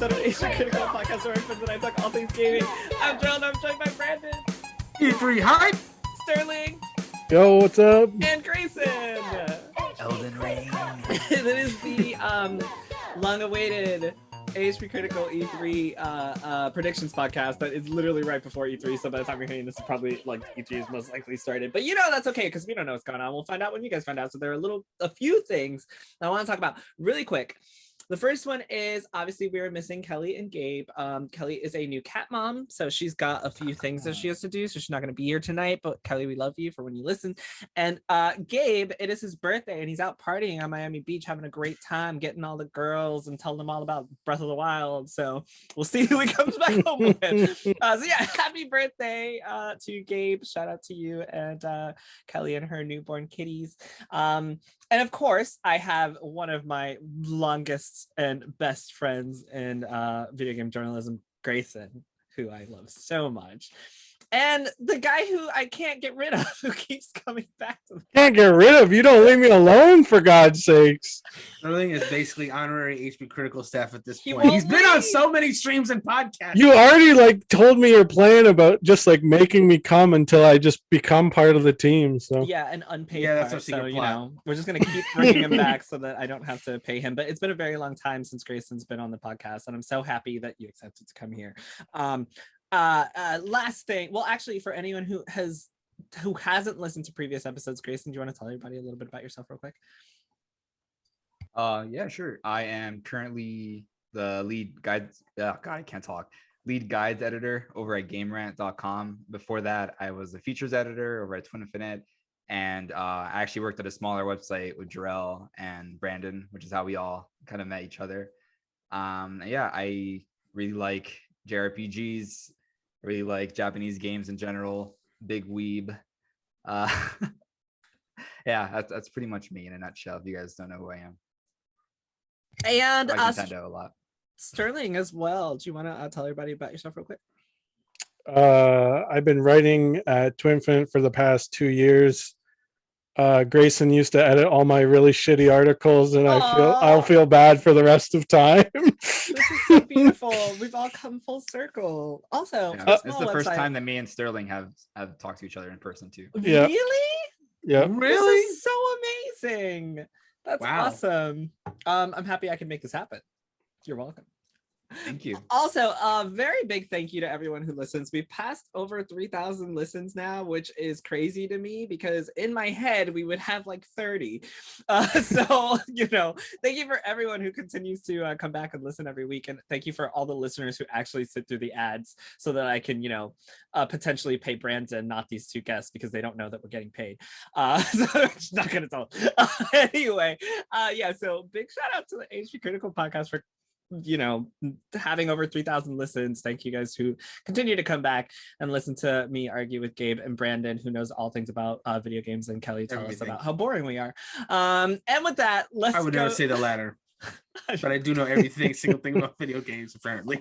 episode of Asian Critical Podcast where friends and I talk all things gaming. I'm Joel, I'm joined by Brandon. E3 hype. Sterling. Yo, what's up? And Greysun. Elden Ring. It is the long-awaited HP Critical E3 predictions podcast that is literally right before E3, so by the time you're hearing this, is probably like E3 is most likely started. But you know that's okay because we don't know what's going on. We'll find out when you guys find out. So there are a few things that I want to talk about really quick. The first one is obviously we were missing Kellie and Gabe. Kellie is a new cat mom, so she's got a few things that she has to do, so she's not going to be here tonight. But Kellie, we love you for when you listen. And Gabe, it is his birthday, and he's out partying on Miami Beach, having a great time, getting all the girls and telling them all about Breath of the Wild. So we'll see who he comes back home with. So yeah, happy birthday to Gabe. Shout out to you and Kellie and her newborn kitties. And of course, I have one of my longest and best friends in video game journalism, Greysun, who I love so much. And the guy who I can't get rid of, who keeps coming back to me. Can't get rid of you. Don't leave me alone, for God's sakes. Sterling is basically honorary HP Critical staff at this He point. He's won't been on leave. so many streams and podcasts. You already told me your plan about just making me come until I just become part of the team. So Yeah, an unpaid Yeah, that's part. our secret So, you plot. know, we're just going to keep bringing him back so that I don't have to pay him. But it's been a very long time since Greysun's been on the podcast, and I'm so happy that you accepted to come here. Last thing, well, actually, for anyone who hasn't listened to previous episodes, Greysun, do you want to tell everybody a little bit about yourself real quick? Yeah, sure. I am currently the lead guides. God, I can't talk. Lead guides editor over at Gamerant.com. Before that, I was the features editor over at Twinfinite, and I actually worked at a smaller website with Jarrell and Brandon, which is how we all kind of met each other. Yeah, I really like JRPGs. Really like Japanese games in general. Big weeb. Yeah, that's pretty much me in a nutshell. If you guys don't know who I am, And I like Nintendo a lot. Sterling as well. Do you want to tell everybody about yourself real quick? I've been writing at Twinfinite for the past 2 years. Greysun used to edit all my really shitty articles, and I'll feel bad for the rest of time. This is so beautiful. We've all come full circle. Also, Yeah, for a it's small the first website- time that me and Sterling have talked to each other in person too. Yeah. Really? Yeah. Really? This is so amazing. That's Wow. awesome. I'm happy I can make this happen. You're welcome. Thank you. Also, a very big thank you to everyone who listens. We've passed over 3,000 listens now, which is crazy to me because in my head we would have like 30. So, you know, thank you for everyone who continues to come back and listen every week. And thank you for all the listeners who actually sit through the ads so that I can, you know, potentially pay Brandon, not these two guests, because they don't know that we're getting paid. So I'm just not going to tell them. Anyway, yeah, so big shout out to the HP Critical podcast for, you know, having over 3,000 listens. Thank you guys who continue to come back and listen to me argue with Gabe and Brandon, who knows all things about video games, and Kellie tell Everything. us about how boring we are. And with that, let's I would go. never say the latter, but I do know everything, single thing about video games, apparently.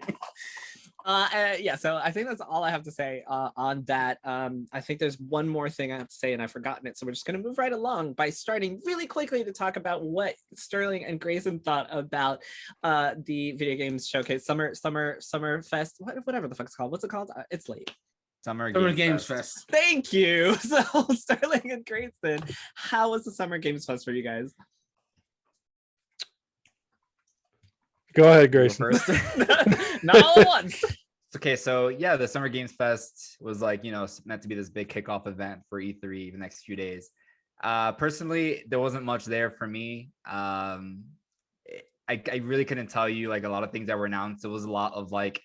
Yeah, so I think that's all I have to say on that. I think there's one more thing I have to say, and I've forgotten it. So we're just going to move right along by starting really quickly to talk about what Sterling and Greysun thought about the video games showcase, Summer Fest, whatever the fuck it's called. What's it called? It's late. Summer Games Fest. Thank you. So Sterling and Greysun, how was the Summer Games Fest for you guys? Go ahead, You go Greysun. first. Not all at once. Okay, so yeah, the Summer Games Fest was like, you know, meant to be this big kickoff event for E3 the next few days. Personally, there wasn't much there for me. I really couldn't tell you like a lot of things that were announced. It was a lot of like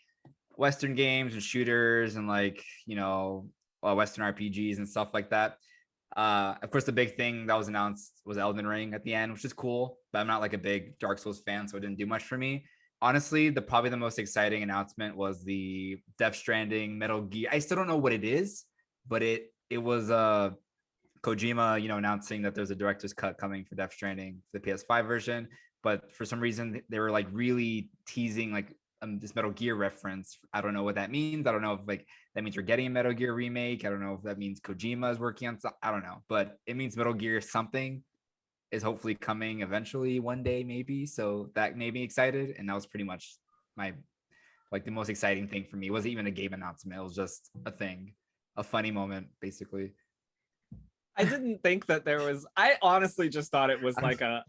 Western games and shooters and like, you know, Western RPGs and stuff like that. Of course, the big thing that was announced was Elden Ring at the end, which is cool, but I'm not like a big Dark Souls fan, so it didn't do much for me. Honestly, probably the most exciting announcement was the Death Stranding Metal Gear. I still don't know what it is, but it was Kojima, you know, announcing that there's a director's cut coming for Death Stranding, the PS5 version. But for some reason, they were like really teasing like this Metal Gear reference. I don't know what that means. I don't know if like that means we're getting a Metal Gear remake. I don't know if that means Kojima is working on something. I don't know, but it means Metal Gear something is hopefully coming eventually one day, maybe. So that made me excited, and that was pretty much my like the most exciting thing for me. It wasn't even a game announcement. It was just a thing, a funny moment, basically. I didn't think that there was. I honestly just thought it was like a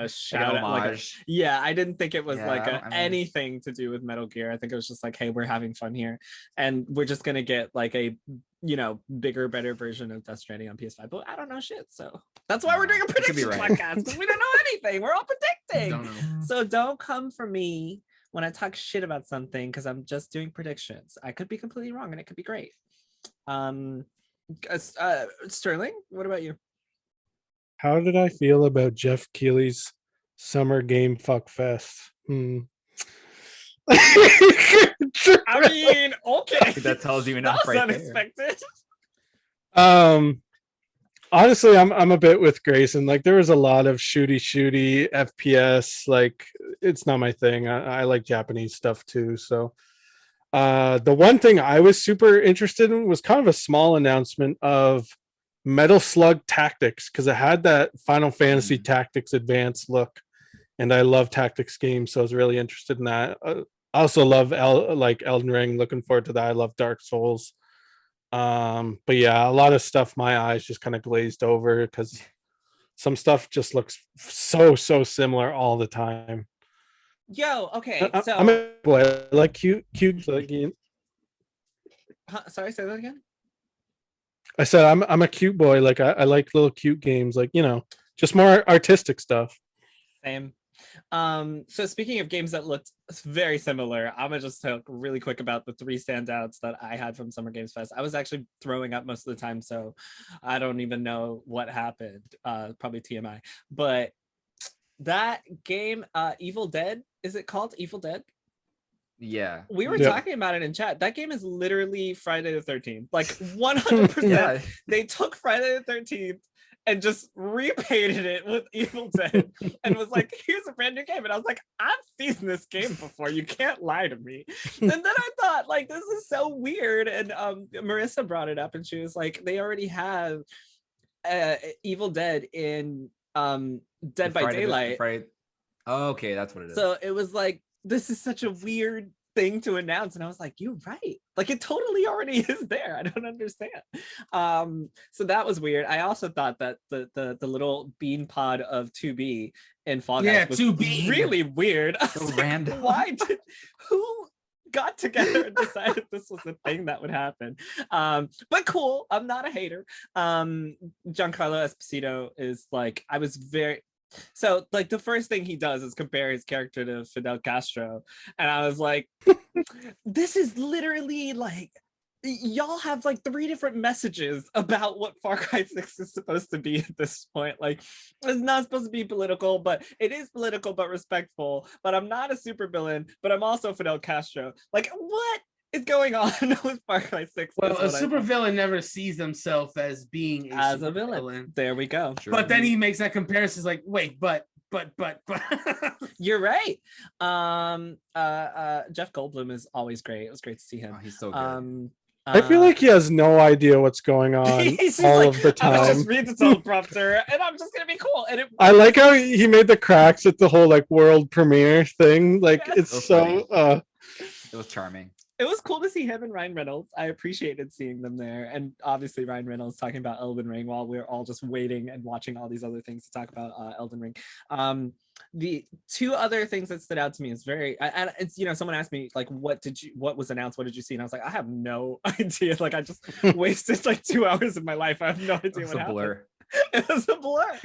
shout out, like I didn't think it was like anything to do with Metal Gear. I think it was just like, hey, we're having fun here, and we're just gonna get like a bigger, better version of Death Stranding on PS5. But I don't know shit, so that's why we're doing a prediction podcast, because we don't know anything. We're all predicting. So don't come for me when I talk shit about something, because I'm just doing predictions. I could be completely wrong, and it could be great. Sterling, what about you? How did I feel about Jeff Keighley's Summer Game Fuck Fest? I mean, okay. That tells you enough. That was unexpected. Honestly, I'm a bit with Greysun. Like, there was a lot of shooty FPS. Like, it's not my thing. I like Japanese stuff too. So the one thing I was super interested in was kind of a small announcement of Metal Slug Tactics, because it had that Final Fantasy Tactics Advanced look, and I love tactics games, so I was really interested in that. I also love Elden Ring. Looking forward to that. I love Dark Souls. But yeah, a lot of stuff my eyes just kind of glazed over, because some stuff just looks so similar all the time. Yo, okay, so I'm a boy. I like cute like, sorry, say that again. I said I'm a cute boy. Like, I like little cute games, like, just more artistic stuff. Same. So speaking of games that looked very similar, I'm gonna just talk really quick about the 3 standouts that I had from Summer Games Fest. I was actually throwing up most of the time, so I don't even know what happened. Probably TMI. But that game, Evil Dead, is it called Evil Dead? Yeah. We were talking about it in chat. That game is literally Friday the 13th. Like 100%. Yeah. They took Friday the 13th and just repainted it with Evil Dead and was like, here's a brand new game. And I was like, I've seen this game before. You can't lie to me. And then I thought, like, this is so weird. And Marissa brought it up, and she was like, they already have Evil Dead in Dead by Daylight. Oh, okay, that's what it is. So it was like, this is such a weird thing to announce, and I was like, you're right, like it totally already is there. I don't understand. So that was weird. I also thought that the little bean pod of 2B in Fall Guys was 2B really weird. So random. Who got together and decided this was the thing that would happen? But cool, I'm not a hater. Giancarlo Esposito is like, I was very, so like the first thing he does is compare his character to Fidel Castro, and I was like, this is literally like, y'all have like 3 different messages about what Far Cry 6 is supposed to be at this point. Like, it's not supposed to be political, but it is political but respectful. But I'm not a super villain, but I'm also Fidel Castro. Like, what is going on with Far Cry 6? Well, a supervillain never sees himself as being a villain. There we go. Sure. But then he makes that comparison, like, wait, but. You're right. Jeff Goldblum is always great. It was great to see him. Oh, he's so good. I feel like he has no idea what's going on all of the time. I just read the teleprompter and I'm just gonna be cool. And I like how he made the cracks at the whole like world premiere thing. Like, it's so it was charming. It was cool to see him and Ryan Reynolds. I appreciated seeing them there. And obviously Ryan Reynolds talking about Elden Ring while we're all just waiting and watching all these other things to talk about Elden Ring. The 2 other things that stood out to me is and it's, someone asked me like, what was announced? What did you see? And I was like, I have no idea. Like, I just wasted like 2 hours of my life. I have no idea what happened. Blur. It was a blur.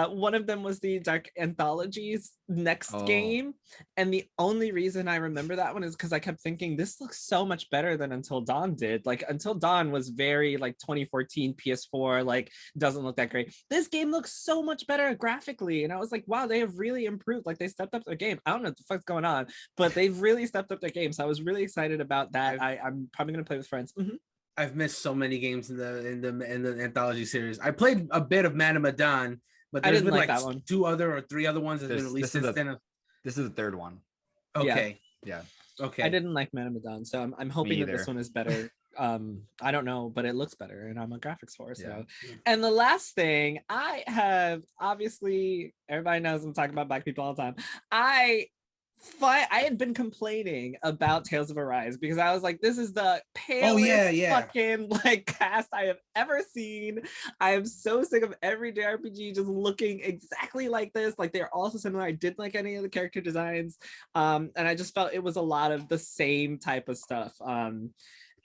One of them was the Dark Anthologies next game, and the only reason I remember that one is because I kept thinking this looks so much better than Until Dawn did. Like, Until Dawn was very like 2014 PS4, like doesn't look that great. This game looks so much better graphically, and I was like, wow, they have really improved. Like, they stepped up their game. I don't know what the fuck's going on, but they've really stepped up their game. So I was really excited about that. I'm probably gonna play with friends. I've missed so many games in the anthology series. I played a bit of Man of Medan, but there's been like that one. 2 or 3 other ones that have been released since then. This is the 3rd one. Okay. Yeah. Okay. I didn't like Man of Medan, so I'm hoping that this one is better. I don't know, but it looks better, and I'm a graphics for. So, and the last thing I have, obviously, everybody knows I'm talking about Black people all the time. I I had been complaining about Tales of Arise because I was like, this is the palest fucking like cast I have ever seen. I am so sick of every JRPG just looking exactly like this. Like they're also similar. I didn't like any of the character designs. And I just felt it was a lot of the same type of stuff.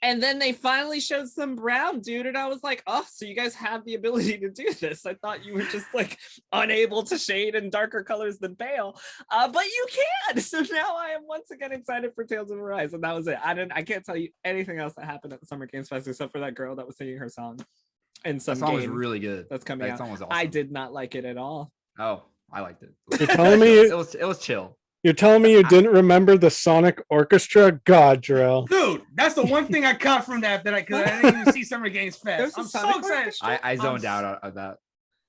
And then they finally showed some brown, dude. And I was like, oh, so you guys have the ability to do this. I thought you were just like unable to shade in darker colors than pale. But you can. So now I am once again excited for Tales of Arise. And that was it. I can't tell you anything else that happened at the Summer Games Fest except for that girl that was singing her song. And some song was really good. That's coming out. Song was awesome. I did not like it at all. Oh, I liked it. You're telling me it was chill. You're telling me you didn't remember the Sonic Orchestra? God, Jarrell. Dude, that's the one thing I caught from that because I didn't even see Summer Games Fest. I'm so excited. I zoned out of that.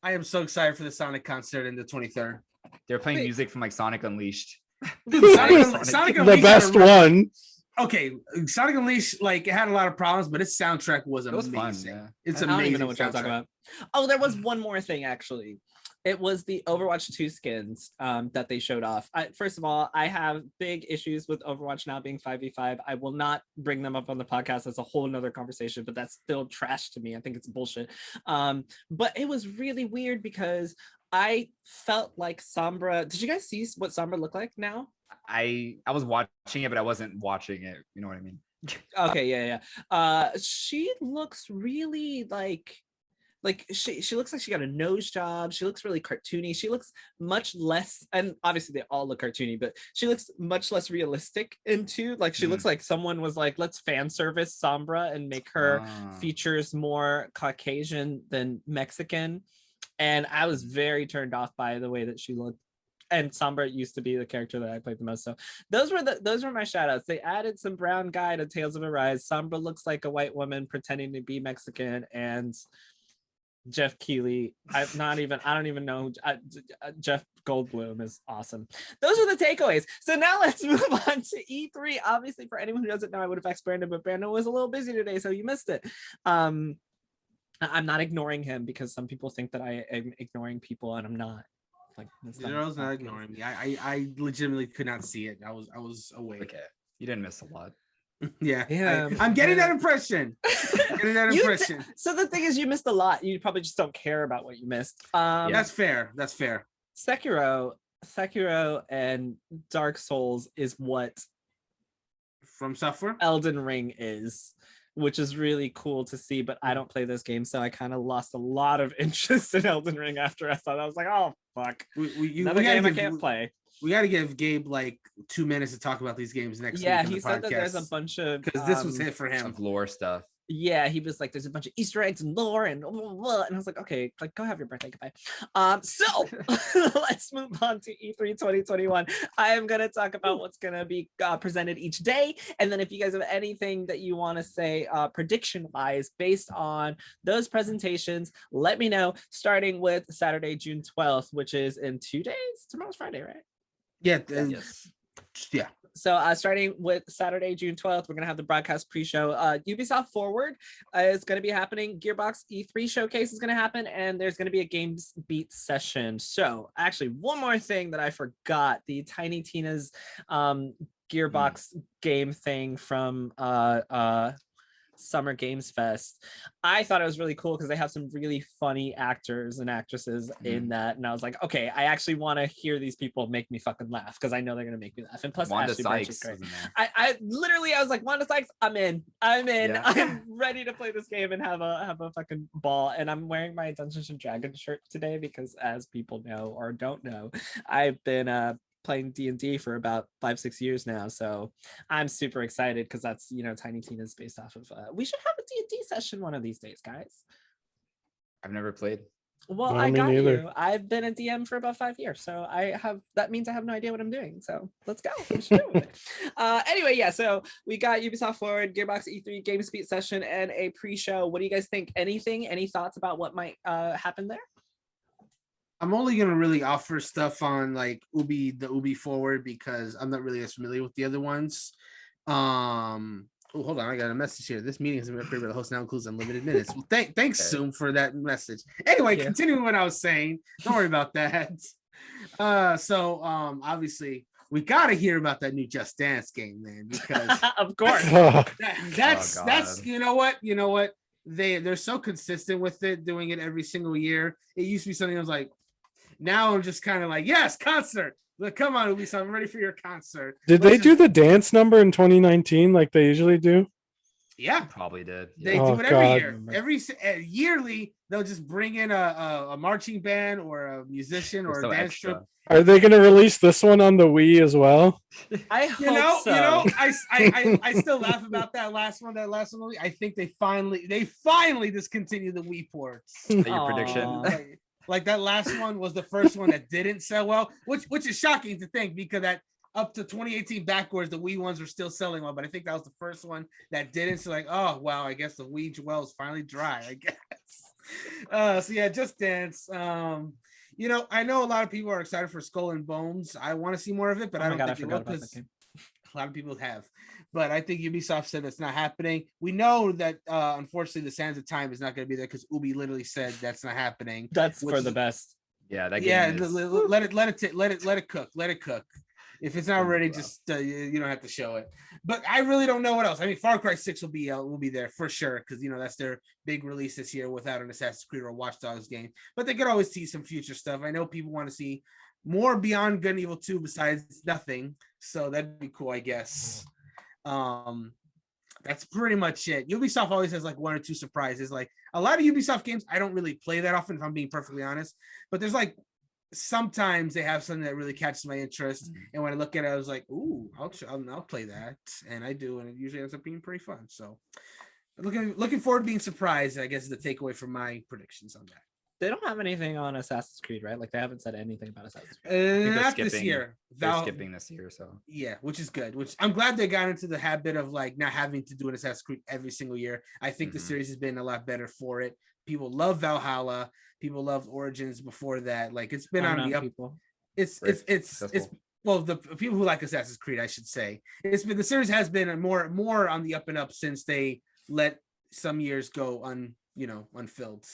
I am so excited for the Sonic concert in the 23rd. They're playing music from like Sonic Unleashed. Dude, Sonic Unleashed, the best one. Okay, Sonic Unleashed, like it had a lot of problems, but its soundtrack was amazing. Fun, yeah. It's amazing. I don't even know what you're talking about. Oh, there was one more thing actually. It was the Overwatch 2 skins that they showed off. First of all, I have big issues with Overwatch now being 5v5. I will not bring them up on the podcast. That's a whole nother conversation, but that's still trash to me. I think it's bullshit. But it was really weird because I felt like Sombra. Did you guys see what Sombra looked like now? I was watching it, but I wasn't watching it. You know what I mean? Okay, yeah. She looks really like she looks like she got a nose job. She looks really cartoony. She looks much less, and obviously they all look cartoony, but she looks much less realistic into like she looks like someone was like, let's fan service Sombra and make her features more Caucasian than Mexican. And I was very turned off by the way that she looked. And Sombra used to be the character that I played the most. So those were my shout outs. They added some brown guy to Tales of Arise. Sombra looks like a white woman pretending to be Mexican, and Jeff Keighley, I don't even know. Jeff Goldblum is awesome. Those are the takeaways. So now let's move on to E3. Obviously, for anyone who doesn't know, I would have asked Brandon, but Brandon was a little busy today, so you missed it. I'm not ignoring him because some people think that I am ignoring people, and I'm not. Like, I was not ignoring me. I legitimately could not see it. I was awake. Okay, you didn't miss a lot. Yeah. I'm getting that impression. So the thing is, you missed a lot. You probably just don't care about what you missed. That's fair. Sekiro and Dark Souls is what From Software Elden Ring is, which is really cool to see, but I don't play this game, so I kind of lost a lot of interest in Elden Ring after I saw that. I was like, oh fuck, another game I can't play. We got to give Gabe like 2 minutes to talk about these games next week. Yeah, he said that there's a bunch of because this was it for him of lore stuff. Yeah, he was like, there's a bunch of Easter eggs and lore and blah, blah, blah. And I was like, okay, like go have your birthday, goodbye. So let's move on to E3 2021. I am gonna talk about what's gonna be presented each day, and then if you guys have anything that you want to say prediction-wise based on those presentations, let me know. Starting with Saturday, June 12th, which is in 2 days. Tomorrow's Friday, right? Yeah. Yes. Yeah. So starting with Saturday, June 12th, we're going to have the broadcast pre-show. Ubisoft Forward is going to be happening. Gearbox E3 showcase is going to happen, and there's going to be a Games Beat session. So actually, one more thing that I forgot, the Tiny Tina's Gearbox game thing from Summer Games Fest. I thought it was really cool because they have some really funny actors and actresses in that, and I was like, okay, I actually want to hear these people make me fucking laugh because I know they're gonna make me laugh. And plus, Wanda Ashley Sykes Burch is great. I was like, Wanda Sykes, I'm in. Yeah. I'm ready to play this game and have a fucking ball. And I'm wearing my Dungeons and Dragons shirt today because, as people know or don't know, I've been playing D&D for about 5-6 years now, so I'm super excited because that's, you know, Tiny Tina's based off of we should have a D&D session one of these days, guys. I've never played. Well, I got you. I've been a DM for about 5 years, so that means I have no idea what I'm doing, so let's go. We should do it. Anyway, yeah, so we got Ubisoft Forward, Gearbox E3 Games Beat session, and a pre-show. What do you guys think? Any thoughts about what might happen there? I'm only gonna really offer stuff on like the Ubi Forward because I'm not really as familiar with the other ones. Oh, hold on, I got a message here. This meeting has been approved by the host now includes unlimited minutes. Well, thanks, Zoom, for that message. Anyway, Continuing what I was saying. Don't worry about that. So obviously we gotta hear about that new Just Dance game, man, because Of course. that's you know what they're so consistent with it, doing it every single year. It used to be something I was like, now I'm just kind of like, yes, concert. Like, come on, Ubisoft, I'm ready for your concert. Did they do the dance number in 2019 like they usually do? Yeah, Probably did. they Oh, do it every God. year. Yearly, they'll just bring in a marching band or a musician or So a dance extra. troupe. Are they going to release this one on the Wii as well? I hope so. I still laugh about that last one. I think they finally discontinued the Wii ports. Is that your prediction? Aw. Like that last one was the first one that didn't sell well, which is shocking to think, because that up to 2018 backwards, the Wii ones were still selling well, but I think that was the first one that didn't. So like, oh wow, I guess the Wii well is finally dry, I guess. So yeah, Just Dance. You know, I know a lot of people are excited for Skull and Bones. I want to see more of it, but Oh I my don't God, I think it forgot will, about that because game. a lot of people have. But I think Ubisoft said that's not happening. We know that unfortunately the Sands of Time is not going to be there, because Ubi literally said that's not happening. That's Which for the is- best. Yeah, that Yeah, game is. let it cook. If it's not Gonna be ready, rough. just you don't have to show it. But I really don't know what else. I mean, Far Cry 6 will be there for sure, because you know that's their big release this year without an Assassin's Creed or Watch Dogs game. But they could always see some future stuff. I know people want to see more beyond Good and Evil 2 besides nothing, so that'd be cool, I guess. That's pretty much it. Ubisoft always has like one or two surprises. Like a lot of Ubisoft games, I don't really play that often, if I'm being perfectly honest. But there's like sometimes they have something that really catches my interest, and when I look at it, I was like, "Ooh, I'll play that," and I do, and it usually ends up being pretty fun. So, looking forward to being surprised, I guess, is the takeaway from my predictions on that. They don't have anything on Assassin's Creed, right? Like they haven't said anything about Assassin's Creed. think they're Not this skipping- year. They're skipping this year, so Yeah, which is good. Which I'm glad they got into the habit of like not having to do an Assassin's Creed every single year. I think the Mhm. series has been a lot better for it. People love Valhalla. People loved Origins before that. Like it's been on the up. People. It's successful. well, the people who like Assassin's Creed, I should say, it's been, the series has been more on the up and up since they let some years go unfilled.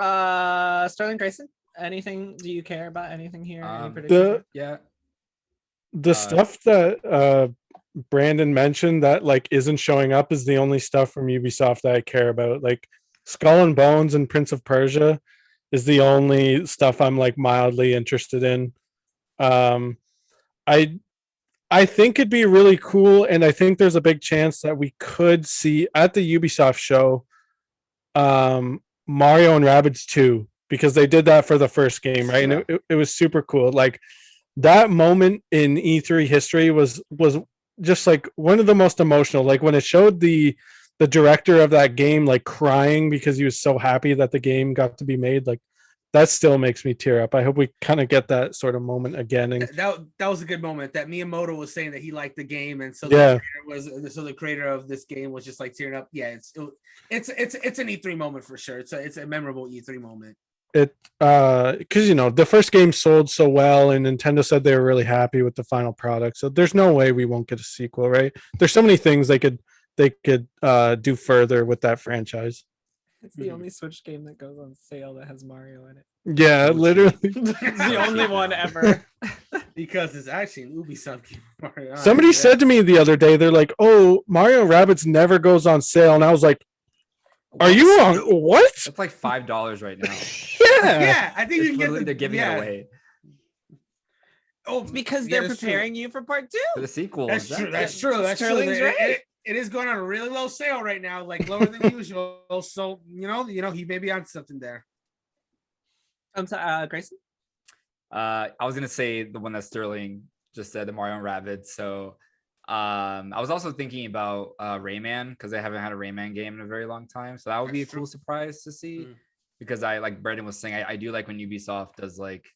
Sterling Grayson, anything? Do you care about anything here? Any Um, predictions? yeah. The stuff that Brandon mentioned that like isn't showing up is the only stuff from Ubisoft that I care about. Like Skull and Bones and Prince of Persia is the only stuff I'm like mildly interested in. I think it'd be really cool, and I think there's a big chance that we could see at the Ubisoft show Mario and Rabbids 2, because they did that for the first game, right? Yeah. And it was super cool. Like that moment in E3 history was just like one of the most emotional. Like when it showed the director of that game like crying because he was so happy that the game got to be made, like that still makes me tear up. I hope we kind of get that sort of moment again. And That was a good moment. That Miyamoto was saying that he liked the game, and so Yeah. the creator of this game was just like tearing up. Yeah, it's an E3 moment for sure. It's a memorable E3 moment. it because the first game sold so well, and Nintendo said they were really happy with the final product, so there's no way we won't get a sequel, right? There's so many things they could do further with that franchise. It's the only Switch game that goes on sale that has Mario in it. Yeah, literally. It's the only one ever. Because it's actually an Ubisoft game. Somebody said to me the other day, they're like, "Oh, Mario Rabbids never goes on sale," and I was like, "Are you on what?" It's like $5 right now. Yeah, I think you It's can get literally they're giving it away Oh, It's because yeah, they're that's true. preparing you for part for 2. the sequel. That's true. exactly. That's true. That's Sterling's true. right. It is going on a really low sale right now, like lower than usual. So he may be on something there. Grayson? I was gonna say the one that Sterling just said, the Mario and Rabbids. So I was also thinking about Rayman, because I haven't had a Rayman game in a very long time. So that would be a That's true. cool surprise to see. Mm. Because I, like Brendan was saying, I do like when Ubisoft does like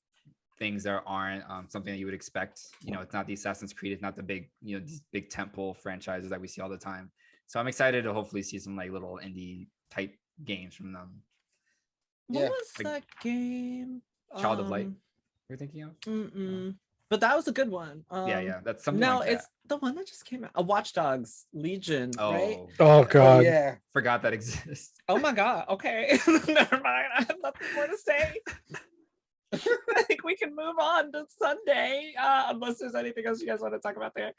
things that aren't something that you would expect. It's not the Assassin's Creed, it's not the big, these big temple franchises that we see all the time. So I'm excited to hopefully see some like little indie type games from them. Yeah, What was like that game? Child of Light, you're thinking of? But that was a good one. Yeah, that's something No, like that. it's the one that just came out. A Watch Dogs Legion, right? Oh God. yeah. Forgot that exists. Oh my God. Okay. Never mind. I have nothing more to say. I think think we can move on to Sunday, unless there's anything else you guys want to talk about there.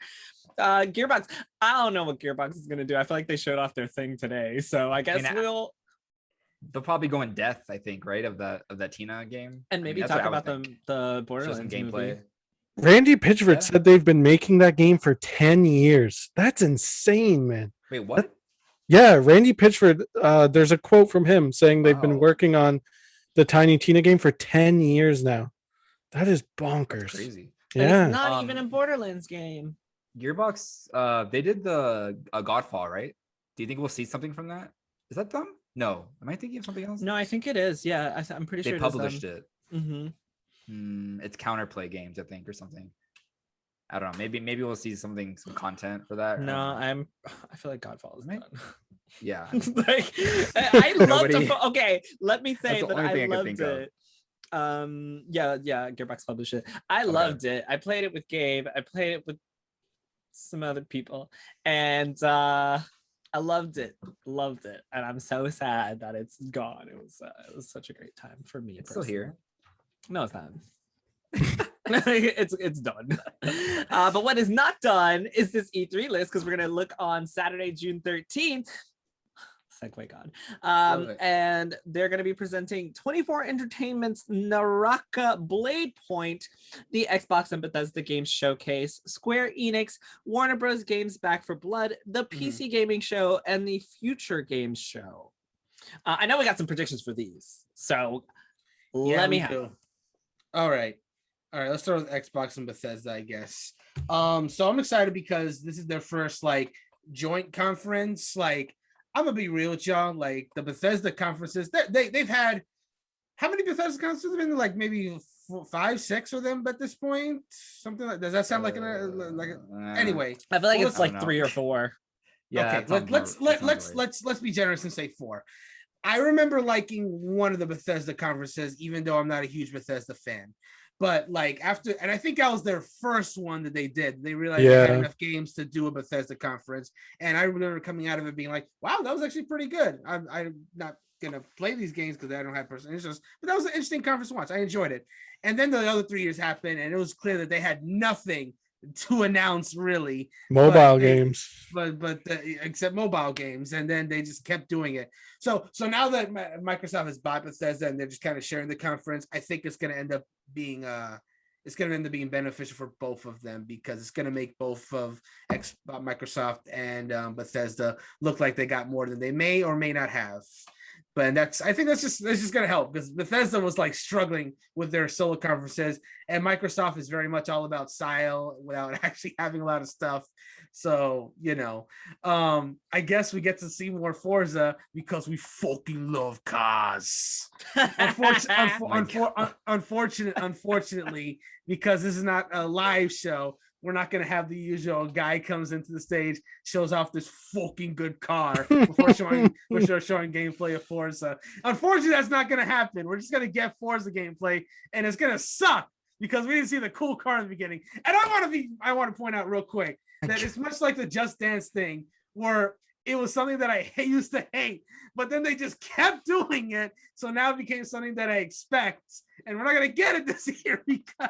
Gearbox. I don't know what Gearbox is gonna do. I feel like they showed off their thing today, so I guess they'll probably go in depth, I think, right, of that Tina game, and maybe talk about the Borderlands gameplay. Randy Pitchford said they've been making that game for 10 years. That's insane, man. Wait, what? Yeah, Randy Pitchford, there's a quote from him saying they've been working on the Tiny Tina game for 10 years now. That is bonkers. That's crazy. Yeah. It's not even a Borderlands game. Gearbox, they did the Godfall, right? Do you think we'll see something from that? Is that them? No. Am I thinking of something else? No, I think it is. Yeah, I'm pretty sure they published it. Mm-hmm. It's Counterplay Games, I think, or something. I don't know. Maybe we'll see some content for that. No, I feel like Godfall is done. Yeah. Like, I loved okay, let me say that I loved it. Yeah, Gearbox published it. I loved it. I played it with Gabe. I played it with some other people, and I loved it. And I'm so sad that it's gone. It was such a great time for me. It's still here. No, it's not. it's done. But what is not done is this E3 list, because we're gonna look on Saturday, June 13th. Segue God. And they're going to be presenting 24 Entertainment's Naraka Blade Point, the Xbox and Bethesda Games Showcase, Square Enix, Warner Bros. Games Back for Blood, the PC Gaming Show, and the Future Games Show. I know we got some predictions for these, so let me have. All right, let's start with Xbox and Bethesda, I guess. So I'm excited because this is their first joint conference. I'm gonna be real with y'all. The Bethesda conferences, they've had how many Bethesda conferences have been? Maybe 5, 6 of them at this point. Something like. Does that sound anyway? I feel like it's 3 or 4. Yeah. Okay. Let's be generous and say 4. I remember liking one of the Bethesda conferences, even though I'm not a huge Bethesda fan. But after, and I think that was their first one that they did. They realized they had enough games to do a Bethesda conference, and I remember coming out of it being like, "Wow, that was actually pretty good." I'm not gonna play these games because I don't have personal interest, but that was an interesting conference to watch. I enjoyed it. And then the other 3 years happened, and it was clear that they had nothing to announce really. Mobile games, but except mobile games, and then they just kept doing it. So now that Microsoft has bought Bethesda and they're just kind of sharing the conference, I think it's going to end up being beneficial for both of them, because it's going to make both of Microsoft and Bethesda look like they got more than they may or may not have. But I think that's just going to help, because Bethesda was struggling with their solo conferences, and Microsoft is very much all about style without actually having a lot of stuff. So, I guess we get to see more Forza because we fucking love cars. Unfortunately, because this is not a live show, we're not going to have the usual guy comes into the stage, shows off this fucking good car before showing gameplay of Forza. Unfortunately, that's not going to happen. We're just going to get Forza gameplay, and it's going to suck because we didn't see the cool car in the beginning. And I want to point out real quick that it's much like the Just Dance thing, where it was something that I used to hate, but then they just kept doing it. So now it became something that I expect, and we're not going to get it this year because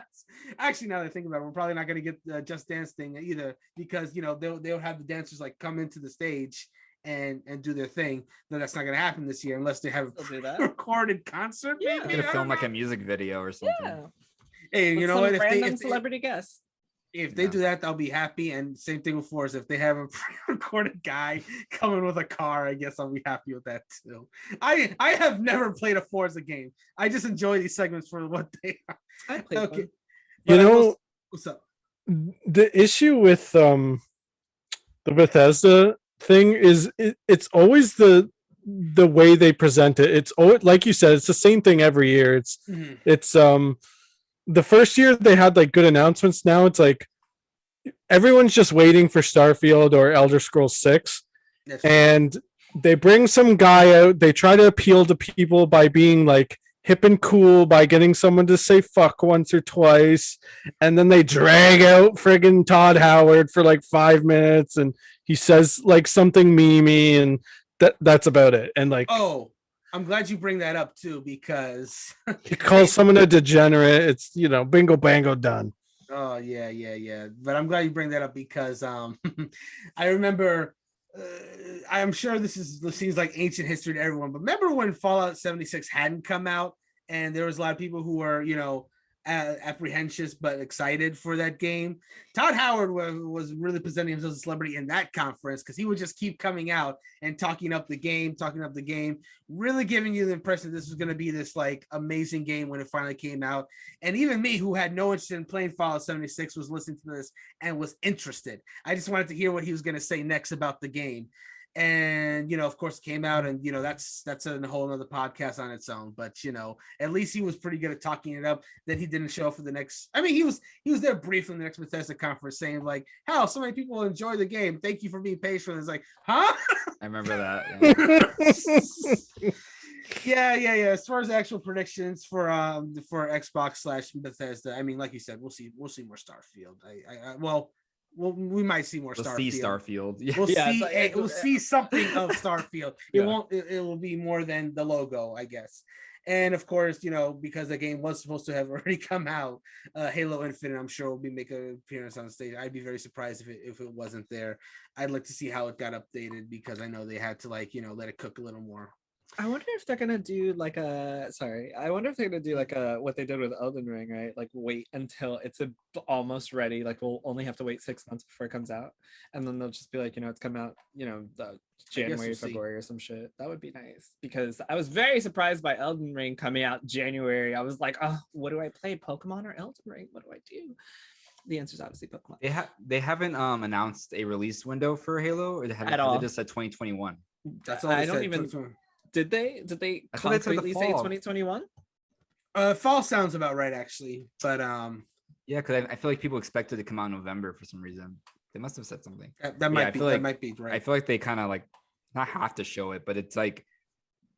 actually, now that I think about it, we're probably not going to get the Just Dance thing either, because, they'll have the dancers come into the stage and do their thing. Then that's not going to happen this year unless they have a recorded concert. Yeah. Maybe film a music video or something. Yeah. Hey, you know what? Random celebrity guests. If they do that, I'll be happy. And same thing with Forza. If they have a pre-recorded guy coming with a car, I guess I'll be happy with that too. I have never played a Forza game. I just enjoy these segments for what they are. I played okay. What's up? The issue with the Bethesda thing is it's always the way they present it. It's always, like you said, it's the same thing every year. It's the first year they had good announcements. Now it's everyone's just waiting for Starfield or Elder Scrolls 6. And they bring some guy out. They try to appeal to people by being hip and cool, by getting someone to say fuck once or twice. And then they drag out friggin' Todd Howard for 5 minutes, and he says something memey, and that's about it. And I'm glad you bring that up too, because You call someone a degenerate, it's bingo bango done. oh yeah. But I'm glad you bring that up because I remember. I'm sure this seems like ancient history to everyone, but remember when Fallout 76 hadn't come out, and there was a lot of people who were apprehensive but excited for that game. Todd Howard was really presenting himself as a celebrity in that conference because he would just keep coming out and talking up the game, really giving you the impression that this was going to be this like amazing game when it finally came out. And even me, who had no interest in playing Fallout 76, was listening to this and was interested. I just wanted to hear what he was going to say next about the game. And of course, it came out, and that's a whole other podcast on its own. But at least he was pretty good at talking it up. That he didn't show up for the next. I mean, he was there briefly in the next Bethesda conference, saying like, "How so many people enjoy the game? Thank you for being patient." It's like, huh? I remember that. Yeah. Yeah. As far as actual predictions for Xbox / Bethesda, I mean, like you said, we'll see more Starfield. Well, we might see more Starfield. See Starfield. We'll see something of Starfield. It will be more than the logo, I guess. And of course, because the game was supposed to have already come out, Halo Infinite, I'm sure will make an appearance on stage. I'd be very surprised if it wasn't there. I'd like to see how it got updated because I know they had to let it cook a little more. I wonder if they're gonna do what they did with Elden Ring, right? Like wait until it's almost ready. Like we'll only have to wait 6 months before it comes out, and then they'll just be like, it's come out, the January, February or some shit. That would be nice because I was very surprised by Elden Ring coming out January. I was like, oh, what do I play, Pokemon or Elden Ring? What do I do? The answer is obviously Pokemon. They haven't announced a release window for Halo, or they just said 2021. That's all I don't even. Did they concretely say 2021? Fall sounds about right, actually. But yeah, because I feel like people expected to come out in November for some reason. They must have said something. That might be right. I feel like they kind of like not have to show it, but it's like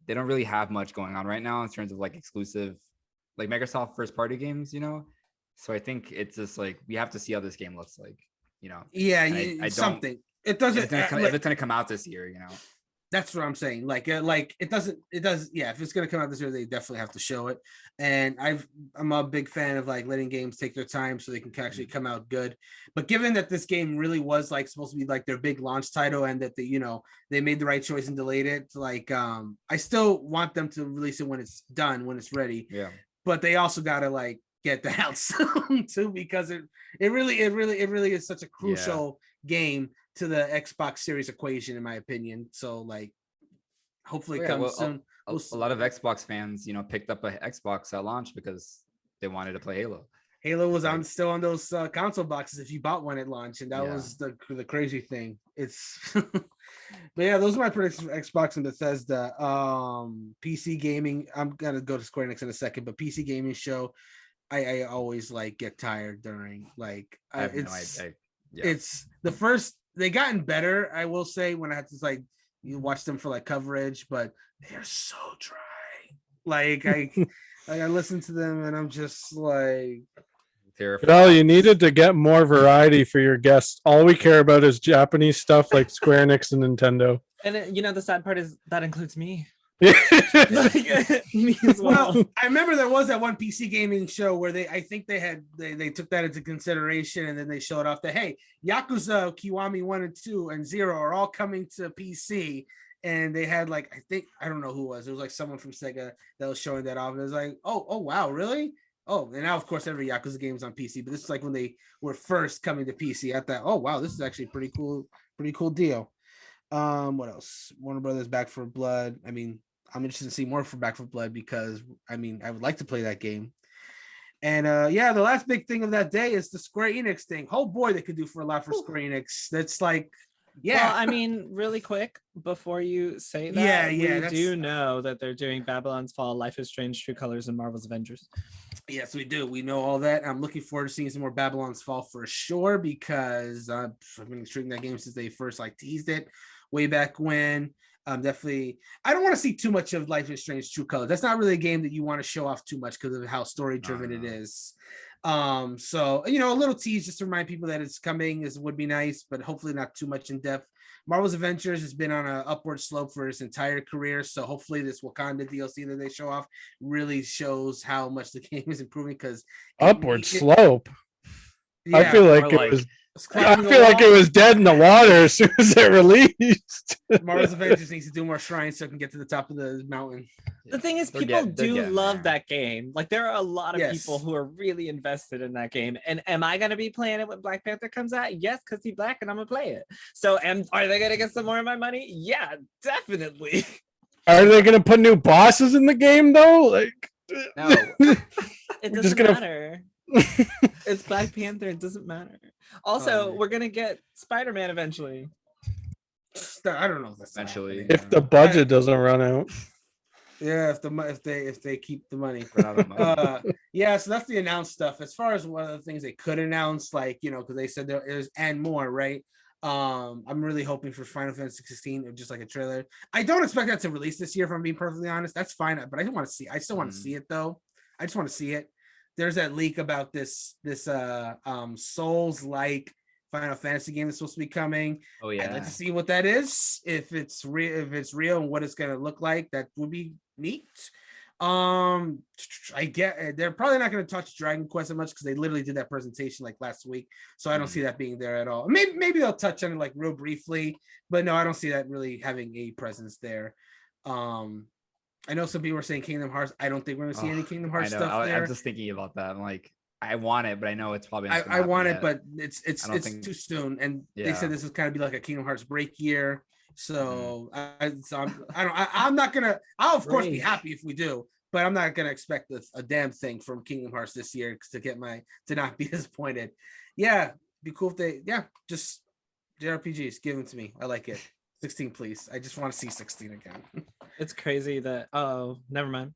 they don't really have much going on right now in terms of like exclusive, like Microsoft first party games, So I think it's just like we have to see how this game looks like, Yeah, something. It doesn't. If it's gonna come out this year, That's what I'm saying. Like it does. Yeah, if it's gonna come out this year, they definitely have to show it. And I'm a big fan of like letting games take their time so they can actually come out good. But given that this game really was like supposed to be like their big launch title, and that they made the right choice and delayed it, like I still want them to release it when it's done, when it's ready. Yeah. But they also gotta like get that out soon too, because it really is such a crucial game to the Xbox Series equation, in my opinion. So like, hopefully it comes soon. A lot of Xbox fans, picked up an Xbox at launch because they wanted to play Halo. Halo was still on those console boxes if you bought one at launch, and that was the crazy thing. It's, but yeah, those are my predictions for Xbox and Bethesda. PC gaming, I'm gonna go to Square Enix in a second, but PC gaming show, I always like get tired during like it's the first. They gotten better, I will say, when I had to like you watch them for like coverage, but they are so dry. Like I listen to them and I'm just like, well, you needed to get more variety for your guests. All we care about is Japanese stuff like Square Enix and Nintendo. And the sad part is that includes me. Me as well. I remember there was that one PC gaming show where they took that into consideration, and then they showed off that, hey, Yakuza Kiwami 1 and 2 and 0 are all coming to PC. And they had like, I don't know who it was like someone from Sega that was showing that off. And it was like, oh wow, really? Oh, and now of course every Yakuza game is on PC, but this is like when they were first coming to PC. I thought, oh wow, this is actually pretty cool deal. What else? Warner Brothers Back 4 Blood. I mean, I'm interested to see more for Back 4 Blood because I would like to play that game. And the last big thing of that day is the Square Enix thing. Oh boy, they could do for a lot for Square Enix. That's like, yeah. Well, I mean, really quick before you say that, we do know that they're doing Babylon's Fall, Life is Strange, True Colors, and Marvel's Avengers. Yes, we do. We know all that. I'm looking forward to seeing some more Babylon's Fall for sure because I've been treating that game since they first like teased it way back when. Definitely, I don't want to see too much of Life is Strange True Colors. That's not really a game that you want to show off too much because of how story driven it is. So a little tease just to remind people that it's coming would be nice, but hopefully not too much in depth. Marvel's Avengers has been on an upward slope for its entire career. So hopefully this Wakanda DLC that they show off really shows how much the game is improving. Because Upward slope. Yeah, I feel like Or it like- was. it's I climbing the feel like it wall. was dead in the water as soon as it released. Marvel's Avengers needs to do more shrines so it can get to the top of the mountain. The thing is, They're people they're do getting love there. that game. Like, there are a lot of Yes. people who are really invested in that game. And am I gonna be playing it when Black Panther comes out? Yes, because he's black and I'm gonna play it. So, are they gonna get some more of my money? Yeah, definitely. Are they going to put new bosses in the game though? Like, No. It We're doesn't just gonna- matter. It's Black Panther. It doesn't matter. Also, we're gonna get Spider-Man eventually. I don't know if that's Eventually. happening. if the budget doesn't run out. Yeah, if they keep the money. Run out of money. Yeah, so that's the announced stuff. As far as one of the things they could announce, like, you know, because they said there is and more, right? I'm really hoping for Final Fantasy 16 or just like a trailer. I don't expect that to release this year, if I'm being perfectly honest. That's fine, but I don't want to see. I still want to see it though. I just want to see it. There's that leak about this Souls like Final Fantasy game that's supposed to be coming. Oh I'd yeah. like to see what that is. If it's real and what it's gonna look like, that would be neat. I get they're probably not going to touch Dragon Quest as much because they literally did that presentation like last week, so I don't see that being there at all. Maybe they'll touch on it like real briefly, but no, I don't see that really having a presence there. I know some people are saying Kingdom Hearts. I don't think we're going to see any Kingdom Hearts I know. stuff there. I'm just thinking about that. I'm like, I want it, but I know it's probably not I want it, yet. but it's I don't think- too soon. And they Yeah. said this is kind of be like a Kingdom Hearts break year. So I'm not gonna. I'll of course be Break. happy if we do, but I'm not gonna expect a damn thing from Kingdom Hearts this year to not be disappointed. Yeah, be cool if they just JRPGs, give them to me. I like it. 16, please. I just want to see 16 again. It's crazy that never mind.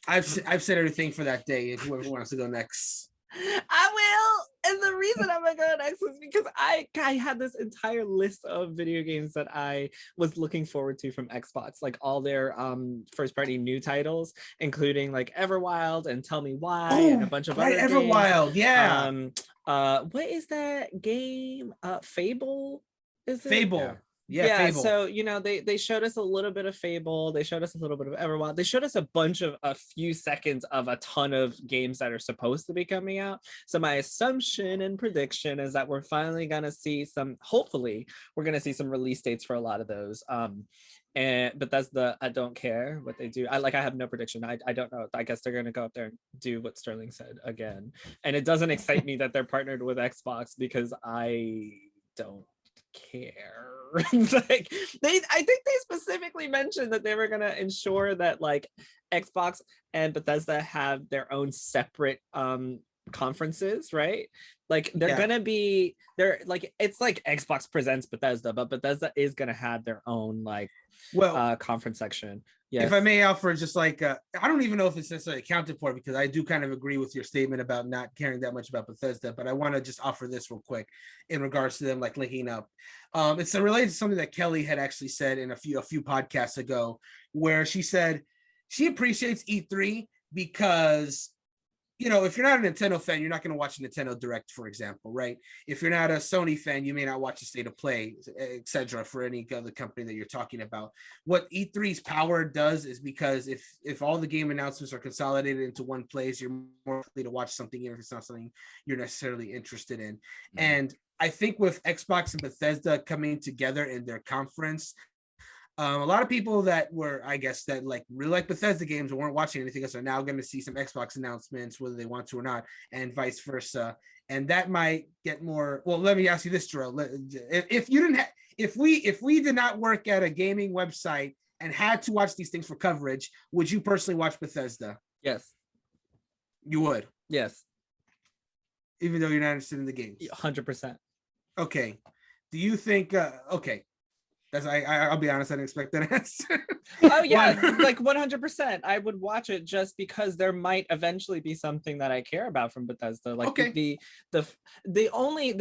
I've said everything for that day. If whoever wants to go next. I will. And the reason I'm gonna go next is because I had this entire list of video games that I was looking forward to from Xbox, like all their first party new titles, including like Everwild and Tell Me Why and a bunch of other games. Everwild, yeah. What is that game? Fable? Is it? Fable. Yeah, Fable. So you know they showed us a little bit of Fable, they showed us a little bit of Everwild, they showed us a few seconds of a ton of games that are supposed to be coming out. So my assumption and prediction is that we're finally gonna see hopefully we're gonna see some release dates for a lot of those. But that's I don't care what they do. I have no prediction. I don't know. I guess they're gonna go up there and do what Sterling said again. And it doesn't excite me that they're partnered with Xbox because I don't care. Like I think they specifically mentioned that they were gonna ensure that like Xbox and Bethesda have their own separate conferences, right? Like they're gonna be it's like Xbox presents Bethesda, but Bethesda is gonna have their own like conference section. Yes. If I may offer just like I don't even know if it's necessarily accounted for, because I do kind of agree with your statement about not caring that much about Bethesda, but I want to just offer this real quick in regards to them like linking up. It's related to something that Kelly had actually said in a few podcasts ago, where she said she appreciates E3 because, you know, if you're not a Nintendo fan, you're not going to watch a Nintendo Direct, for example, right? If you're not a Sony fan, you may not watch a State of Play, etc. for any other company that you're talking about. What E3's power does is because if all the game announcements are consolidated into one place, you're more likely to watch something, even if it's not something you're necessarily interested in. Mm-hmm. And I think with Xbox and Bethesda coming together in their conference, a lot of people that were, I guess, that like really like Bethesda games and weren't watching anything else are now going to see some Xbox announcements, whether they want to or not, and vice versa. And that might get more. Well, let me ask you this, Terrell. If we did not work at a gaming website and had to watch these things for coverage, would you personally watch Bethesda? Yes. You would. Yes. Even though you're not interested in the games. 100%. Okay. Do you think? Okay. I'll be honest, I didn't expect that answer. Oh yeah, like 100%. I would watch it just because there might eventually be something that I care about from Bethesda. Like the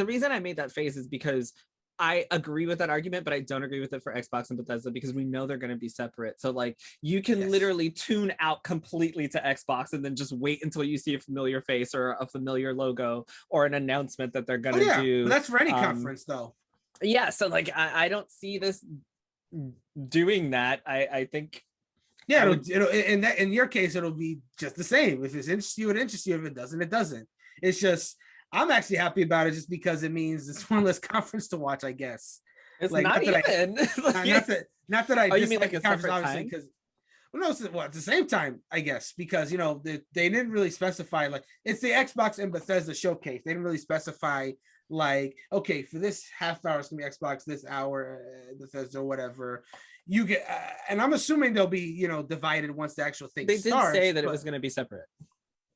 reason I made that face is because I agree with that argument, but I don't agree with it for Xbox and Bethesda because we know they're going to be separate. So like you can literally tune out completely to Xbox and then just wait until you see a familiar face or a familiar logo or an announcement that they're going to do. But that's for any conference though. yeah, so like I don't see this doing that. I think Yeah, I it'll in your case, it'll be just the same. If it's interests you, it interests you. If it doesn't, it doesn't. It's just I'm actually happy about it just because it means it's one less conference to watch, I guess. it's Like not even like, not that I oh, you mean dislike like the a conference, separate obviously, time? because well, no, well, at the same time, I guess, because they didn't really specify, like, it's the Xbox and Bethesda showcase. They didn't really specify, like, okay, for this half hour it's gonna be Xbox, this hour Bethesda, or whatever. You get, and I'm assuming they'll be divided once the actual thing They did starts. say that it but was going to be separate.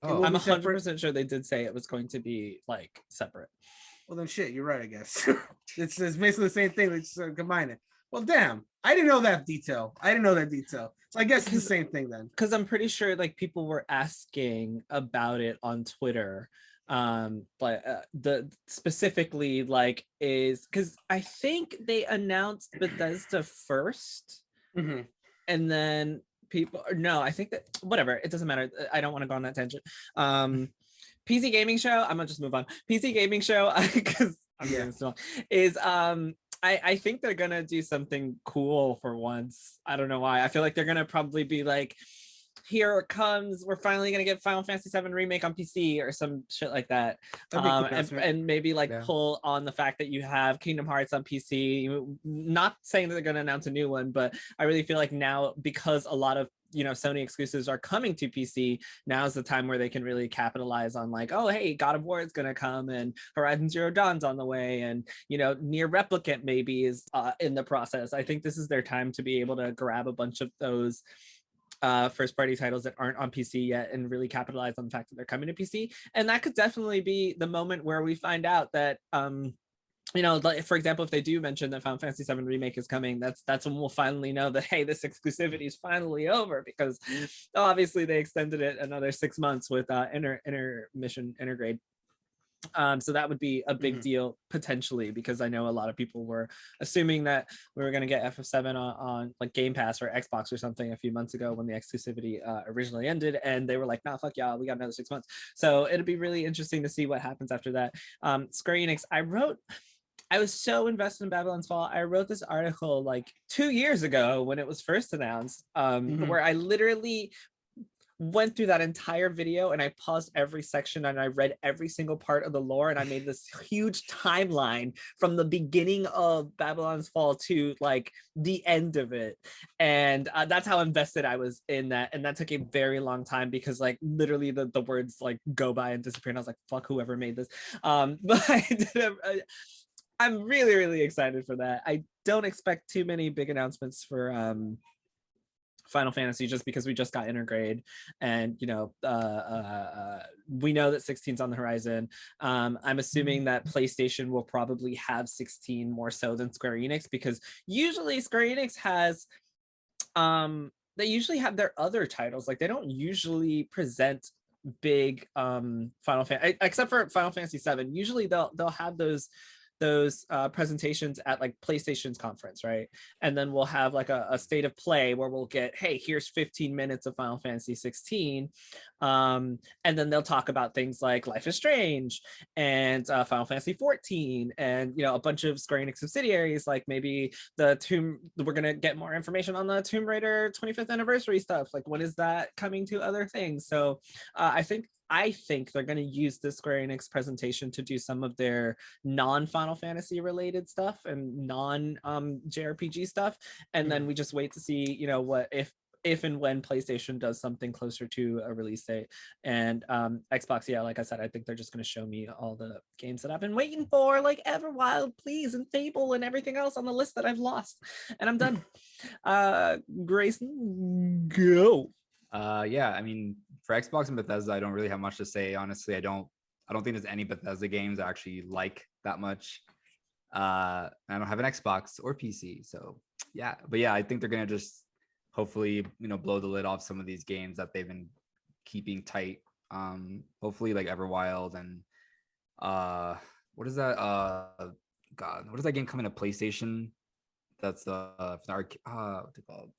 it will I'm be 100% sure they did say it was going to be like separate. Well, then shit, you're right, I guess. it's basically the same thing. Let's combine it. Well, damn, I didn't know that detail. So I guess it's the same thing then. Because I'm pretty sure like people were asking about it on Twitter. But the specifically like is because I think they announced Bethesda first, Mhm. and then people no, I think that whatever, it doesn't matter. I don't want to go on that tangent. PC gaming show. I'm gonna just move on. PC gaming show because I'm doing this long, is I think they're gonna do something cool for once. I don't know why. I feel like they're gonna probably be like, here it comes. We're finally gonna get Final Fantasy VII Remake on PC or some shit like that. And maybe like pull on the fact that you have Kingdom Hearts on PC. Not saying that they're gonna announce a new one, but I really feel like now, because a lot of Sony exclusives are coming to PC, now's the time where they can really capitalize on like, oh hey, God of War is gonna come, and Horizon Zero Dawn's on the way, and Near Replicant maybe is in the process. I think this is their time to be able to grab a bunch of those first party titles that aren't on PC yet and really capitalize on the fact that they're coming to PC. And that could definitely be the moment where we find out that like, for example, if they do mention that Final Fantasy VII Remake is coming, that's when we'll finally know that, hey, this exclusivity is finally over, because obviously they extended it another 6 months with intermission intergrade. So that would be a big deal potentially, because I know a lot of people were assuming that we were going to get FF7 on like Game Pass or Xbox or something a few months ago when the exclusivity originally ended, and they were like, nah, fuck y'all, we got another 6 months. So it'll be really interesting to see what happens after that. Square Enix, I was so invested in Babylon's Fall. I wrote this article like 2 years ago when it was first announced, where I literally went through that entire video and I paused every section and I read every single part of the lore, and I made this huge timeline from the beginning of Babylon's Fall to like the end of it. And that's how invested I was in that. And that took a very long time, because like literally the words like go by and disappear, and I was like, fuck whoever made this. But I'm really, really excited for that. I don't expect too many big announcements for Final Fantasy, just because we just got intergrade, and we know that 16's on the horizon. I'm assuming that PlayStation will probably have 16 more so than Square Enix, because usually Square Enix has they usually have their other titles. Like, they don't usually present big Final Fantasy, except for Final Fantasy 7. Usually they'll have those presentations at like PlayStation's conference, right? And then we'll have like a state of play where we'll get, hey, here's 15 minutes of Final Fantasy 16, and then they'll talk about things like Life is Strange and Final Fantasy 14, and a bunch of Square Enix subsidiaries, like maybe we're gonna get more information on the Tomb Raider 25th anniversary stuff. Like, when is that coming to other things? So I think they're going to use the Square Enix presentation to do some of their non-Final Fantasy related stuff and non-JRPG stuff. And then we just wait to see, what if and when PlayStation does something closer to a release date. And Xbox, yeah, like I said, I think they're just going to show me all the games that I've been waiting for, like Everwild, Please, and Fable, and everything else on the list that I've lost. And I'm done. Greysun, go. Yeah, I mean, for Xbox and Bethesda, I don't really have much to say. Honestly, I don't think there's any Bethesda games I actually like that much. I don't have an Xbox or PC, so yeah. But yeah, I think they're gonna just hopefully blow the lid off some of these games that they've been keeping tight. Hopefully like Everwild and what is that? What is that game coming to PlayStation? That's what's it called?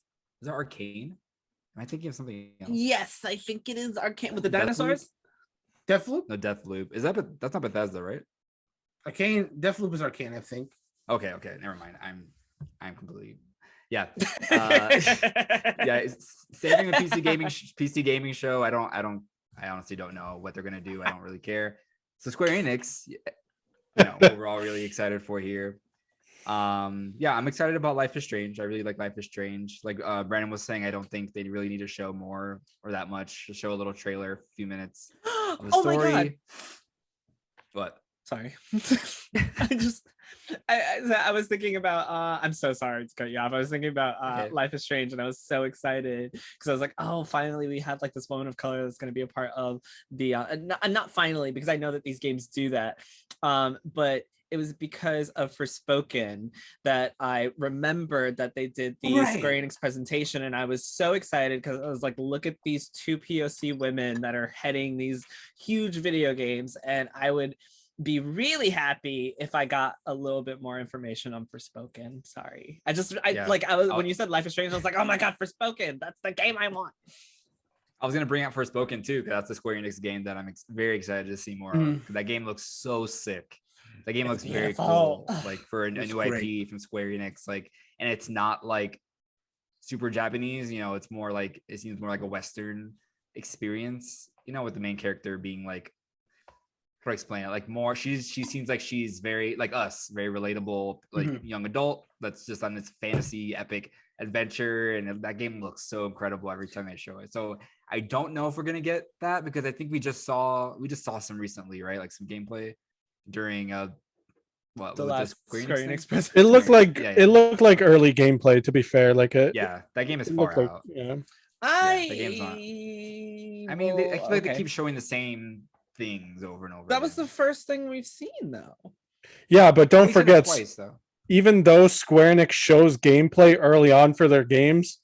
Is that Arcane? Am I thinking of something else? Yes, I think it is Arcane with the dinosaurs. Deathloop? No, Deathloop. That's not Bethesda, right? Arcane. Deathloop is Arcane, I think. Okay, never mind. I'm completely yeah. Yeah, saving a PC gaming show. I honestly don't know what they're gonna do. I don't really care. So Square Enix, overall really excited for here. Yeah, I'm excited about Life is Strange. I really like Life is Strange. Like Brandon was saying, I don't think they really need to show more or that much. Just show a little trailer, a few minutes of the story. My God. What? Sorry. I was thinking about I'm so sorry to cut you off. I was thinking about Okay. Life is Strange, and I was so excited because I was like, oh, finally we have like this woman of color that's going to be a part of the not finally, because I know that these games do that, but it was because of Forspoken that I remembered that they did the Square Enix presentation, and I was so excited because I was like, look at these two POC women that are heading these huge video games, and I would be really happy if I got a little bit more information on Forspoken. Sorry. When you said Life is Strange, I was like, oh my God, Forspoken. That's the game I want. I was going to bring out Forspoken too, because that's the Square Enix game that I'm very excited to see more of. That game looks so sick. That game looks very cool. Like for a new IP from Square Enix, like, and it's not like super Japanese, it's more like, it seems more like a Western experience, with the main character being like, how to explain it, like more she seems like she's very like us, very relatable, like young adult that's just on this fantasy epic adventure, and that game looks so incredible every time they show it. So I don't know if we're gonna get that, because I think we just saw some recently, right? Like some gameplay during the last Square Enix presentation. It looked like it looked like early gameplay, to be fair. Like that game is far out. I mean, I feel like they keep showing the same things over and over. That was the first thing we've seen, though. Yeah, but don't forget, twice, though. Even though Square Enix shows gameplay early on for their games,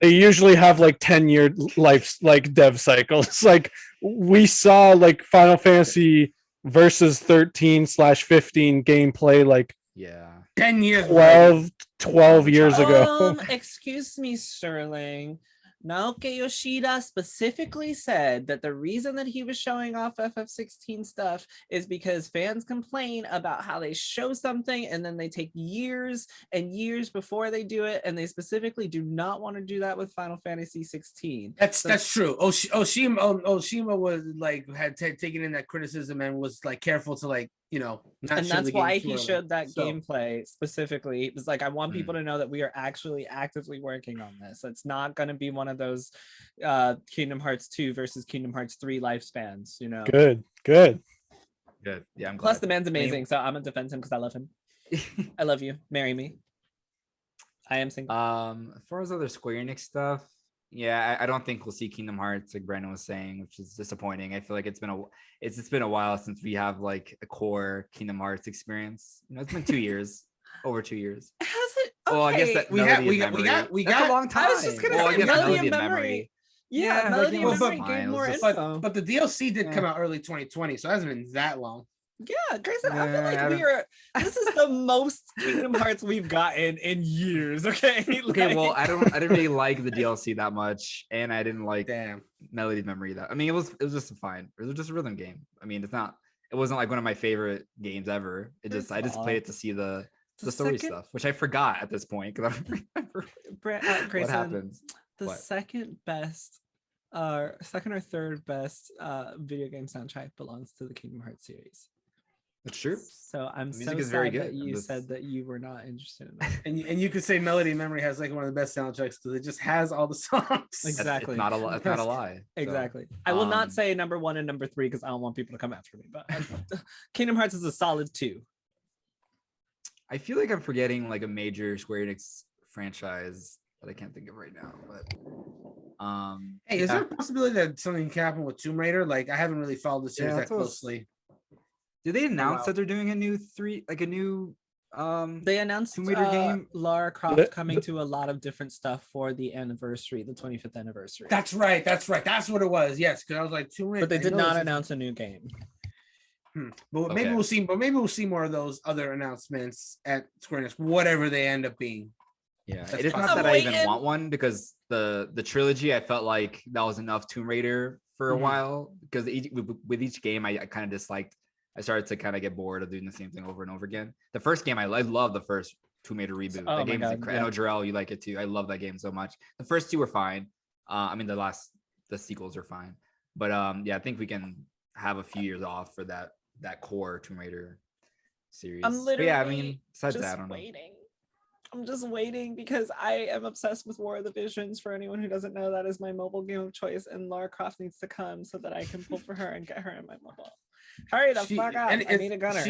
they usually have like 10-year life, like dev cycles. Like we saw like Final Fantasy versus 13/15 gameplay, like 10 years, 12 years ago. Excuse me, Sterling. Naoki Yoshida specifically said that the reason that he was showing off FF16 stuff is because fans complain about how they show something and then they take years and years before they do it, and they specifically do not want to do that with Final Fantasy 16. That's true. Oshima was like had taken in that criticism and was like careful to like not and that's why he showed that gameplay specifically. It was like, I want people to know that we are actually actively working on this. It's not going to be one of those Kingdom Hearts 2 versus Kingdom Hearts 3 lifespans, Good. Yeah, I'm glad. Plus the man's amazing, so I'm gonna defend him because I love him. I love you. Marry me. I am single. As far as other Square Enix stuff, I don't think we'll see Kingdom Hearts, like Brandon was saying, which is disappointing. I feel like it's been a while since we have like a core Kingdom Hearts experience. It's been 2 years, over 2 years. Has it? Okay. Well, I guess that we got a long time. I was just gonna say Melody of Memory. Yeah, Melody of Memory gave more info. But the DLC did come out early 2020, so it hasn't been that long. Yeah, Greysun, I feel like this is the most Kingdom Hearts we've gotten in years. Okay. Okay. Well, I didn't really like the DLC that much, and I didn't like Melody of Memory that. I mean, it was just fine. It was just a rhythm game. I mean, it wasn't like one of my favorite games ever. I just played it to see the story stuff, which I forgot at this point because I don't remember what happens. Second best, second or third best video game soundtrack belongs to the Kingdom Hearts series. That's true. So I'm so sad that you said that you were not interested in that. and you could say Melody of Memory has like one of the best soundtracks because it just has all the songs. Exactly. It's not a lie. Exactly. So, I will not say number 1 and number 3 because I don't want people to come after me. But Kingdom Hearts is a solid 2. I feel like I'm forgetting like a major Square Enix franchise that I can't think of right now. But hey, is there a possibility that something can happen with Tomb Raider? Like I haven't really followed the series that closely. Did they announce that they're doing a new they announced Tomb Raider game? Lara Croft coming to a lot of different stuff for the anniversary, the 25th anniversary. That's right. That's what it was. Yes, because I was like Tomb Raider. But they did not announce a new game. But maybe we'll see. But maybe we'll see more of those other announcements at Square Enix, whatever they end up being. Yeah, it is not that I even want one because the trilogy, I felt like that was enough Tomb Raider for a while because with each game I kind of disliked I started to kind of get bored of doing the same thing over and over again. The first game, I love the first Tomb Raider reboot. Oh That my game is God, incredible. I know Jarrell, you like it too. I love that game so much. The first two were fine. I mean, the sequels are fine. But yeah, I think we can have a few years off for that core Tomb Raider series. I'm literally yeah, I mean, besides just that, I don't know. waiting. I'm just waiting because I am obsessed with War of the Visions. For anyone who doesn't know, that is my mobile game of choice, and Lara Croft needs to come so that I can pull for her and get her in my mobile. Hurry the fuck up! I need a gunner.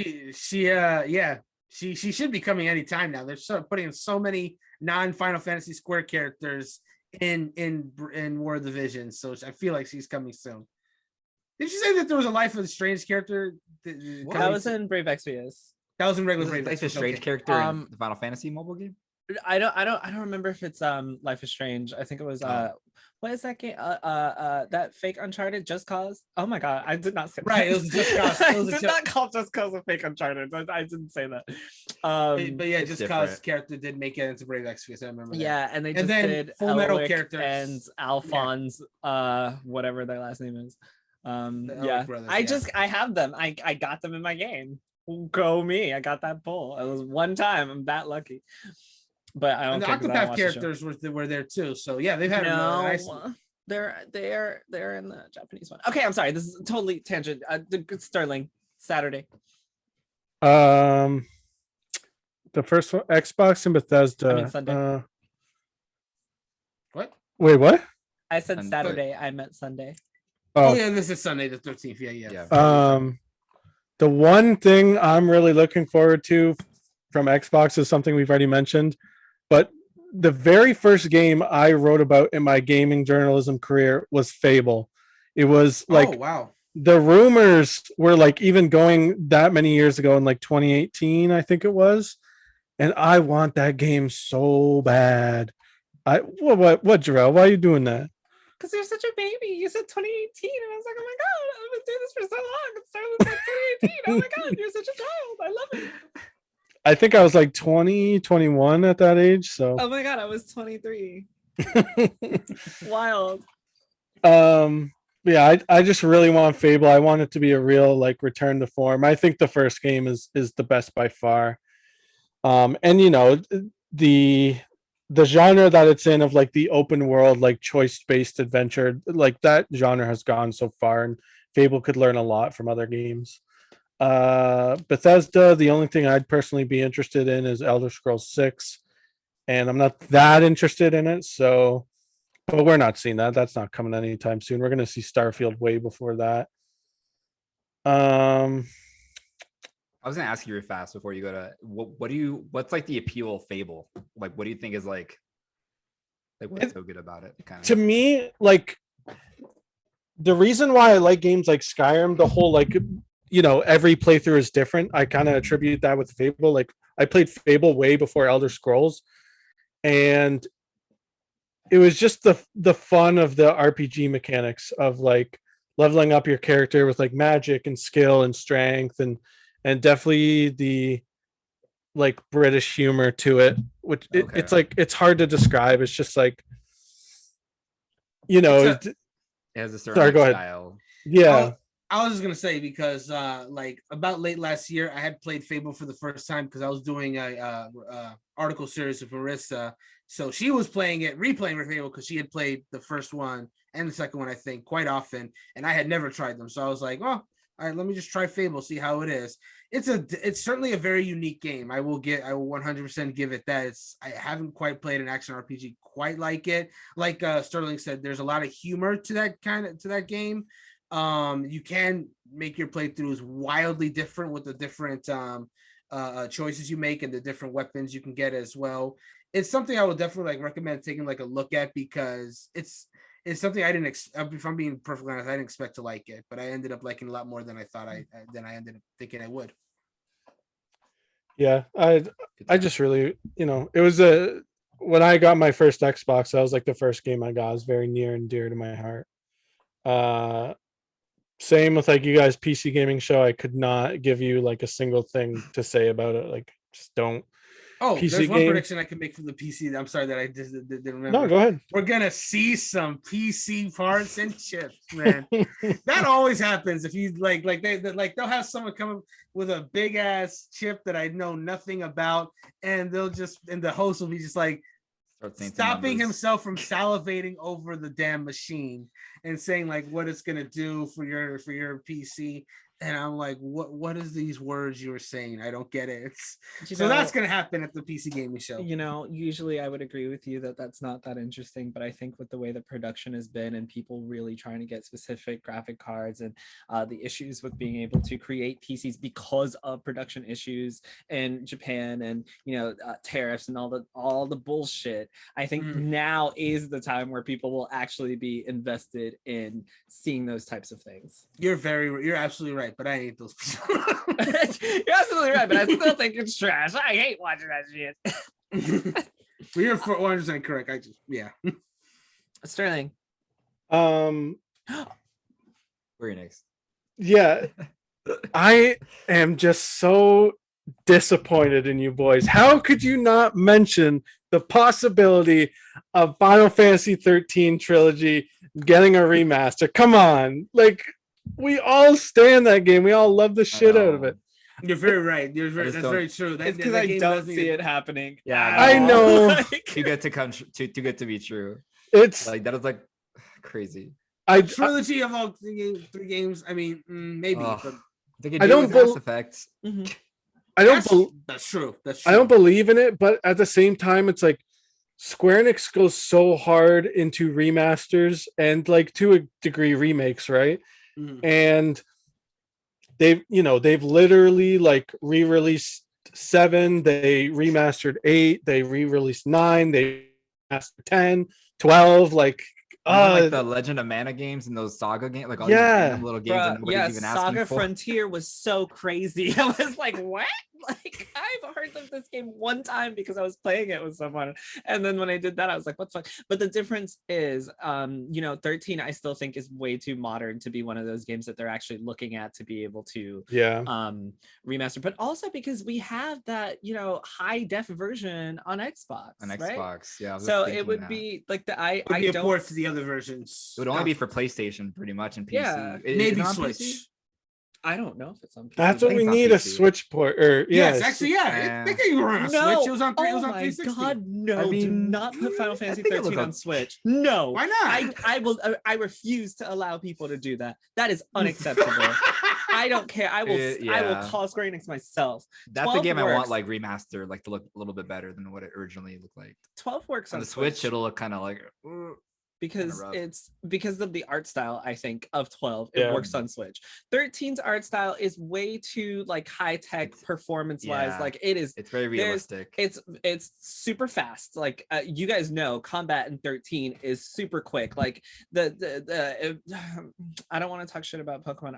She should be coming anytime now. They're putting so many non-Final Fantasy Square characters in War of the Visions, so I feel like she's coming soon. Did you say that there was a Life of Strange character? That was in Brave Exvius. That was in regular Is Brave. Life is Strange character in the Final Fantasy mobile game? I don't remember if it's Life is Strange. I think it was what is that game? That fake Uncharted Just Cause. Oh my god, I did not say that. Right, it was Just Cause. I did not call Just Cause a fake Uncharted. I didn't say that. But yeah, Just different. Cause character did make it into Brave Exvius. I remember that. Yeah, and they just then did Full Metal Elric characters and Alphonse, whatever their last name is. Yeah, brothers, I have them. I got them in my game. Go me! I got that pull. It was one time. I'm that lucky. But I don't. And the Octopath characters were there too. So yeah, they've had nice. They're in the Japanese one. Okay, I'm sorry. This is totally tangent. Sterling, Saturday. The first one, Xbox and Bethesda. I mean Sunday. What? Wait, what? I said Saturday. I meant Sunday. Oh yeah, this is Sunday the 13th. Yeah. The one thing I'm really looking forward to from Xbox is something we've already mentioned, but the very first game I wrote about in my gaming journalism career was Fable. It was like, oh wow, the rumors were like even going that many years ago in like 2018, I think it was, and I want that game so bad. What, Jarrell? Why are you doing that? Because you're such a baby. You said 2018, and I was like, oh my god, I've been doing this for so long. It started with like 2018. Oh my god, you're such a child. I love it. I think I was like 20, 21 at that age. So. Oh my god, I was 23. Wild. Yeah, I just really want Fable. I want it to be a real like return to form. I think the first game is the best by far. And you know, the genre that it's in of like the open world, like choice-based adventure, like that genre has gone so far, and Fable could learn a lot from other games. Bethesda, the only thing I'd personally be interested in is Elder Scrolls 6, and I'm not that interested in it, so but we're not seeing that. That's not coming anytime soon. We're gonna see Starfield way before that. I was gonna ask you real fast before you go to what's like the appeal of Fable? Like, what do you think is like what's so good about it? Kind of. To me, like the reason why I like games like Skyrim, the whole like, you know, every playthrough is different. I kind of attribute that with Fable. Like I played Fable way before Elder Scrolls, and it was just the fun of the RPG mechanics of like leveling up your character with like magic and skill and strength and definitely the like British humor to it, which it's like it's hard to describe. It's just like, you know, it has a certain style. Yeah. I was just gonna say because like about late last year, I had played Fable for the first time because I was doing a article series with Marissa. So she was replaying her Fable because she had played the first one and the second one, I think, quite often, and I had never tried them. So I was like, oh, all right, let me just try Fable, see how it is. It's certainly a very unique game. I will 100% give it that. I haven't quite played an action RPG quite like it. Like Sterling said, there's a lot of humor to that game. You can make your playthroughs wildly different with the different choices you make and the different weapons you can get as well. It's something I would definitely like recommend taking like a look at because it's something I didn't if I'm being perfectly honest, I didn't expect to like it, but I ended up liking a lot more than I thought I ended up thinking I would. Yeah, I just really, you know, it was when I got my first Xbox, that was like the first game I got. It was very near and dear to my heart. Same with like you guys PC gaming show. I could not give you like a single thing to say about it. Like just don't. Oh, PC there's one game. prediction I can make from the PC. I'm sorry that I just didn't remember. No, go ahead. We're gonna see some PC parts and chips, man. That always happens if you like they'll have someone come up with a big ass chip that I know nothing about, and the host will be just like stopping himself from salivating over the damn machine and saying like what it's gonna do for your PC. And I'm like, what is these words you were saying? I don't get it. So that's gonna happen at the PC gaming show. Usually I would agree with you that that's not that interesting, but I think with the way the production has been and people really trying to get specific graphic cards and the issues with being able to create PCs because of production issues in Japan and tariffs and all the bullshit, I think now is the time where people will actually be invested in seeing those types of things. You're absolutely right, but I hate those people. You're absolutely right, but I still think it's trash. I hate watching that shit. You're 100% correct. Sterling. Where are you next? Yeah. I am just so disappointed in you boys. How could you not mention the possibility of Final Fantasy 13 trilogy getting a remaster? Come on. Like, we all stand that game. We all love the shit out of it. You're very right. That's very true. It's because I don't see it happening. Yeah, I know. Too good to come. Too good to be true. It's like that is like crazy. A trilogy of all three games. I mean, maybe. I don't believe Effect. That's true. I don't believe in it, but at the same time, it's like Square Enix goes so hard into remasters and like to a degree remakes, right? And they've literally like re-released 7, they remastered 8, they re-released 9, they remastered 10, 12, like the Legend of Mana games and those Saga games, like all these random little games that nobody's even asking Saga for. Frontier was so crazy. I was like, what? Like, I've heard of this game one time because I was playing it with someone, and then when I did that, I was like, what the fuck? But the difference is, 13 I still think is way too modern to be one of those games that they're actually looking at to be able to remaster, but also because we have that high def version on Xbox, right? Xbox, yeah. So it would be like I don't port to the other versions. It would only be for PlayStation pretty much and PC. Yeah, maybe Switch. PC? I don't know if it's on PC. That's what we need, a Switch port. Or yes, actually, they can't even run on Switch. It was on 360. Oh my god, no! Do not put Final Fantasy 13 on Switch. No, why not? I refuse to allow people to do that. That is unacceptable. I don't care. I will call Square Enix myself. That's the game I want like remastered, like to look a little bit better than what it originally looked like. 12 works on the Switch. It'll look kind of like. Because it's because of the art style, I think, of 12. It works on Switch. 13's art style is way too like high tech performance wise. Like it's very realistic. It's super fast. Like you guys know, combat in 13 is super quick. Like the I don't want to talk shit about Pokemon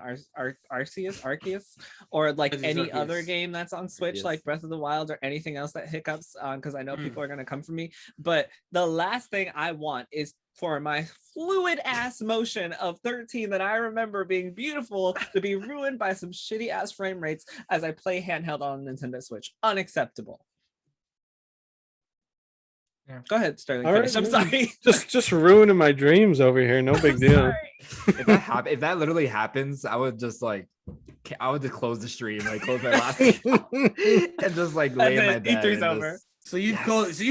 Arceus or like any other game that's on Switch, like Breath of the Wild or anything else that hiccups because I know people are gonna come for me. But the last thing I want is for my fluid ass motion of 13 that I remember being beautiful to be ruined by some shitty ass frame rates as I play handheld on Nintendo Switch. Unacceptable. Yeah. Go ahead, Sterling. Right, I'm sorry. Just ruining my dreams over here. No big deal. If that literally happens, I would just close the stream, like close my laptop, and just like lay in my bed. E3's over. So you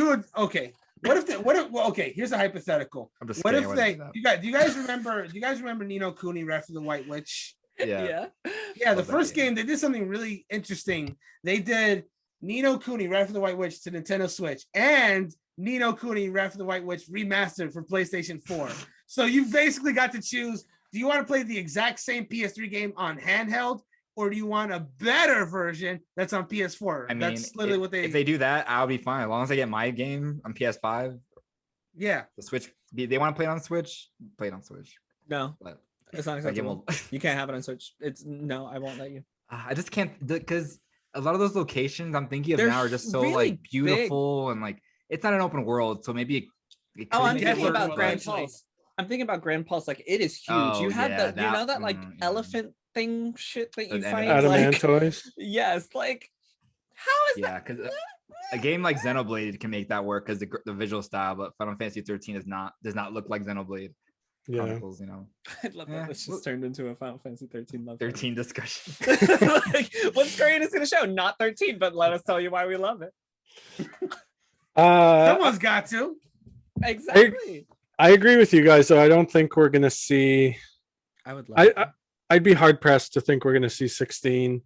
would okay. Okay, here's a hypothetical. What if do you guys remember Ni no Kuni Wrath of the White Witch? Yeah. The first game they did something really interesting. They did Ni no Kuni Wrath of the White Witch to Nintendo Switch and Ni no Kuni Wrath of the White Witch remastered for PlayStation 4. So you basically got to choose, do you want to play the exact same PS3 game on handheld, or do you want a better version that's on PS4? I mean, that's literally what if they do that, I'll be fine as long as I get my game on PS5. Yeah, the Switch. They want to play it on Switch. Play it on Switch. No, but it's not acceptable. You can't have it on Switch. I won't let you. I just can't because a lot of those locations I'm thinking of now are just so really like beautiful big. And like it's not an open world, so maybe. I'm thinking about Grand Pulse. I'm thinking about Grand Pulse. Like it is huge. You have that like elephant thing shit that you find Adamantoise. Yes, like how is that? Because a game like Xenoblade can make that work because the visual style, but Final Fantasy 13 does not look like Xenoblade Yeah. Chronicles. You know, I'd love that. This just turned into a Final Fantasy 13 love. 13 discussion. Like, what Square Enix gonna show? Not 13, but let us tell you why we love it. Someone's got to. Exactly. I agree with you guys, though. I don't think we're gonna see. I would love. I'd be hard pressed to think we're gonna see 16.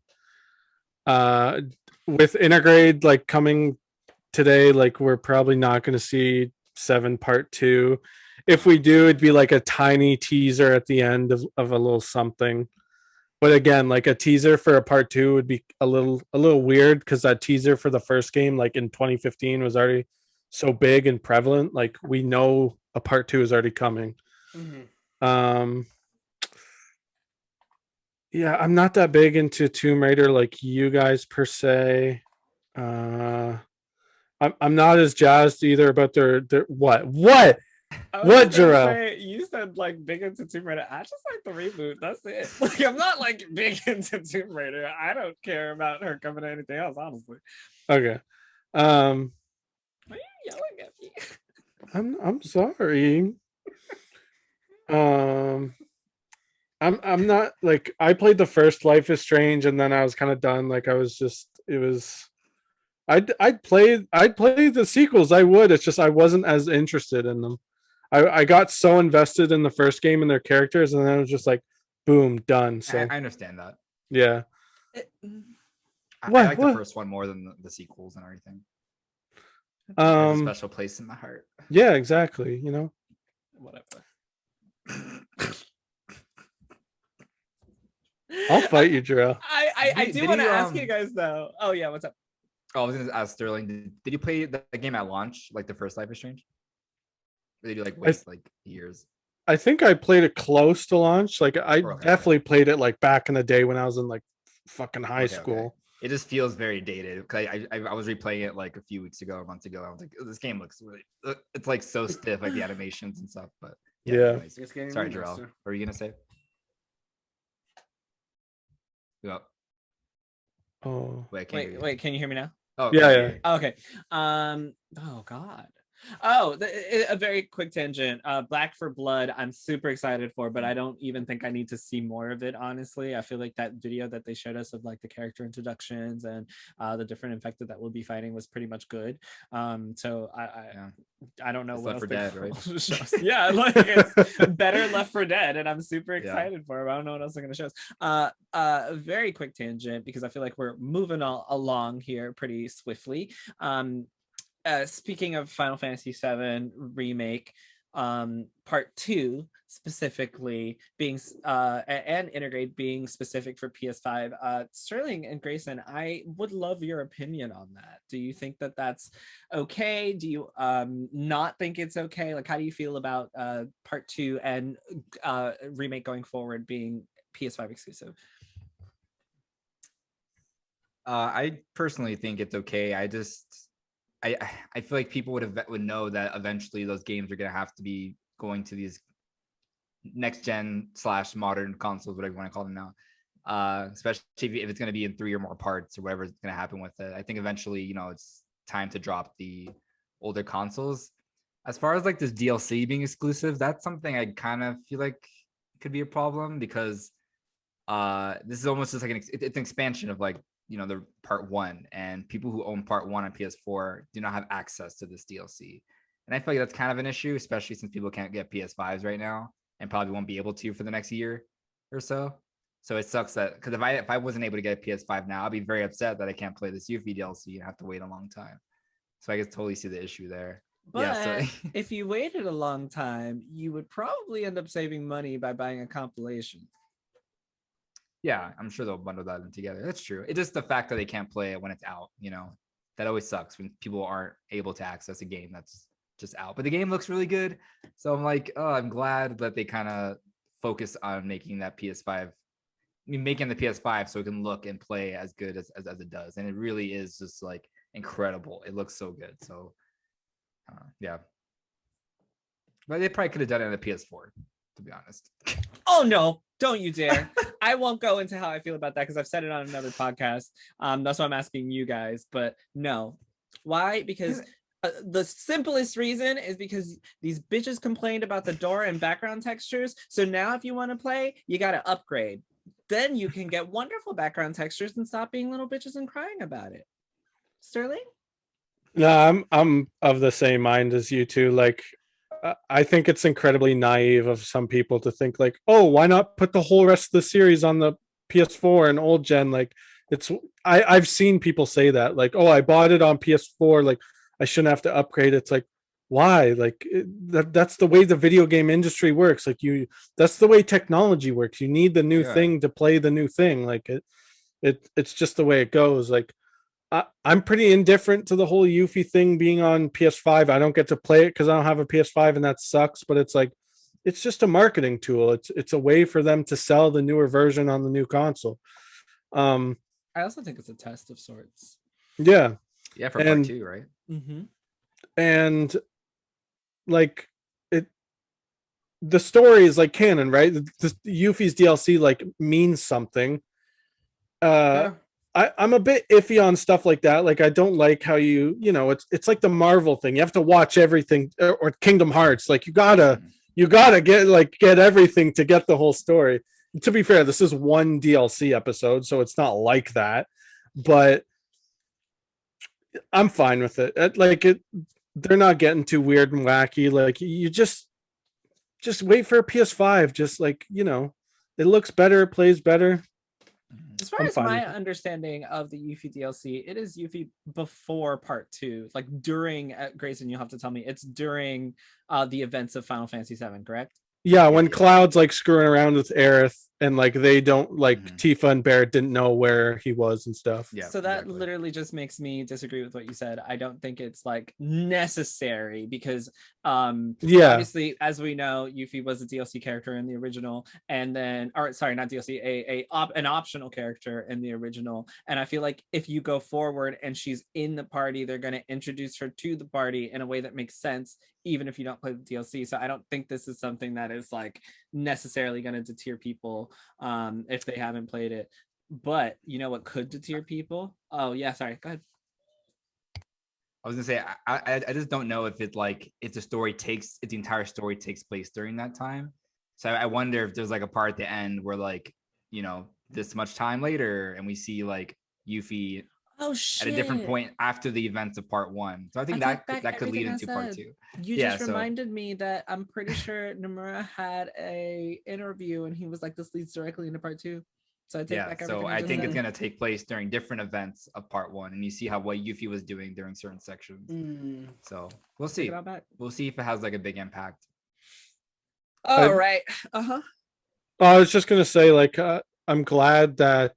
With Intergrade like coming today, like we're probably not gonna see 7 Part 2. If we do, it'd be like a tiny teaser at the end of a little something. But again, like a teaser for a Part 2 would be a little weird because that teaser for the first game, like in 2015, was already so big and prevalent. Like we know a Part 2 is already coming. Mm-hmm. Yeah, I'm not that big into Tomb Raider like you guys per se. I'm not as jazzed either about their what Jarrell? You said like big into Tomb Raider. I just like the reboot. That's it. Like I'm not like big into Tomb Raider. I don't care about her coming to anything else, honestly. Okay. Why are you yelling at me? I'm sorry. I'm not like I played the first Life is Strange and then I was kind of done. Like I was just I'd play the sequels. I would. It's just I wasn't as interested in them. I got so invested in the first game and their characters, and then it was just like, boom, done. So I understand that. Yeah. I like the first one more than the sequels and everything. There's a special place in my heart. Yeah, exactly. You know. Whatever. I'll fight you, Jarrell. I do want to ask you guys though. Oh yeah, what's up? Oh, I was gonna ask Sterling. Did you play the game at launch, like the first Life is Strange? Or did you like wait like years? I think I played it close to launch. Like I Okay, definitely played it like back in the day when I was in like fucking high school. Okay. It just feels very dated. Cause I was replaying it like a few weeks ago or months ago. I was like, oh, this game looks really. It's like so stiff, like the animations and stuff. But yeah. Anyways. Sorry, Jarrell. What were you gonna say? Yeah. Oh. Wait, can you hear me now? Oh yeah. Okay. Oh God. Oh, a very quick tangent. Black for Blood, I'm super excited for, but I don't even think I need to see more of it, honestly. I feel like that video that they showed us of like the character introductions and the different infected that we'll be fighting was pretty much good. So I don't know it's what Left else 4 Dead, right? Yeah, like it's better Left 4 Dead, and I'm super excited for it. I don't know what else they're gonna show us. A very quick tangent because I feel like we're moving along here pretty swiftly. Speaking of Final Fantasy VII Remake, Part 2 specifically being and Intergrade being specific for PS5, Sterling and Greysun, I would love your opinion on that. Do you think that that's okay? Do you not think it's okay? Like, how do you feel about Part 2 and Remake going forward being PS5 exclusive? I personally think it's okay. I feel like people would know that eventually those games are gonna have to be going to these next gen / modern consoles, whatever you want to call them now. Especially if it's gonna be in 3 or more parts or whatever's gonna happen with it. I think eventually, it's time to drop the older consoles. As far as like this DLC being exclusive, that's something I kind of feel like could be a problem because this is almost just like it's an expansion of like the Part 1, and people who own Part 1 on PS4 do not have access to this DLC. And I feel like that's kind of an issue, especially since people can't get PS5s right now and probably won't be able to for the next year or so. So it sucks that because if I wasn't able to get a PS5 now, I'd be very upset that I can't play this Yuffie DLC and have to wait a long time. So I can totally see the issue there. But if you waited a long time, you would probably end up saving money by buying a compilation. Yeah, I'm sure they'll bundle that in together. That's true. It's just the fact that they can't play it when it's out, that always sucks when people aren't able to access a game that's just out. But the game looks really good. So I'm like, oh, I'm glad that they kind of focus on making that PS5, making the PS5 so it can look and play as good as it does. And it really is just like incredible. It looks so good. So yeah. But they probably could have done it on the PS4, to be honest. Oh no, don't you dare. I won't go into how I feel about that because I've said it on another podcast. That's why I'm asking you guys. But no, Why? Because the simplest reason is because these bitches complained about the door and background textures. So now if you want to play, you got to upgrade. Then you can get wonderful background textures and stop being little bitches and crying about it. Sterling? No, I'm of the same mind as you two. Like, I think it's incredibly naive of some people to think like, oh, why not put the whole rest of the series on the PS4 and old gen? Like, I've seen people say that, like, oh, I bought it on PS4, like I shouldn't have to upgrade. It's like, why? Like that's the way the video game industry works. Like that's the way technology works. You need the new thing to play the new thing. Like it's just the way it goes. Like I'm pretty indifferent to the whole Yuffie thing being on PS5. I don't get to play it because I don't have a PS5, and that sucks. But it's like, it's just a marketing tool. It's a way for them to sell the newer version on the new console. I also think it's a test of sorts. Yeah, for part 2, right? Mm-hmm. And like the story is like canon, right? The Yuffie's DLC like means something. I'm a bit iffy on stuff like that. Like I don't like how you know, it's like the Marvel thing. You have to watch everything, or Kingdom Hearts. Like you gotta get everything to get the whole story. To be fair, this is one DLC episode, so it's not like that. But I'm fine with it. Like they're not getting too weird and wacky. Like you just wait for a PS5. Just like, you know, it looks better, it plays better. As far as my understanding of the Yuffie DLC, it is Yuffie before part 2. Like during Greysun, you'll have to tell me it's during the events of Final Fantasy VII, correct? Yeah, when Cloud's like screwing around with Aerith, and like they don't like Tifa and Barrett didn't know where he was and stuff. Yeah. So that literally just makes me disagree with what you said. I don't think it's like necessary because obviously, as we know, Yuffie was a DLC character in the original, and then not DLC, an optional character in the original. And I feel like if you go forward and she's in the party, they're going to introduce her to the party in a way that makes sense, even if you don't play the DLC. So I don't think this is something that is like necessarily going to deter people if they haven't played it. But you know what could deter people? Oh yeah, sorry, go ahead. I was gonna say I just don't know if if the entire story takes place during that time. So I wonder if there's like a part at the end where like, you know, this much time later and we see like Yuffie at a different point after the events of part 1. So I think that could lead into part 2. You just reminded me that I'm pretty sure Nomura had a interview and he was like, this leads directly into part 2. So I take back everything. So I think it's gonna take place during different events of part 1, and you see what Yuffie was doing during certain sections. So we'll see. We'll see if it has like a big impact. All right. I was just gonna say, like, I'm glad that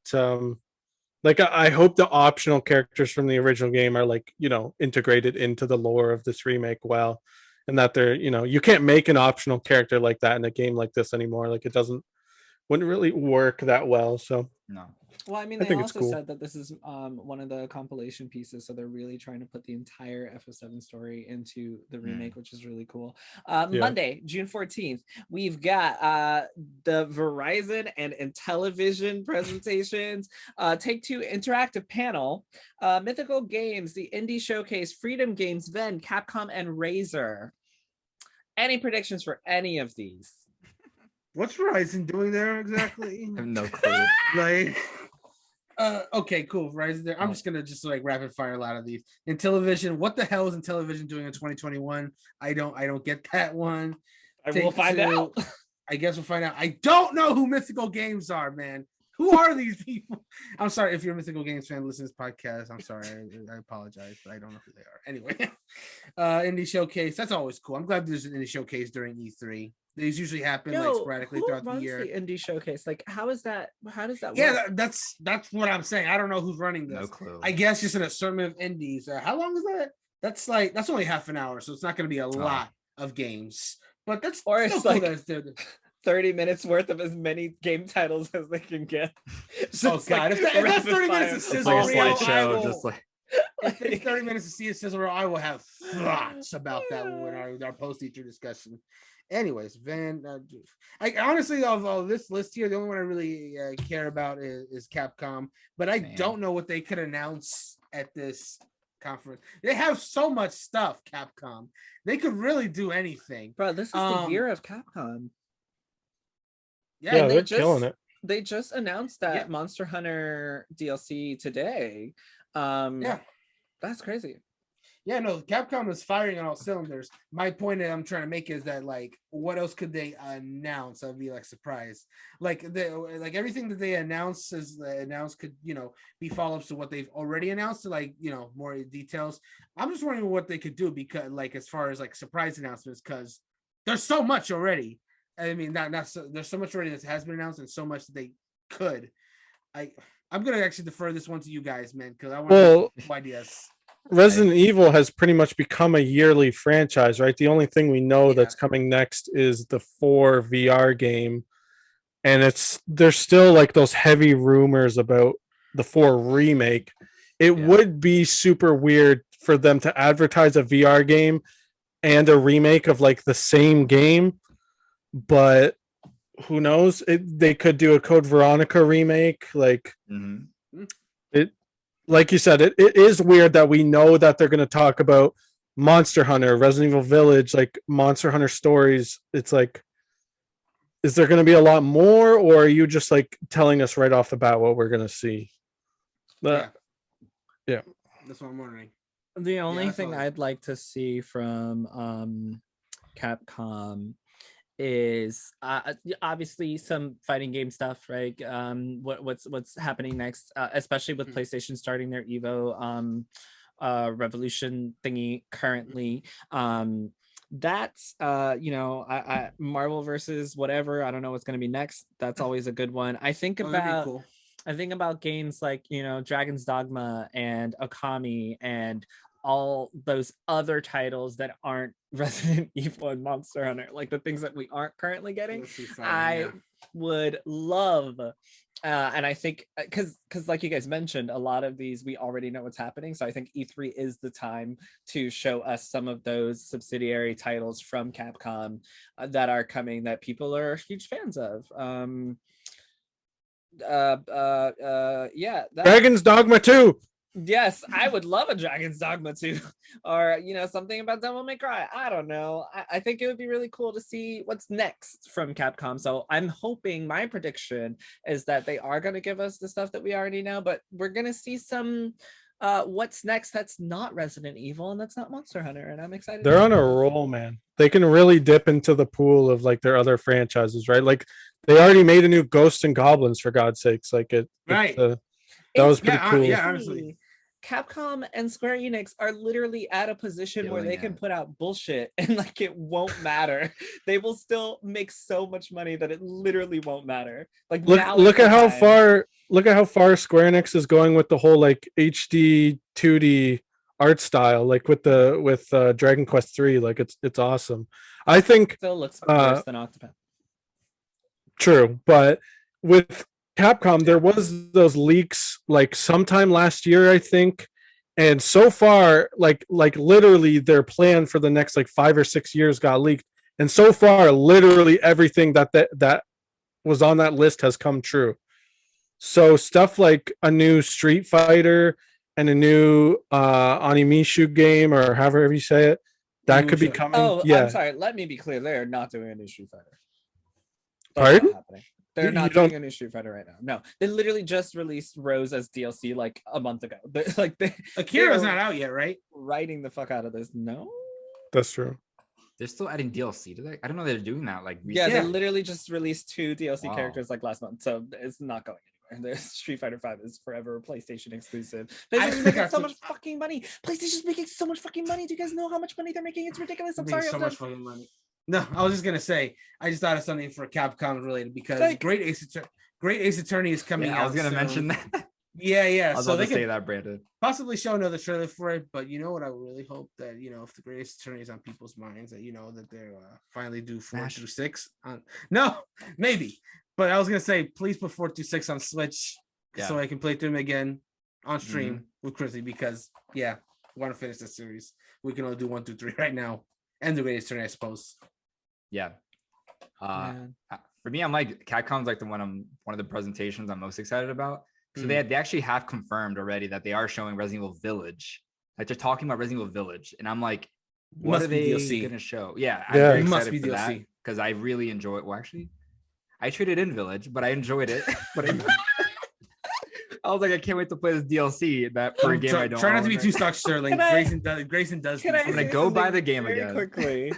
like I hope the optional characters from the original game are like, you know, integrated into the lore of this remake well, and that they're, you know, you can't make an optional character like that in a game like this anymore. Like it wouldn't really work that well. So no. Well, I mean, they also said that this is one of the compilation pieces, so they're really trying to put the entire FF7 story into the remake, which is really cool. Monday, June 14th, we've got the Verizon and Intellivision presentations, Take-Two Interactive Panel, Mythical Games, the Indie Showcase, Freedom Games, Ven, Capcom, and Razer. Any predictions for any of these? What's Verizon doing there exactly? I have no clue. Like, okay, cool. Verizon there. I'm just gonna like rapid fire a lot of these. Intellivision, what the hell is Intellivision doing in 2021? I don't get that one. We'll find out. I guess we'll find out. I don't know who Mythical Games are, man. Who are these people? I'm sorry if you're a Mythical Games fan, listen to this podcast. I'm sorry. I apologize, but I don't know who they are. Anyway, Indie Showcase. That's always cool. I'm glad there's an Indie Showcase during E3. These usually happen like sporadically throughout the year. The Indie Showcase, like how does that work? Yeah, that's what I'm saying. I don't know who's running this. No clue. I guess just an assortment of indies. How long is that? That's only half an hour, so it's not going to be a lot of games. But that's it's cool like 30 minutes worth of as many game titles as they can get. Oh God! If that's 30 minutes of sizzle reel, if it's 30 minutes to see a sizzle reel, I will have thoughts about that when our post-teacher discussion. Anyways, Van, I honestly of this list here, the only one I really care about is Capcom, but I don't know what they could announce at this conference. They have so much stuff, Capcom. They could really do anything. Bro, this is the year of Capcom. Yeah, Yeah, they they're just- killing it. They just announced that Yeah. Monster Hunter DLC today. yeah. That's crazy. Yeah, no, Capcom is firing on all cylinders. My point that I'm trying to make is that, like, what else could they announce? I'd be like surprised. Like everything that they announce could, you know, be follow-ups to what they've already announced, like, you know, more details. I'm just wondering what they could do, because, like, as far as like surprise announcements, because there's so much already. I mean, there's so much already that has been announced, and so much that they could. I'm gonna actually defer this one to you guys, man, because I want ideas. Resident Evil has pretty much become a yearly franchise, right? The only thing we know that's coming next is the 4 VR game, and there's still like those heavy rumors about the 4 remake. It would be super weird for them to advertise a VR game and a remake of like the same game, but who knows? They could do a Code Veronica remake, like it. Like you said, it is weird that we know that they're going to talk about Monster Hunter, Resident Evil Village, like Monster Hunter stories. It's like, is there going to be a lot more, or are you just like telling us right off the bat what we're going to see? Yeah, that's what I'm wondering. The only thing I'd like to see from Capcom is obviously some fighting game stuff, right? What's happening next, especially with PlayStation starting their Evo Revolution thingy currently. That's you know, I Marvel versus whatever, I don't know what's going to be next. That's always a good one. I think about games like, you know, Dragon's Dogma and Okami and all those other titles that aren't Resident Evil and Monster Hunter, like the things that we aren't currently getting. I would love, and I think because like you guys mentioned, a lot of these we already know what's happening. So I think E3 is the time to show us some of those subsidiary titles from Capcom that are coming that people are huge fans of. Dragon's Dogma 2. Yes, I would love a Dragon's Dogma 2, or, you know, something about Devil May Cry. I don't know. I think it would be really cool to see what's next from Capcom. So I'm hoping, my prediction is that they are going to give us the stuff that we already know, but we're going to see some what's next that's not Resident Evil and that's not Monster Hunter, and I'm excited. They're on a roll, man. They can really dip into the pool of like their other franchises, right? Like they already made a new Ghosts and Goblins, for God's sakes. Like that was pretty cool. Yeah, honestly. Capcom and Square Enix are literally at a position where they can put out bullshit and like it won't matter. They will still make so much money that it literally won't matter. Like look at how far Square Enix is going with the whole like HD 2D art style, like with Dragon Quest 3. Like it's awesome. I think it still looks worse than Octopath. True, but with Capcom, there was those leaks like sometime last year, I think, and so far, like literally, their plan for the next like 5 or 6 years got leaked, and so far, literally everything that was on that list has come true. So stuff like a new Street Fighter and a new Animishu game, or however you say it, that could be coming. Oh, yeah. I'm sorry. Let me be clear. They are not doing a new Street Fighter. Pardon? They're not doing a new Street Fighter right now. No, they literally just released Rose as DLC like a month ago. Akira's not out yet, right? Writing the fuck out of this. No, that's true. They're still adding DLC to that. I don't know they're doing that. Like recently. Yeah, they literally just released 2 DLC characters like last month, so it's not going anywhere. The Street Fighter 5 is forever PlayStation exclusive. PlayStation's making so much fucking money. PlayStation's making so much fucking money. Do you guys know how much money they're making? It's ridiculous. I'm sorry. So much fucking money. No, I was just gonna say, I just thought of something for Capcom related because Great Ace Attorney is coming out. I was gonna mention that. Yeah. So they can say that, Brandon. Possibly show another trailer for it, but you know what? I really hope that, you know, if the Great Ace Attorney is on people's minds, that, you know, that they're finally do 4 through 6 on. No, maybe, but I was gonna say, please put 4 through 6 on Switch so I can play through them again on stream with Chrissy, because we want to finish this series. We can only do 1 through 3 right now, and the Great Ace Attorney, I suppose. Yeah. For me, I'm like Capcom's like one of the presentations I'm most excited about. So they actually have confirmed already that they are showing Resident Evil Village Like they're talking about Resident Evil Village, and I'm like, what Must are be they DLC. gonna show? Yeah, I'm Yeah. very It must excited be for that DLC. because I really enjoy it. Well, actually, I traded in Village, but I enjoyed it. But I was like, I can't wait to play this DLC that for a game I don't. Try not to own be right too now. stock Sterling. Grayson does. Can I I'm gonna say go buy something the game very again. quickly?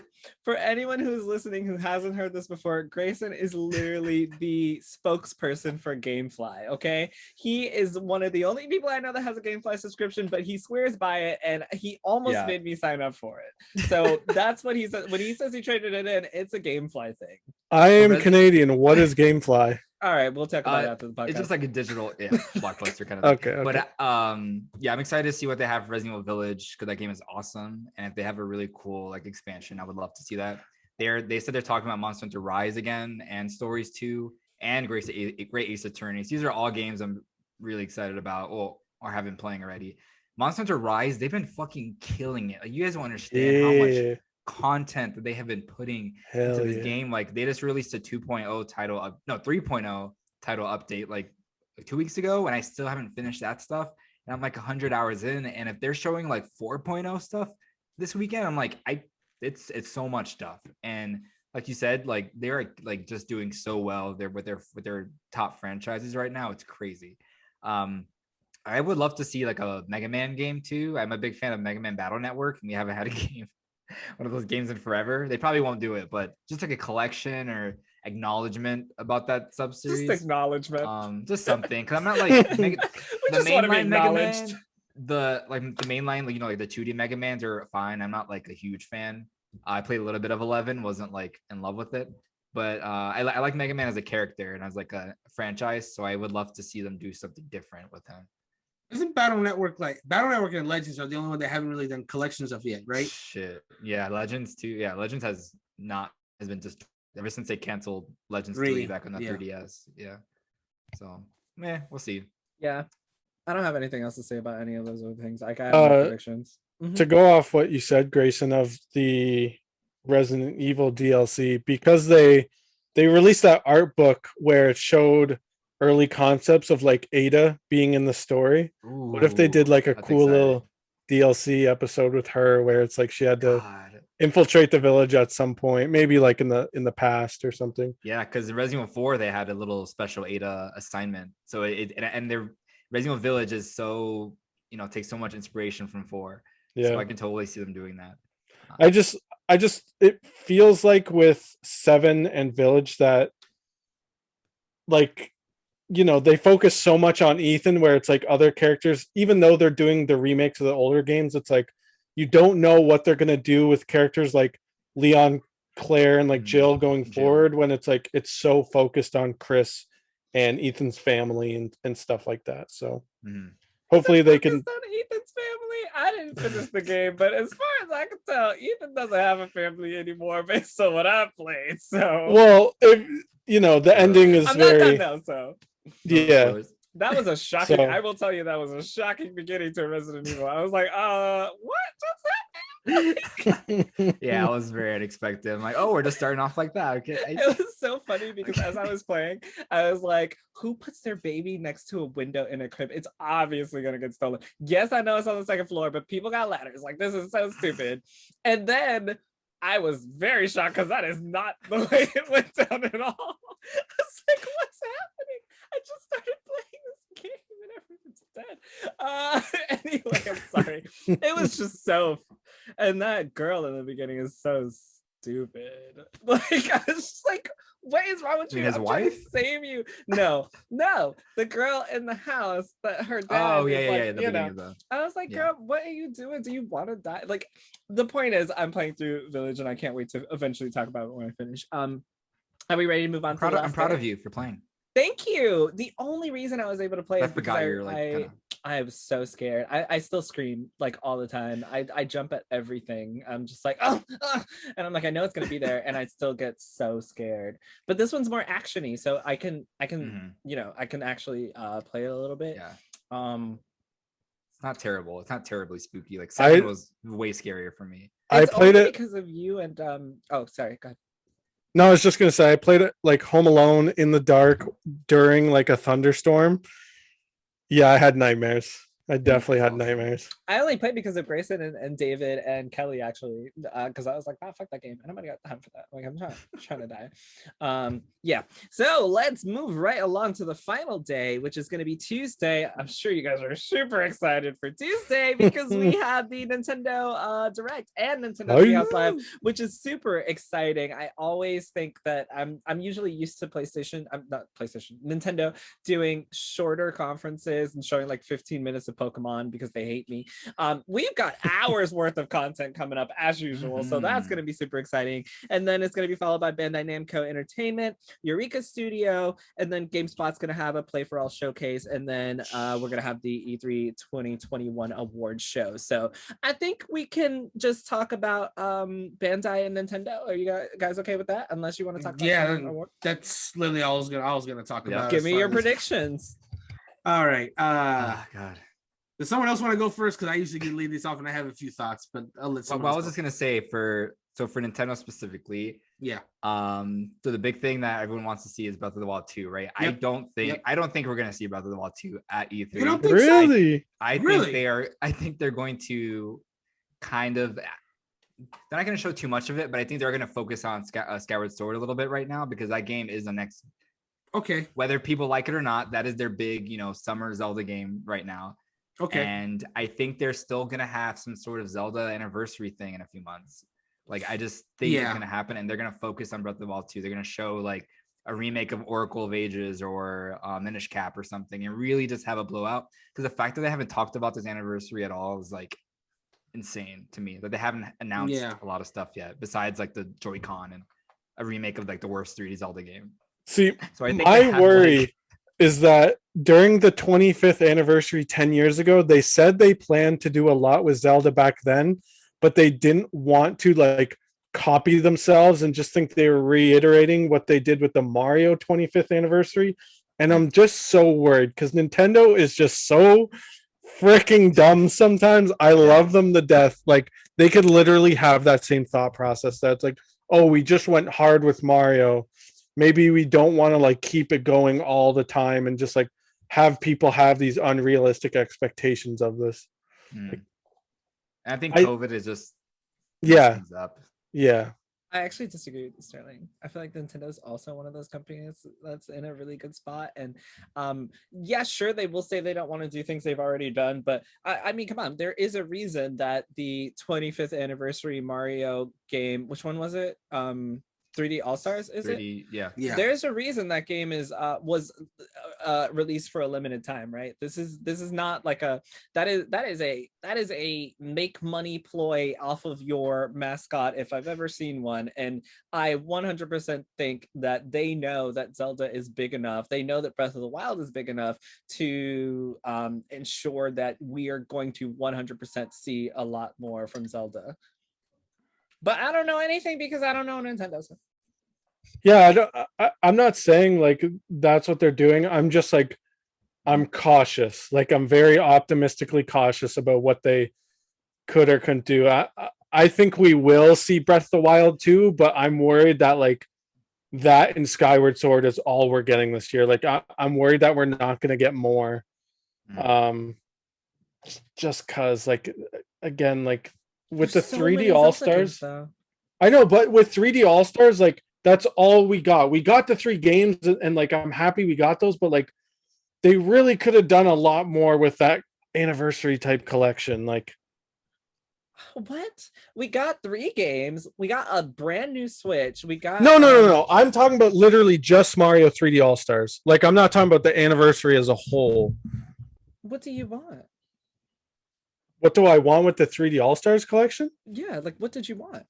For anyone who's listening who hasn't heard this before, Greysun is literally the spokesperson for GameFly. Okay, he is one of the only people I know that has a GameFly subscription, but he swears by it, and he almost Yeah. made me sign up for it. So that's what he says when he says he traded it in. It's a GameFly thing. I am Resident- Canadian. What is GameFly? All right, we'll talk about it after the podcast. It's just like a digital blockbuster kind of thing. Okay. But yeah, I'm excited to see what they have for Resident Evil Village because that game is awesome. And if they have a really cool like expansion, I would love to see that. They said they're talking about Monster Hunter Rise again and Stories 2 and Great Ace Attorneys. These are all games I'm really excited about or have been playing already. Monster Hunter Rise, they've been fucking killing it. Like you guys don't understand how much content that they have been putting into this game. Like they just released a 2.0 title 3.0 title update like 2 weeks ago, and I still haven't finished that stuff. And I'm like 100 hours in, and if they're showing like 4.0 stuff this weekend, I'm like, it's so much stuff. And like you said, like they're like just doing so well there with their top franchises right now. It's crazy. I would love to see like a Mega Man game too. I'm a big fan of Mega Man Battle Network, and we haven't had a game, one of those games in forever. They probably won't do it, but just like a collection or acknowledgement about that sub-series. Just acknowledgement. Just something. Because I'm not like the just wanna be mainline Mega Man, acknowledged. the mainline, like like the 2D Mega Mans are fine. I'm not like a huge fan. I played a little bit of 11, wasn't like in love with it, but I like Mega Man as a character and as like a franchise. So I would love to see them do something different with him. Isn't Battle Network and Legends are the only one that haven't really done collections of yet, right? Shit. Yeah, Legends too. Yeah, Legends has been just ever since they canceled Legends 3 back on the 3DS. Yeah. So we'll see. Yeah. I don't have anything else to say about any of those other things. Like I have no predictions. To go off what you said, Grayson, of the Resident Evil DLC, because they released that art book where it showed early concepts of like Ada being in the story. Ooh, What if they did like a that's cool exciting. little DLC episode with her where it's like she had to infiltrate the village at some point, maybe like in the past or something. Yeah, because in Resident Evil 4 they had a little special Ada assignment. So and their Resident Evil Village is so takes so much inspiration from 4. Yeah, so I can totally see them doing that. I just it feels like with 7 and Village that like they focus so much on Ethan where it's like other characters, even though they're doing the remakes of the older games, it's like you don't know what they're going to do with characters like Leon, Claire, and like Jill going forward when it's like it's so focused on Chris and Ethan's family and stuff like that. So hopefully they can. On Ethan's family. I didn't finish the game, but as far as I can tell, Ethan doesn't have a family anymore based on what I played. So well, the ending is I'm very. not done now, so Yeah. that was a shocking. So- I will tell you that was a shocking beginning to Resident Evil. I was like, what just happened? Yeah, it was very unexpected. I'm like, oh, we're just starting off like that. Okay. It was so funny because as I was playing, I was like, who puts their baby next to a window in a crib? It's obviously gonna get stolen. Yes, I know it's on the second floor, but people got ladders. Like, this is so stupid. And then I was very shocked because that is not the way it went down at all. I was like, what's happening? I just started playing this game and everything's dead. Anyway, I'm sorry. It was just so, and that girl in the beginning is so stupid. Like, I was just like, what is wrong with you? His I'm trying to wife? save you. No, the girl in the house that her dad. Oh, yeah, is yeah, like, yeah. The beginning of the... I was like, girl, what are you doing? Do you want to die? Like, the point is, I'm playing through Village, and I can't wait to eventually talk about it when I finish. Are we ready to move on? I'm proud of you for playing. Thank you. The only reason I was able to play I is because forgot you're like kinda... I was so scared. I still scream like all the time. I jump at everything. I'm just like, and I'm like, I know it's gonna be there, and I still get so scared. But this one's more actiony, so I can I can actually play it a little bit. Yeah. It's not terrible. It's not terribly spooky. Like 7 was way scarier for me. It's I played only it because of you and oh, sorry, go ahead. No, I was just gonna say I played it like Home Alone in the dark during like a thunderstorm. Yeah, I had nightmares. I definitely had nightmares. I only played because of Greysun and David and Kelly, actually, because I was like, ah, fuck that game. Nobody got time for that. Like, I'm trying to die. Yeah. So let's move right along to the final day, which is going to be Tuesday. I'm sure you guys are super excited for Tuesday because we have the Nintendo Direct and Nintendo Treehouse Live, which is super exciting. I always think that I'm usually used to Nintendo doing shorter conferences and showing like 15 minutes of Pokemon because they hate me. We've got hours worth of content coming up as usual, so that's going to be super exciting. And then it's going to be followed by Bandai Namco Entertainment, Eureka Studio, and then GameSpot's going to have a Play for All showcase, and then we're going to have the E3 2021 award show. So I think we can just talk about Bandai and Nintendo. Are you guys okay with that? Unless you want to talk about award? That's literally all I was gonna talk about. Give me your predictions. All right. God. Does someone else want to go first? Because I usually can lead this off, and I have a few thoughts, but I'll let someone. Well, I was just gonna say for Nintendo specifically, yeah. So the big thing that everyone wants to see is Breath of the Wild 2, right? Yep. I don't think we're gonna see Breath of the Wild 2 at E3. You don't think really? So? I think they are. I think they're going to kind of. They're not going to show too much of it, but I think they're going to focus on Skyward Sword a little bit right now because that game is the next. Okay. Whether people like it or not, that is their big, summer Zelda game right now. Okay. And I think they're still going to have some sort of Zelda anniversary thing in a few months. Like, I just think it's going to happen, and they're going to focus on Breath of the Wild 2. They're going to show like a remake of Oracle of Ages or Minish Cap or something, and really just have a blowout. Because the fact that they haven't talked about this anniversary at all is like insane to me, that they haven't announced a lot of stuff yet besides like the Joy-Con and a remake of like the worst 3D Zelda game. See, so I think my worry is that during the 25th anniversary 10 years ago, they said they planned to do a lot with Zelda back then, but they didn't want to like copy themselves and just think they were reiterating what they did with the Mario 25th anniversary. And I'm just so worried because Nintendo is just so freaking dumb sometimes. I love them to death. Like, they could literally have that same thought process that's like, oh, we just went hard with Mario. Maybe we don't want to like keep it going all the time and just like have people have these unrealistic expectations of this. Like, I think COVID is just up. Yeah. I actually disagree with you, Sterling. I feel like Nintendo's also one of those companies that's in a really good spot. And yeah, sure, they will say they don't want to do things they've already done. But I mean, come on, there is a reason that the 25th anniversary Mario game, which one was it? 3D All-Stars, is 3D, it? Yeah. There's a reason that game was released for a limited time, right? This is not like that is a make money ploy off of your mascot if I've ever seen one. And I 100% think that they know that Zelda is big enough. They know that Breath of the Wild is big enough to ensure that we are going to 100% see a lot more from Zelda. But I don't know anything because I don't know Nintendo stuff. Yeah, I'm not saying like that's what they're doing. I'm just like, I'm cautious. Like, I'm very optimistically cautious about what they could or couldn't do. I think we will see Breath of the Wild 2, but I'm worried that like that and Skyward Sword is all we're getting this year. Like, I'm worried that we're not going to get more. Just because, like, again, like with There's the so 3D many All-Stars, Zelda games, I know, but with 3D All-Stars, like, that's all we got. We got the 3 games, and like, I'm happy we got those, but like, they really could have done a lot more with that anniversary type collection. Like, what? We got 3 games. We got a brand new Switch. We got no. I'm talking about literally just Mario 3D All-Stars. Like, I'm not talking about the anniversary as a whole. What do you want? What do I want with the 3D All-Stars collection? Yeah, like, what did you want?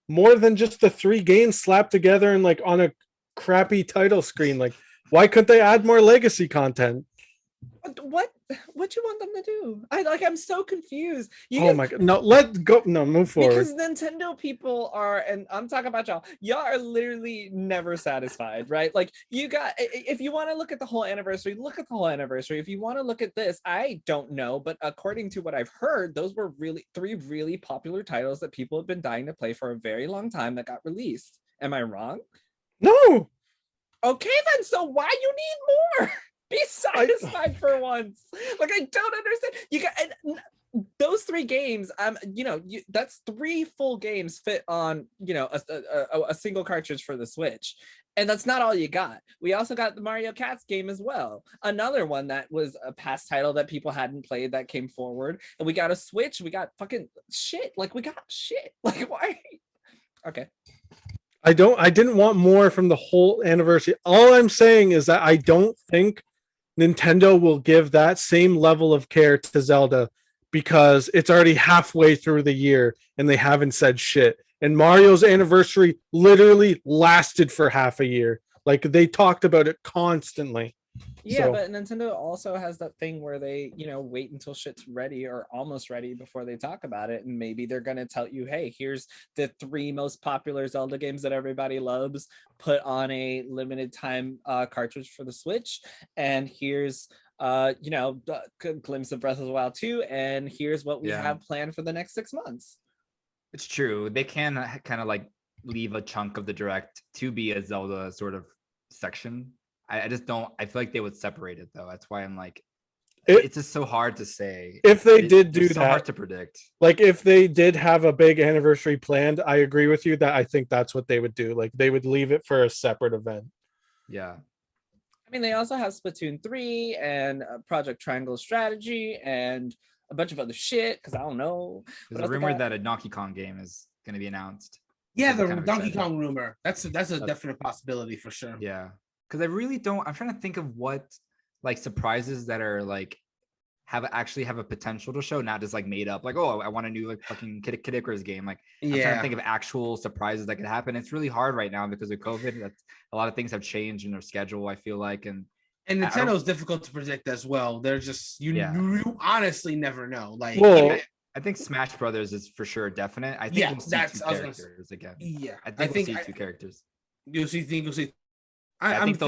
More than just the 3 games slapped together and like on a crappy title screen. Like, why couldn't they add more legacy content? What you want them to do? I'm so confused. My god. No, move forward. Because Nintendo people are, and I'm talking about y'all are literally never satisfied, right? Like, you got, if you want to look at the whole anniversary, look at the whole anniversary. If you want to look at this, I don't know, but according to what I've heard, those were really 3 really popular titles that people have been dying to play for a very long time that got released. Am I wrong? No. Okay then, so why you need more? Besides satisfied for once. Like I don't understand. You got those 3 games. That's 3 full games fit on a single cartridge for the Switch. And that's not all you got. We also got the Mario Kart game as well. Another one that was a past title that people hadn't played that came forward. And we got a Switch. We got fucking shit. Like we got shit. Like why? Okay. I didn't want more from the whole anniversary. All I'm saying is that I don't think Nintendo will give that same level of care to Zelda because it's already halfway through the year and they haven't said shit. And Mario's anniversary literally lasted for half a year. Like they talked about it constantly. Yeah, So- but Nintendo also has that thing where they, wait until shit's ready or almost ready before they talk about it. And maybe they're going to tell you, hey, here's the 3 most popular Zelda games that everybody loves, put on a limited time cartridge for the Switch. And here's, a glimpse of Breath of the Wild 2. And here's what we have planned for the next 6 months. It's true. They can kind of like leave a chunk of the direct to be a Zelda sort of section. I just don't. I feel like they would separate it though. That's why I'm like, it's just so hard to say. If they did do so that, hard to predict. like if they did have a big anniversary planned, I agree with you that I think that's what they would do. Like they would leave it for a separate event. Yeah. I mean, they also have Splatoon 3 and Project Triangle Strategy and a bunch of other shit because I don't know. There's a rumor that a Donkey Kong game is going to be announced. Yeah, I'm the kind of Donkey excited. Kong rumor. That's a definite possibility for sure. Yeah, because I really don't. I'm trying to think of what like surprises that are like actually have a potential to show, not just like made up. Like, oh, I want a new like fucking Kid Icarus game. Like, I'm trying to think of actual surprises that could happen. It's really hard right now because of COVID. That's a lot of things have changed in their schedule. I feel like, and Nintendo's difficult to predict as well. They're just you honestly never know. Like, Well, I think Smash Brothers is for sure definite. I think we'll see 2 characters again. Yeah, I think we'll see 2 characters. You'll see. I think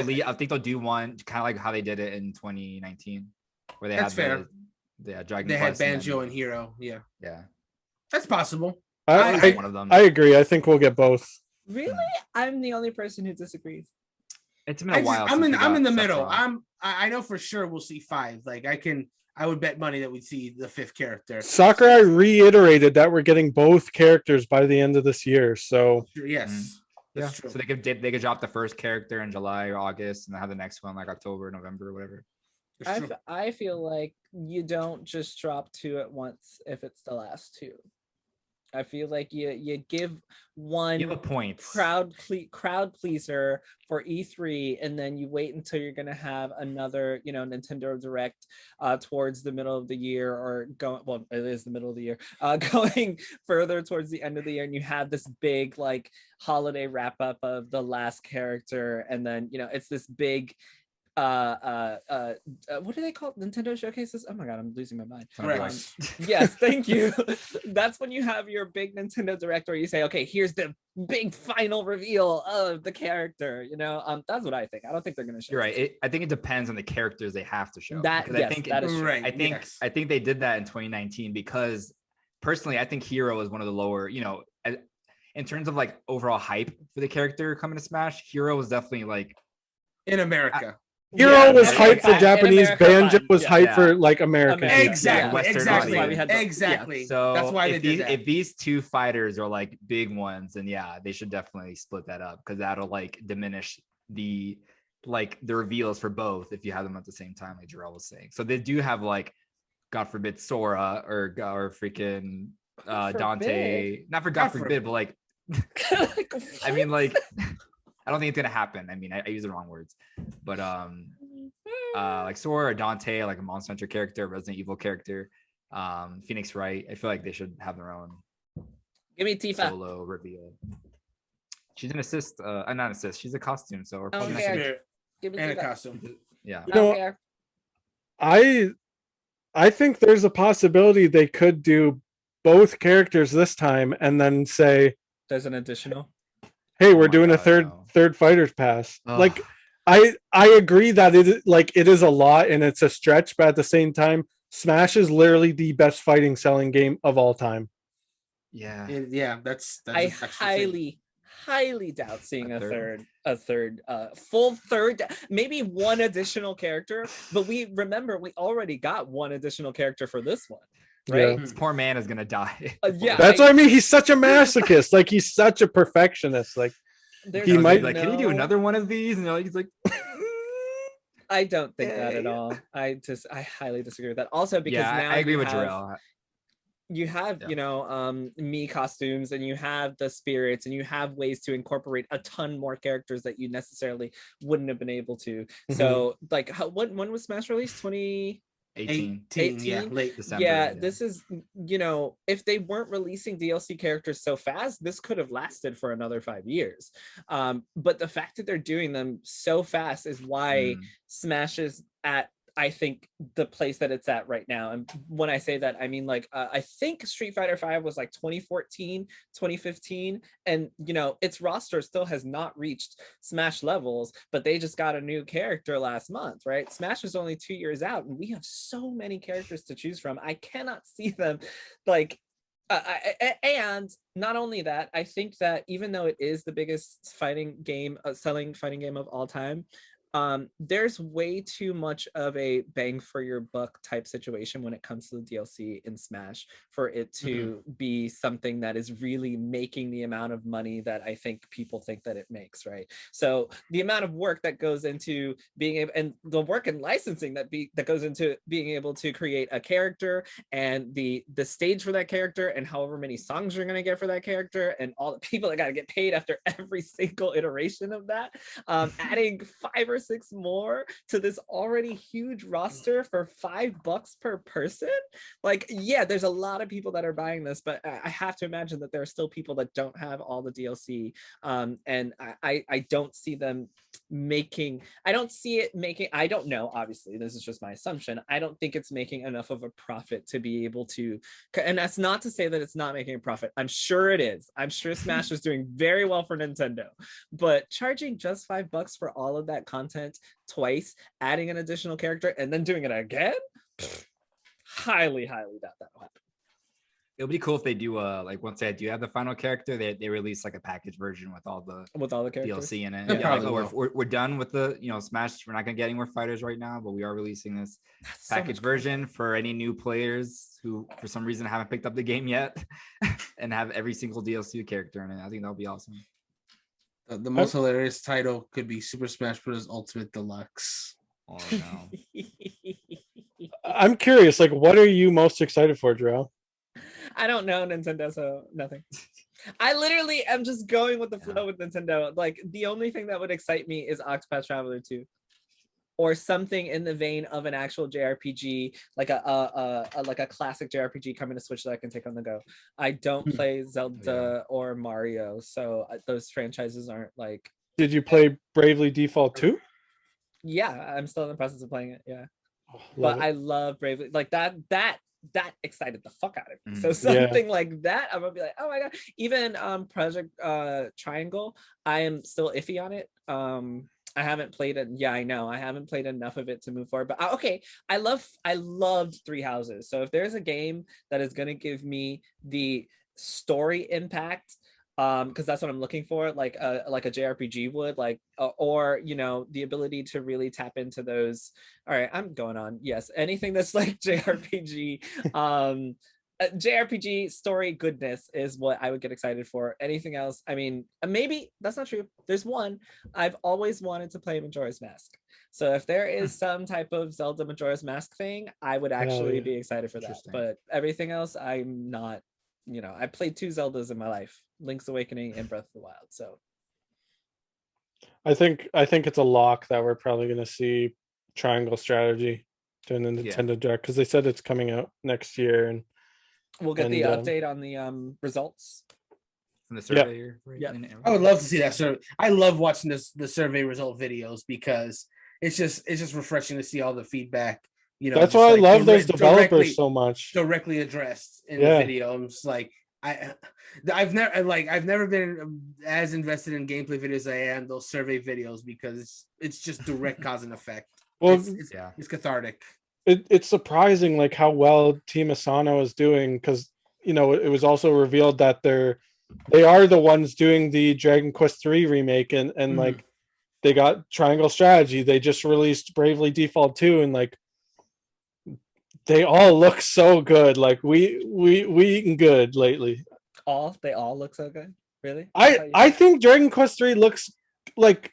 they'll do one kind of like how they did it in 2019, where they That's had fair. Dragon. They had Quest and Banjo and Hero. Yeah, yeah, that's possible. one of them. I agree. I think we'll get both. Really? I'm the only person who disagrees. It's been a while. I'm in the middle. Sephiroth. I know for sure we'll see 5. Like I would bet money that we'd see the 5th character. Sakurai reiterated that we're getting both characters by the end of this year. So Yes. Yeah, True. so they could drop the first character in July or August, and then have the next one like October, November, or whatever. I feel like you don't just drop 2 at once if it's the last 2. I feel like you give one You have a point. crowd pleaser for E3, and then you wait until you're gonna have another, Nintendo Direct towards the middle of the year, or it is the middle of the year, going further towards the end of the year, and you have this big like holiday wrap up of the last character, and then it's this big what do they call it? Nintendo showcases? Oh my god, I'm losing my mind. Correct. Yes, thank you. That's when you have your big Nintendo Direct where you say, okay, here's the big final reveal of the character. That's what I think. I don't think they're gonna show. You're right. I think it depends on the characters they have to show. That. Because Yes, I think that is true. Right. I think they did that in 2019 because personally, I think Hero is one of the lower. In terms of like overall hype for the character coming to Smash, Hero was definitely like In America. Hero was okay, hyped for in Japanese. America, Banjo fine. was Yeah. hyped for like American. Exactly. Western Exactly. audience. Exactly. So that's why they if did these, that. if these 2 fighters are like big ones, then yeah, they should definitely split that up because that'll like diminish the reveals for both if you have them at the same time, like Jarrell was saying. So they do have like, God forbid, Sora or freaking Dante. Not for God forbid, but like, I mean, like, I don't think it's gonna happen. I mean, I use the wrong words, but like Sora or Dante, like a Monster Hunter character, Resident Evil character, Phoenix Wright. I feel like they should have their own Give me Tifa. solo reveal. She's an assist, not assist. She's a costume, so we're I don't probably not care. gonna- Spirit Give me and a Tifa. costume. yeah. You know, I don't care. I think there's a possibility they could do both characters this time and then say, There's an additional. hey, we're my doing a God, no. third fighters pass. Ugh. Like I agree that it is a lot and it's a stretch, but at the same time, Smash is literally the best fighting selling game of all time. Yeah. Yeah, that's I actually highly doubt seeing A a third? third full third, maybe one additional character, but we already got one additional character for this one, right? Yeah. This poor man is gonna die. Yeah, That's what I mean. He's such a masochist. Like he's such a perfectionist. Like there's he might- like, can you do another one of these? And he's like, I don't think that at Yeah. all. I highly disagree with that. Also, because yeah, now I agree you with have, Jarrell. you have Yeah. me costumes, and you have the spirits, and you have ways to incorporate a ton more characters that you necessarily wouldn't have been able to. So like when was Smash released? 18. 18, yeah, 18? late. December. Yeah, this is, if they weren't releasing DLC characters so fast, this could have lasted for another 5 years. But the fact that they're doing them so fast is why Smash is at, I think, the place that it's at right now. And when I say that, I mean, like, I think Street Fighter V was like 2014, 2015, and its roster still has not reached Smash levels, but they just got a new character last month, right? Smash is only 2 years out, and we have so many characters to choose from. I cannot see them like and not only that, I think that even though it is the biggest fighting game, selling fighting game of all time, there's way too much of a bang for your buck type situation when it comes to the DLC in Smash for it to be something that is really making the amount of money that I think people think that it makes, right? So the amount of work that goes into being able, and the work and licensing that goes into being able to create a character, and the stage for that character, and however many songs you're going to get for that character, and all the people that got to get paid after every single iteration of that, adding 5 or 6 more to this already huge roster for $5 per person. Like, yeah, there's a lot of people that are buying this, but I have to imagine that there are still people that don't have all the DLC, and I don't see them making, I don't see it making, I don't know, obviously this is just my assumption, I don't think it's making enough of a profit to be able to, and that's not to say that it's not making a profit, I'm sure it is, I'm sure Smash is doing very well for Nintendo, but charging just $5 for all of that content twice, adding an additional character, and then doing it again, highly doubt that will happen. It would be cool if they do like once they do have the final character, they release like a package version with all the characters, DLC in it. They Yeah, like, probably we're done with the Smash. We're not gonna get any more fighters right now, but we are releasing this That's so package much version for any new players who for some reason haven't picked up the game yet, and have every single DLC character in it. I think that'll be awesome. The most hilarious title could be Super Smash Bros. Ultimate Deluxe. Oh no. I'm curious, like, what are you most excited for, Jarrell? I don't know Nintendo, so nothing. I literally am just going with the flow with Nintendo. Like, the only thing that would excite me is Octopath Traveler 2. Or something in the vein of an actual JRPG, like a classic JRPG coming to Switch that I can take on the go. I don't play Zelda or Mario, so those franchises aren't like. Did you play Bravely Default 2? Yeah, I'm still in the process of playing it. Yeah, Love but it. I love Bravely, like that excited the fuck out of me. So something like that, I'm gonna be like, oh my god. Even Project Triangle, I am still iffy on it. I haven't played it. Yeah, I know. I haven't played enough of it to move forward. But okay, I loved Three Houses. So if there's a game that is gonna give me the story impact, because that's what I'm looking for, like a JRPG would, like, or the ability to really tap into those. All right, I'm going on. Yes, anything that's like JRPG, JRPG story goodness is what I would get excited for. Anything else, I mean, maybe that's not true. There's one. I've always wanted to play Majora's Mask. So if there is some type of Zelda Majora's Mask thing, I would actually be excited for that. But everything else, I'm not. I played 2 Zeldas in my life, Link's Awakening and Breath of the Wild. So I think it's a lock that we're probably going to see Triangle Strategy during the Nintendo Direct, because they said it's coming out next year, and we'll get the update on the results from the survey. Yeah, I would love to see that survey. I love watching the survey result videos because it's just refreshing to see all the feedback. That's why I love those developers so much. Directly addressed in the video. I'm just like, I've never been as invested in gameplay videos as I am those survey videos, because it's just direct cause and effect. Well, it's cathartic. It's surprising like how well Team Asano is doing, because it was also revealed that they're they are the ones doing the Dragon Quest 3 remake, and like they got Triangle Strategy. They just released Bravely Default 2, and like they all look so good. Like we eating good lately. They all look so good. Really? I think Dragon Quest 3 looks like,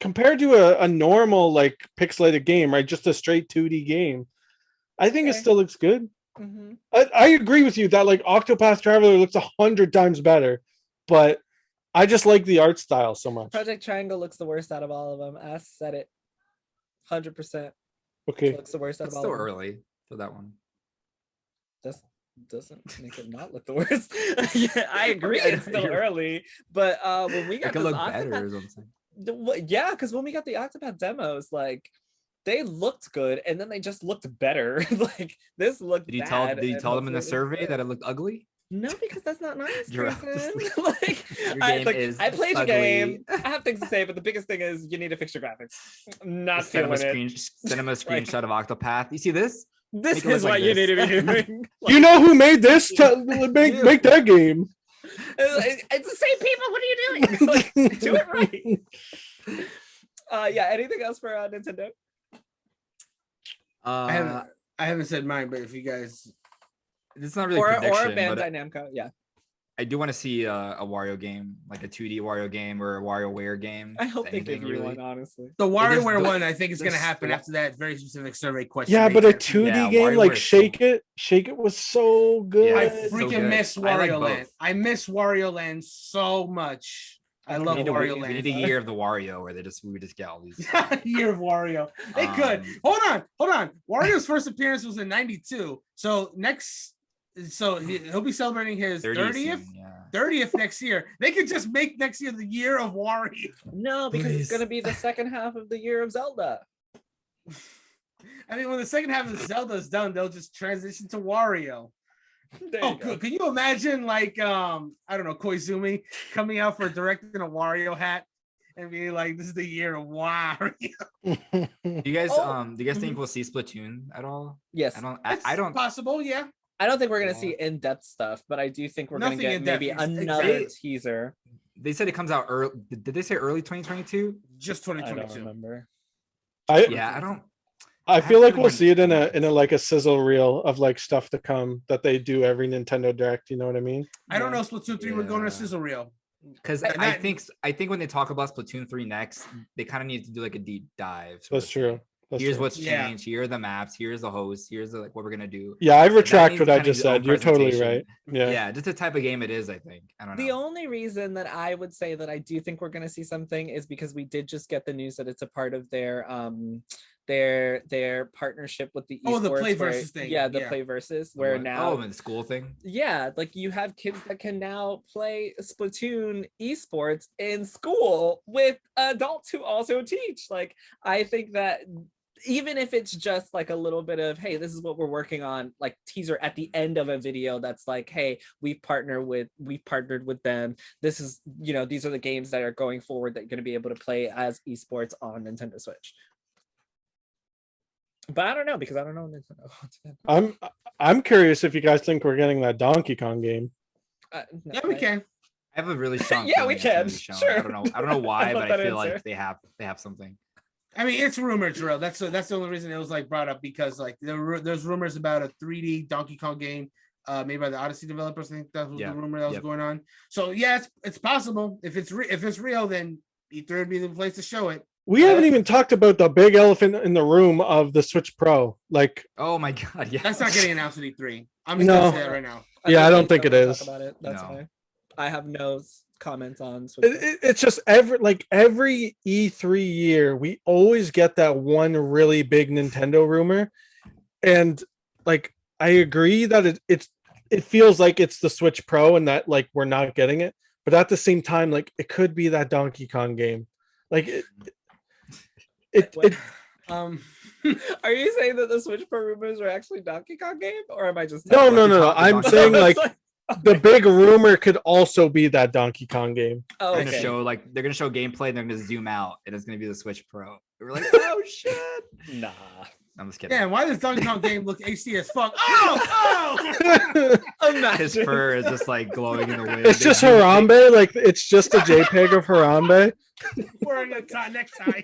compared to a normal like pixelated game, right? Just a straight 2D game. I think it still looks good. Mm-hmm. I agree with you that like Octopath Traveler looks 100 times better, but I just like the art style so much. Project Triangle looks the worst out of all of them. I said it. 100%. Okay. Looks the worst out It's of all still of them. early for that one. That doesn't make it not look the worst. Yeah, I agree. It's still early, but when we got It could this look better or something. yeah, because when we got the Octopath demos, like they looked good, and then they just looked better. Like this looked. Did you bad, tell them in the hopefully survey that it looked ugly? No, because that's not nice, You're Greysun. Like, is I played ugly. your game. I have things to say, but the biggest thing is you need to fix your graphics. I'm not feeling it. Send him a screenshot of Octopath. You see this? This is what you need to be doing. You know who made this? Make that game. It's the same people. What are you doing? Like, do it right. Yeah. Anything else for Nintendo? I haven't said mine, but if you guys, it's not really or prediction, Bandai but Namco, yeah. I do want to see a Wario game, like a 2D Wario game or a WarioWare game. I hope they Anything give you really. one, honestly. the WarioWare the- one, I think is going to there's happen the- after that very specific survey question. Yeah, they but a get. 2D Yeah, game like WarioWare is Shake It was so good. I Yeah, it's so freaking good. miss I like Wario Land. both. I miss Wario Land so much. I love We need Wario we Land. need a year of the Wario where we just get all these. Year of Wario. They could. Hold on. Wario's first appearance was in '92. So he'll be celebrating his 30th. soon, yeah. 30th next year. They could just make next year the year of Wario. No, because Please. it's going to be the second half of the year of Zelda. I mean, when the second half of Zelda is done, they'll just transition to Wario. There you go. Good. Can you imagine, like, I don't know, Koizumi coming out for directing a Wario hat and being like, "This is the year of Wario." Do you guys Oh. do you guys think we'll see Splatoon at all? Yes. I don't Possible, yeah. I don't think we're going to Yeah. see in-depth stuff, but I do think we're going to Nothing get in-depth. maybe Exactly. another teaser. They said it comes out early. Did they say early 2022? Just I don't 2022. remember. I feel like we'll when- see it in a like a sizzle reel of like stuff to come that they do every Nintendo Direct. You know what I mean? I don't know. Splatoon 3, we're going to Yeah. sizzle reel. Because And I that- think when they talk about Splatoon 3 next, they kind of need to do like a deep dive. sort That's of true. thing. That's Here's true. what's Yeah. changed. Here are the maps. Here's the host. Here's the like what we're gonna do. Yeah, I That retract needs what I kinda just its own said. You're totally presentation. right. Yeah. Yeah, just the type of game it is. I think. I don't know. The only reason that I would say that I do think we're going to see something is because we did just get the news that it's a part of their partnership with the Oh, the esports Play where- Versus thing. Yeah, the Yeah. Play Versus, where now Oh, and the school thing. yeah, like you have kids that can now play Splatoon esports in school with adults who also teach. Like, I think that even if it's just like a little bit of, hey, this is what we're working on, like teaser at the end of a video that's like, hey, we've partnered with them. This is, these are the games that are going forward that you're going to be able to play as esports on Nintendo Switch. But I don't know, because I don't know Nintendo. I'm curious if you guys think we're getting that Donkey Kong game. No, Yeah, we can. I have a really strong. Yeah, we feeling it's gonna can. be shown. Sure. I don't know why, I love but I that feel answer. like they have something. I mean, it's rumored, Jarrell. That's the only reason it was like brought up, because like there's rumors about a 3D Donkey Kong game made by the Odyssey developers. I think that was the rumor that was going on. So yeah, it's possible. If it's real, then E3 would be the place to show it. We haven't even talked about the big elephant in the room of the Switch Pro. Like, Oh my god, yeah. That's not getting announced at E3. I'm just No. gonna say that right now. Yeah, I don't think so. it We'll is. talk about it. That's No. fine. I have no comments on Switch. it's just every E3 year we always get that one really big Nintendo rumor, and like I agree that it feels like it's the Switch Pro and that like we're not getting it, but at the same time like it could be that Donkey Kong game. Like it Are you saying that the Switch Pro rumors are actually Donkey Kong game, or am I just no. Donkey I'm Kong. saying like It's the big rumor could also be that Donkey Kong game. oh, They're okay. gonna show gameplay and they're gonna zoom out and it's gonna be the Switch Pro. We're like, oh shit. Nah, I'm just kidding. Yeah, why does Donkey Kong game look HD as fuck? Oh! His fur is just like glowing in the wind. It's just Harambe. Like it's just a JPEG of Harambe. Wearing a necktie.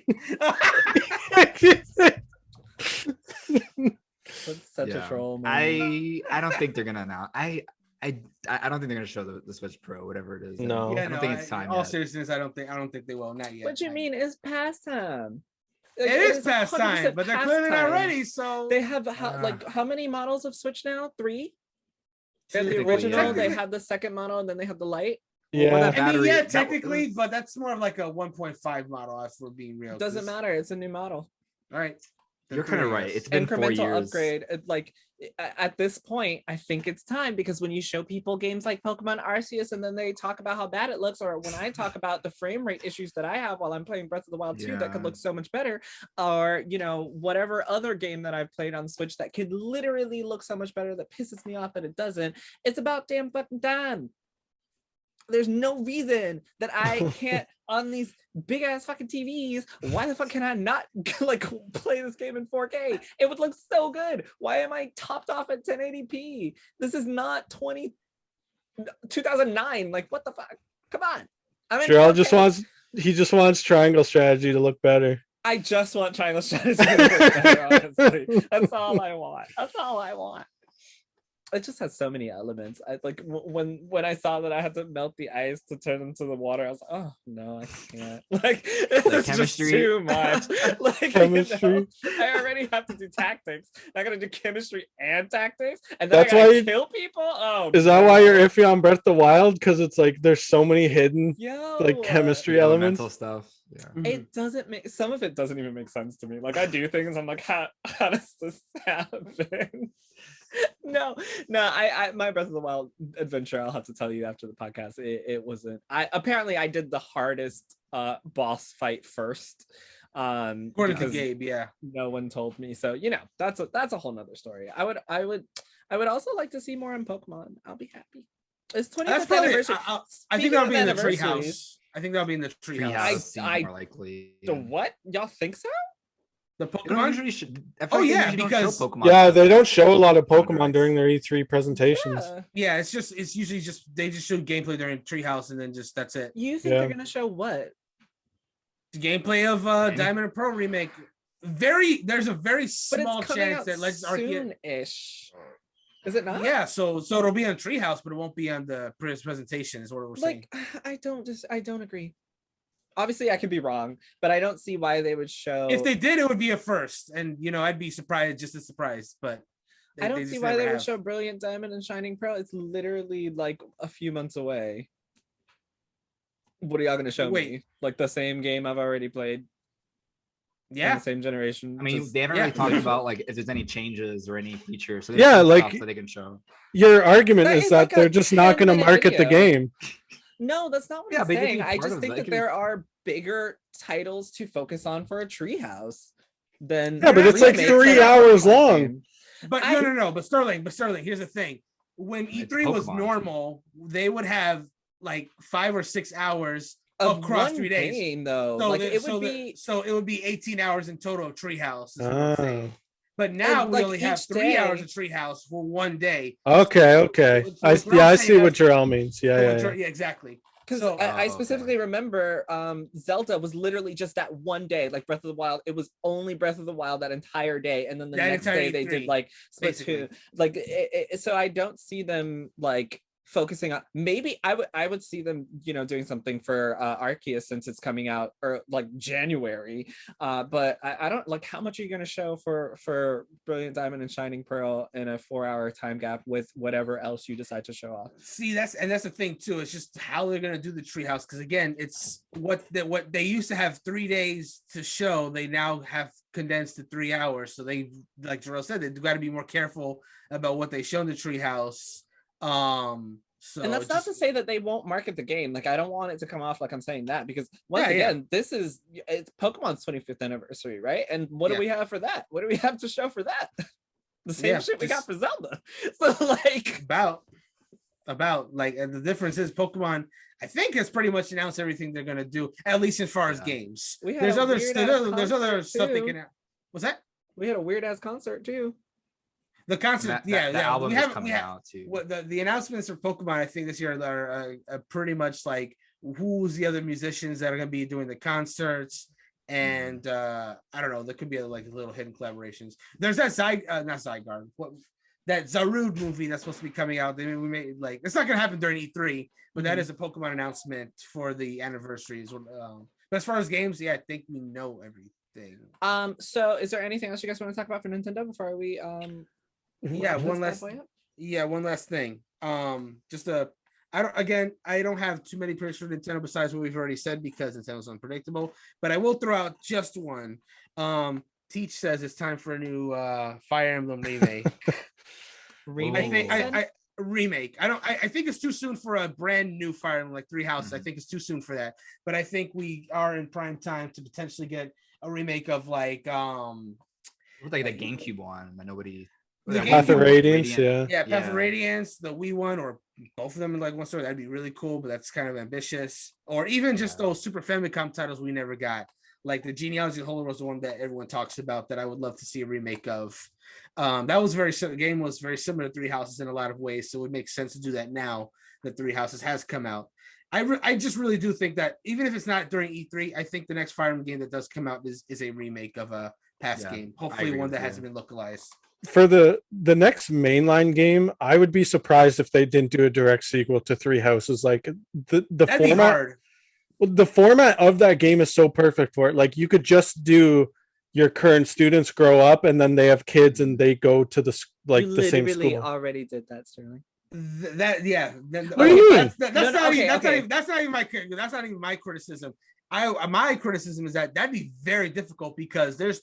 That's such a troll, man. I don't think they're gonna announce. I don't think they're gonna show the Switch Pro, whatever it is. No. Yeah, I don't think it's time. In all Yet. seriousness, I don't think they will. Not yet. What you mean is past time? It is past time, but they're clearly not ready. So they have how many models of Switch now? 3. They have the Technically, original. yeah. They have the second model, and then they have the light. Yeah. I mean, yeah, technically, but that's more of like a 1.5 model. If we're being real, Doesn't matter. It's a new model. All right, You're kind of right. It's been 4 Incremental years. upgrade. Like at this point, I think it's time, because when you show people games like Pokemon Arceus and then they talk about how bad it looks, or when I talk about the frame rate issues that I have while I'm playing Breath of the Wild 2 that could look so much better, or whatever other game that I've played on Switch that could literally look so much better that pisses me off that it doesn't, it's about damn fucking time. There's no reason that I can't on these big ass fucking TVs. Why the fuck can I not like play this game in 4K? It would look so good. Why am I topped off at 1080p? This is not 2009. Like, what the fuck? Come on. Jarrell just wants triangle strategy to look better. I just want triangle strategy to look better, honestly. That's all I want. That's all I want. It just has so many elements. I like when I saw that I had to melt the ice to turn into the water, I was like, oh no, I can't. Like it's just too much. Like chemistry. I already have to do tactics. I gotta do chemistry and tactics, and then That's I gotta why kill people. Oh, is that why you're iffy on Breath of the Wild? Because it's like there's so many hidden like chemistry elements. Stuff. Yeah. It doesn't make, some of it doesn't even make sense to me. Like I do things, I'm like, how does this happen? No, I my Breath of the Wild adventure, I'll have to tell you after the podcast. It wasn't. Apparently I did the hardest boss fight first. According to Gabe, yeah. No one told me. So that's a whole nother story. I would also like to see more on Pokemon. I'll be happy. It's 25th anniversary. I think that'll be in the treehouse. I think that'll be in the treehouse. More likely. The what? Y'all think so? The Pokemon? Because Pokemon they don't show a lot of Pokemon during their E3 presentations. Yeah, it's usually just they just show gameplay during treehouse and then just that's it. You think they're gonna show what? The gameplay of Diamond and Pearl remake. There's a very small chance that Legends Arceus ish. Is it not? Yeah, so it'll be on treehouse, but it won't be on the presentation. Is what we're saying. I don't agree. Obviously, I could be wrong, but I don't see why they would show. If they did, it would be a first, and I'd be surprised, just as surprised. But I don't see why they would show Brilliant Diamond and Shining Pearl. It's literally like a few months away. What are y'all gonna show me? Like the same game I've already played. Yeah, the same generation. I mean, they haven't really talked about like if there's any changes or any features. So like that they can show. Your argument is that they're just not going to market the game. No, that's not what I'm saying. I just think that there are bigger titles to focus on for a treehouse than but it's like 3 hours long. But no. But Sterling, here's the thing: when E3 was normal, they would have like 5 or 6 hours across 3 days. Game, though, so it would be 18 hours in total of treehouse. But now we only have 3 hours of treehouse for one day. Okay. I see what Jarrell means. Yeah, exactly. Because I specifically remember Zelda was literally just that one day, like Breath of the Wild. It was only Breath of the Wild that entire day, and then the next day they did like Splatoon. Like so I don't see them like focusing on, maybe I would see them doing something for Arceus since it's coming out or like January, but I don't like, how much are you going to show for Brilliant Diamond and Shining Pearl in a 4-hour time gap with whatever else you decide to show off? See, that's the thing too. It's just how they're going to do the treehouse, because again, it's what they used to have 3 days to show, they now have condensed to 3 hours. So they, like Jarrell said, they've got to be more careful about what they show in the treehouse. So and that's not to say that they won't market the game. Like, I don't want it to come off like I'm saying that, because once again, it's Pokemon's 25th anniversary, right? And what do we have for that? What do we have to show for that? The same shit we got for Zelda. So like about like, and the difference is Pokemon, I think, has pretty much announced everything they're gonna do, at least as far as games. There's other stuff they can. What's that? We had a weird ass concert too. The concert, That, yeah, the yeah. album We is have coming out too. what the announcements for Pokemon. I think this year are pretty much like who's the other musicians that are going to be doing the concerts, and I don't know. There could be like little hidden collaborations. There's that not Zygarde. What that Zarude movie that's supposed to be coming out. We made like it's not going to happen during E3, but that is a Pokemon announcement for the anniversaries. But as far as games, yeah, I think we know everything. So is there anything else you guys want to talk about for Nintendo before we Yeah, one last thing. I don't have too many predictions for Nintendo besides what we've already said because Nintendo's unpredictable, but I will throw out just one. Teach says it's time for a new Fire Emblem remake. Remake. I think it's too soon for a brand new Fire Emblem like Three Houses. I think it's too soon for that. But I think we are in prime time to potentially get a remake of like the GameCube one that nobody. The Path of Radiance, yeah. Yeah, Path of Radiance, the Wii one, or both of them in like one story. That'd be really cool, but that's kind of ambitious. Or even just those Super Famicom titles we never got. Like the Genealogy of Holy was the one that everyone talks about that I would love to see a remake of. That was the game was very similar to Three Houses in a lot of ways, so it would make sense to do that now that Three Houses has come out. I just really do think that even if it's not during E3, I think the next Fire Emblem game that does come out is a remake of a past game. Hopefully one that hasn't been localized. For the next mainline game, I would be surprised if they didn't do a direct sequel to Three Houses. Like the That'd format, well, the format of that game is so perfect for it. Like you could just do your current students grow up and then they have kids and they go to the same school. Already did that, Sterling. What do you mean? That's not even my criticism. My criticism is that'd be very difficult because there's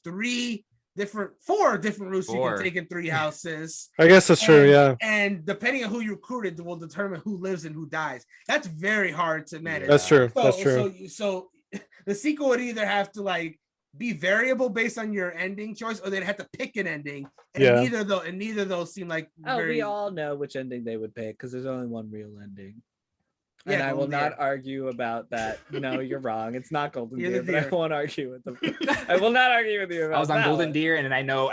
four different routes you can take in Three Houses. I guess that's true, yeah. And depending on who you recruited will determine who lives and who dies. That's very hard to manage. That's true. So the sequel would either have to like be variable based on your ending choice, or they'd have to pick an ending. And neither of those seem like we all know which ending they would pick because there's only one real ending. And I will not argue about that. No, you're wrong. It's not Golden Deer, but I won't argue with them. I will not argue with you about I was on Golden one. Deer, and I know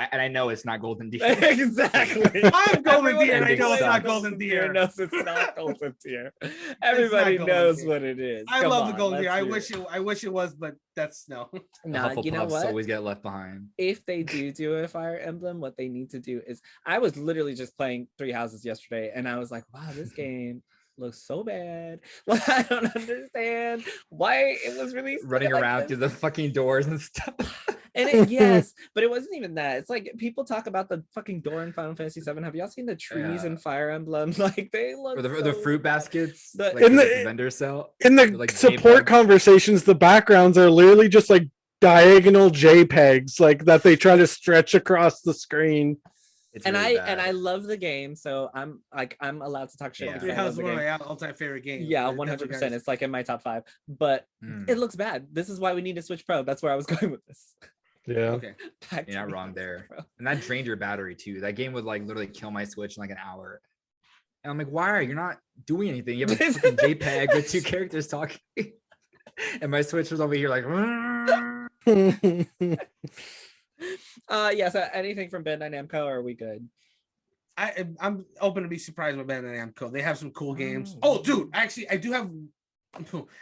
it's not Golden Deer. Exactly. I'm Golden Deer, and I know it's not Golden Deer. Knows it's not Golden Deer. Everybody knows what it is. I love the Golden Deer. I wish it was, but that's no. No, you know what? Always get left behind. If they do a Fire Emblem, what they need to do is, I was literally just playing Three Houses yesterday, and I was like, wow, this game looks so bad. Like, I don't understand why it was released. Running around through the fucking doors and stuff. And yes, but it wasn't even that. It's like people talk about the fucking door in Final Fantasy VII. Have y'all seen the trees in Fire Emblem? Like they look. Or the fruit baskets. In the vendor cell. In the support conversations, the backgrounds are literally just like diagonal JPEGs, like that they try to stretch across the screen. It's really bad. I love the game, so I'm allowed to talk shit. Three Houses is one of my all-time favorite games. Yeah, 100%. It's like in my top 5, but it looks bad. This is why we need to Switch Pro. That's where I was going with this. Yeah. Okay. You're not wrong there. And that drained your battery too. That game would like literally kill my Switch in like an hour. And I'm like, why are you not doing anything? You have a fucking JPEG with 2 characters talking, and my Switch was over here like. So anything from Bandai Namco, or are we good? I'm open to be surprised by Bandai Namco. They have some cool games. Oh, dude, actually, I do have.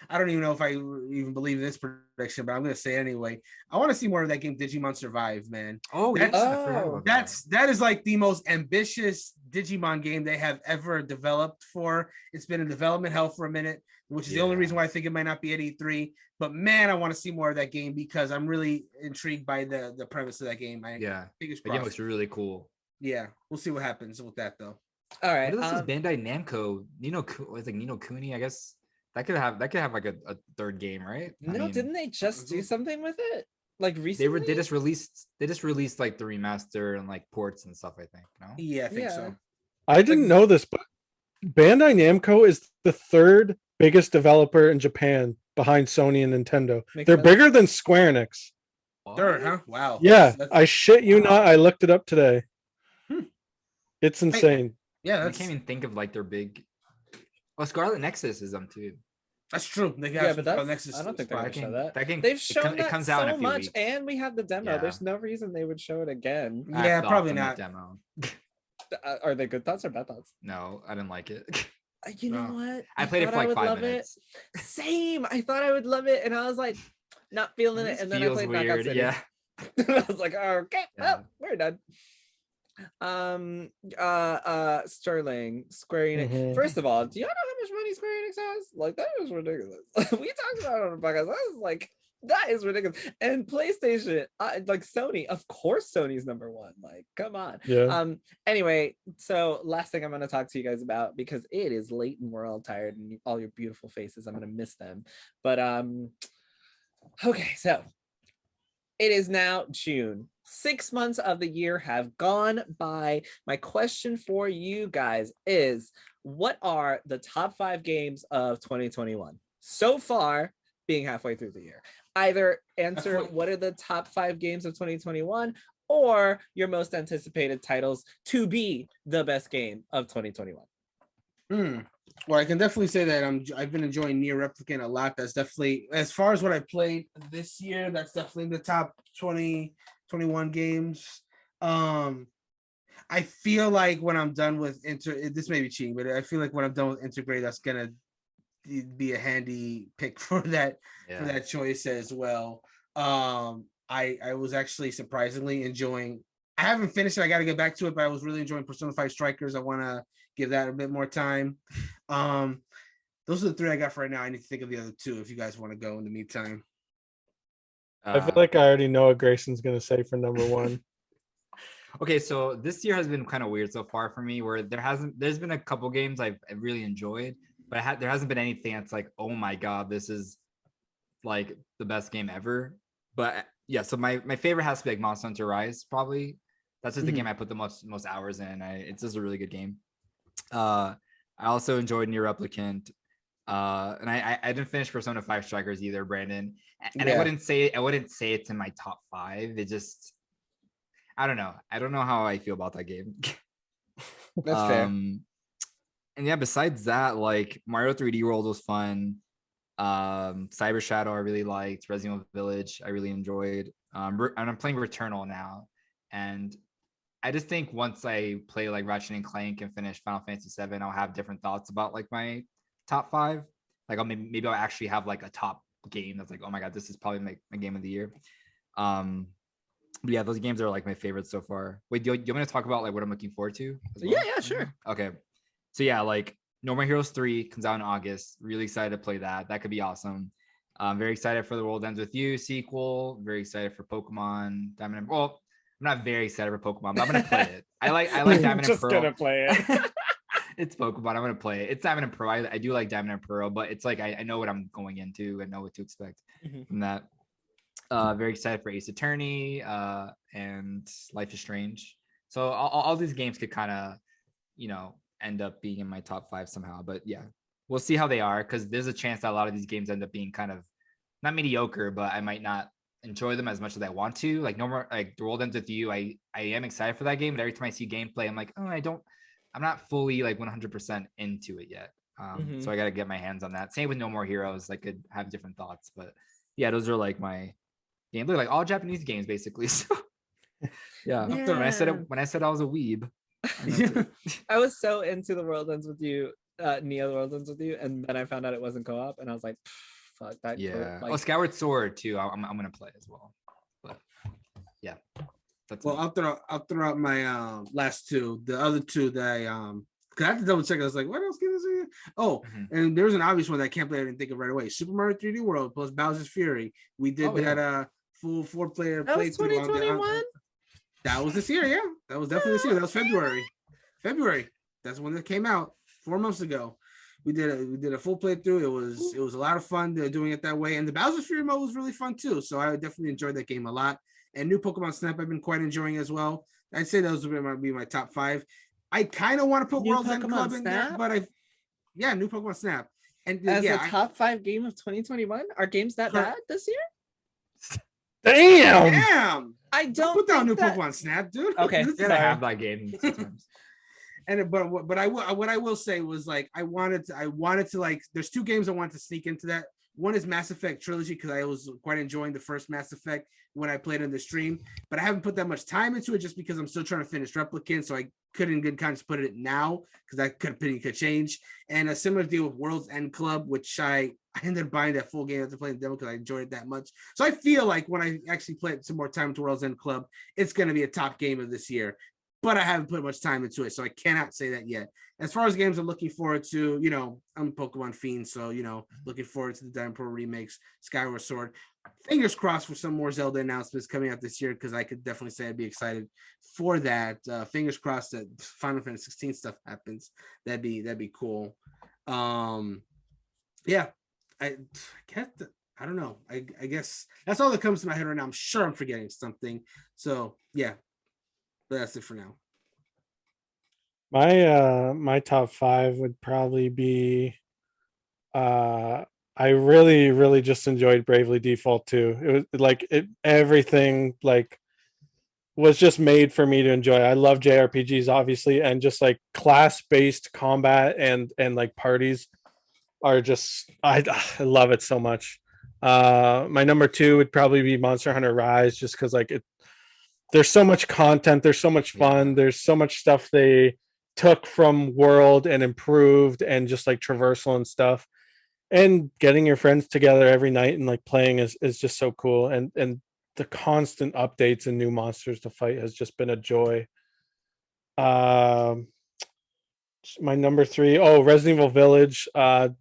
I don't even know if I even believe this prediction, but I'm gonna say it anyway. I want to see more of that game, Digimon Survive, man. Oh, that is like the most ambitious Digimon game they have ever developed for. It's been in development hell for a minute, which is the only reason why I think it might not be at E3. But man, I want to see more of that game because I'm really intrigued by the premise of that game. The game looks really cool. Yeah, we'll see what happens with that though. All right, this is Bandai Namco. It's like Nino Kuni, I guess. That could have like a third game, right? No, didn't they just do something with it? Like recently? They just released like the remaster and like ports and stuff, I think. No? Yeah, I think so. I didn't know this, but Bandai Namco is the 3rd biggest developer in Japan behind Sony and Nintendo. They're bigger than Square Enix. 3rd, huh? Wow. Yeah, I shit you not. I looked it up today. It's insane. Yeah, I can't even think of like their big. Oh, Scarlet Nexus is them too. That's true. They got Yeah, but that's Nexus. I don't think they're spot. gonna show that. That game, They've it shown that comes out in so a few much, weeks. and we have the demo. Yeah. There's no reason they would show it again. I have Yeah, probably thoughts on not. that demo. Are they good thoughts or bad thoughts? No, I didn't like it. You know No. what? I played it thought for I like would 5 love minutes. it. Same. I thought I would love it, and I was like, not feeling it. This And then I feels played Knockout weird. City. Yeah. I was like, okay, well, Yeah. we're done. Sterling, Square Enix. Mhm. First of all, do you know how much money Square Enix has? Like, that is ridiculous. We talked about it on the podcast. That is like, that is ridiculous. And PlayStation, like Sony, of course Sony's number one. Like, come on. Yeah. Anyway, so last thing I'm going to talk to you guys about, because it is late and we're all tired, and all your beautiful faces, I'm going to miss them. But okay, so it is now June. 6 months of the year have gone by. My question for you guys is, what are the top 5 games of 2021 so far, being halfway through the year? Either answer what are the top 5 games of 2021, or your most anticipated titles to be the best game of 2021. Well, I can definitely say that I've been enjoying Nier Replicant a lot. That's definitely, as far as what I played this year, that's definitely in the top 2021 games. I feel like when I'm done with this may be cheating, but I feel like when I'm done with Integrate, that's gonna be a handy pick for that choice as well. I was actually surprisingly enjoying. I haven't finished it. I got to get back to it, but I was really enjoying Persona 5 Strikers. I want to give that a bit more time. Those are the 3 I got for right now. I need to think of the other 2 if you guys want to go in the meantime. I feel like I already know what Greyson's gonna say for number 1. Okay, so this year has been kind of weird so far for me, where there's been a couple games I've really enjoyed, but there hasn't been anything that's like, oh my god, this is like the best game ever. But yeah, so my favorite has to be like Monster Hunter Rise, probably. That's just the game I put the most hours in. It's just a really good game. I also enjoyed Nier Replicant. And I didn't finish Persona 5 Strikers either, Brandon. And I wouldn't say it's in my top 5. It just, I don't know. I don't know how I feel about that game. That's fair. And yeah, besides that, like Mario 3D World was fun. Cyber Shadow I really liked. Resident Evil Village I really enjoyed. And I'm playing Returnal now, and I just think once I play like Ratchet and Clank and finish Final Fantasy 7, I'll have different thoughts about like my top 5. Like maybe I'll actually have like a top game that's like, oh my god, this is probably my game of the year. But yeah, those games are like my favorites so far. Wait, do you want me to talk about like what I'm looking forward to? Yeah, sure. Okay, so yeah, like No More Heroes 3 comes out in August. Really excited to play that. That could be awesome. I'm very excited for The World Ends With You sequel. Very excited for Pokemon Diamond and Well, I'm not very excited for Pokemon, but I'm gonna play it. I like Diamond and Pearl. Just gonna play it. It's Pokemon. I'm gonna play it. It's Diamond and Pearl. I do like Diamond and Pearl, but it's like I know what I'm going into and know what to expect from that. Very excited for Ace Attorney and Life is Strange. So all these games could kind of, end up being in my top 5 somehow. But yeah, we'll see how they are, because there's a chance that a lot of these games end up being kind of not mediocre, but I might not enjoy them as much as I want to. Like No More, like The World Ends With You. I am excited for that game, but every time I see gameplay, I'm like, oh, I'm not fully like 100% into it yet. So I got to get my hands on that. Same with No More Heroes. I could have different thoughts, but yeah, those are like my games. They're like all Japanese games basically. So yeah. When I said I was a weeb, I was so into The World Ends With You, Neo The World Ends With You, and then I found out it wasn't co-op, and I was like, fuck that. Yeah. Like, Skyward Sword too. I'm gonna play as well. But yeah. That's I'll throw out my last 2. The other 2 that I because I had to double check. I was like, what else can I say? Oh, and there's an obvious one that I can't play. I didn't think of right away. Super Mario 3D World plus Bowser's Fury. We did that full 4-player that was 2021. That was this year, yeah. That was definitely this year. That was February. That's when it came out 4 months ago. We did a full playthrough. It was a lot of fun doing it that way. And the Bowser's Fury mode was really fun too. So I definitely enjoyed that game a lot. And new Pokemon Snap I've been quite enjoying as well. I'd say those would be my top 5. I kind of want to put World's End Club in there, but new Pokemon Snap. And as a top 5 game of 2021, are games that bad this year? Damn. I don't put down new Pokemon Snap, dude. Okay, I have that game sometimes. but what I will say was like I wanted to like there's two games I wanted to sneak into that. One is Mass Effect Trilogy because I was quite enjoying the first Mass Effect when I played on the stream, but I haven't put that much time into it just because I'm still trying to finish Replicant, so I couldn't in good conscience put it now because that could change. And a similar deal with World's End Club, which I ended up buying that full game after playing the demo because I enjoyed it that much. So I feel like when I actually play some more time to World's End Club, it's going to be a top game of this year. But I haven't put much time into it, so I cannot say that yet. As far as games I'm looking forward to, you know, I'm a Pokemon fiend, so, you know, looking forward to the Diamond Pearl remakes, Skyward Sword. Fingers crossed for some more Zelda announcements coming out this year, because I could definitely say I'd be excited for that. Fingers crossed that Final Fantasy 16 stuff happens. That'd be cool. Yeah, I don't know. I guess that's all that comes to my head right now. I'm sure I'm forgetting something. So yeah. But that's it for now. My top 5 would probably be I really just enjoyed Bravely Default 2. It was like everything like was just made for me to enjoy. I love JRPGs obviously, and just like class-based combat and like parties are just I love it so much. My number 2 would probably be Monster Hunter Rise, just because like there's so much content, there's so much fun, there's so much stuff they took from World and improved, and just like traversal and stuff, and getting your friends together every night and like playing is just so cool, and the constant updates and new monsters to fight has just been a joy. My number 3, Resident Evil Village, you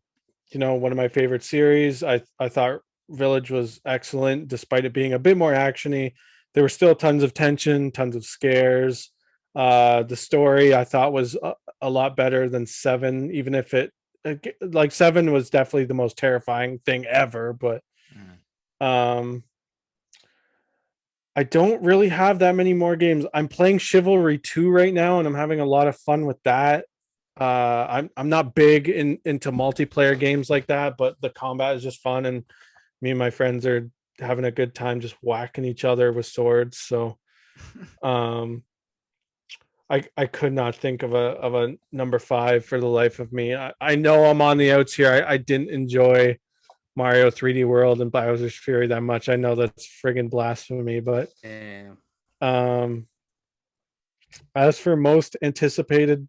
know, one of my favorite series. I thought Village was excellent despite it being a bit more actiony. There were still tons of tension, tons of scares. The story I thought was a lot better than 7, even if like 7 was definitely the most terrifying thing ever. But I don't really have that many more games. I'm playing Chivalry 2 right now, and I'm having a lot of fun with that. I'm not big into multiplayer games like that, but the combat is just fun, and me and my friends are having a good time just whacking each other with swords. So I could not think of a number 5 for the life of me. I know I'm on the outs here. I didn't enjoy Mario 3D World and Bowser's Fury that much. I know that's friggin' blasphemy, but as for most anticipated,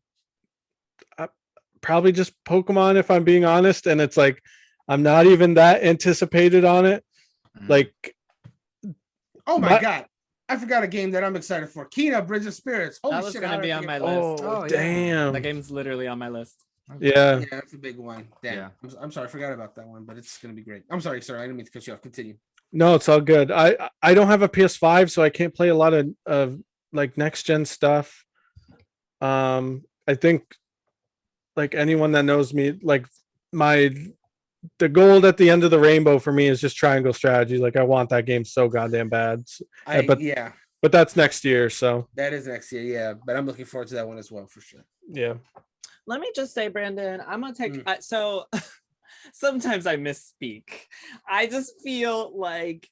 probably just Pokemon, if I'm being honest. And it's like I'm not even that anticipated on it. Like, oh my god, I forgot a game that I'm excited for. Kena Bridge of Spirits. Holy that was shit, gonna be on my list. Oh damn, that game's literally on my list. Yeah, that's a big one. Damn. Yeah. I'm sorry, I forgot about that one, but it's gonna be great. I'm sorry, sir. I didn't mean to cut you off. Continue. No, it's all good. I don't have a PS5, so I can't play a lot of like next gen stuff. I think like anyone that knows me, like the goal at the end of the rainbow for me is just triangle strategy. Like I want that game so goddamn bad. But that's next year. So that is next year, yeah. But I'm looking forward to that one as well for sure. Yeah. Let me just say, Brandon, I'm gonna take so sometimes I misspeak. I just feel like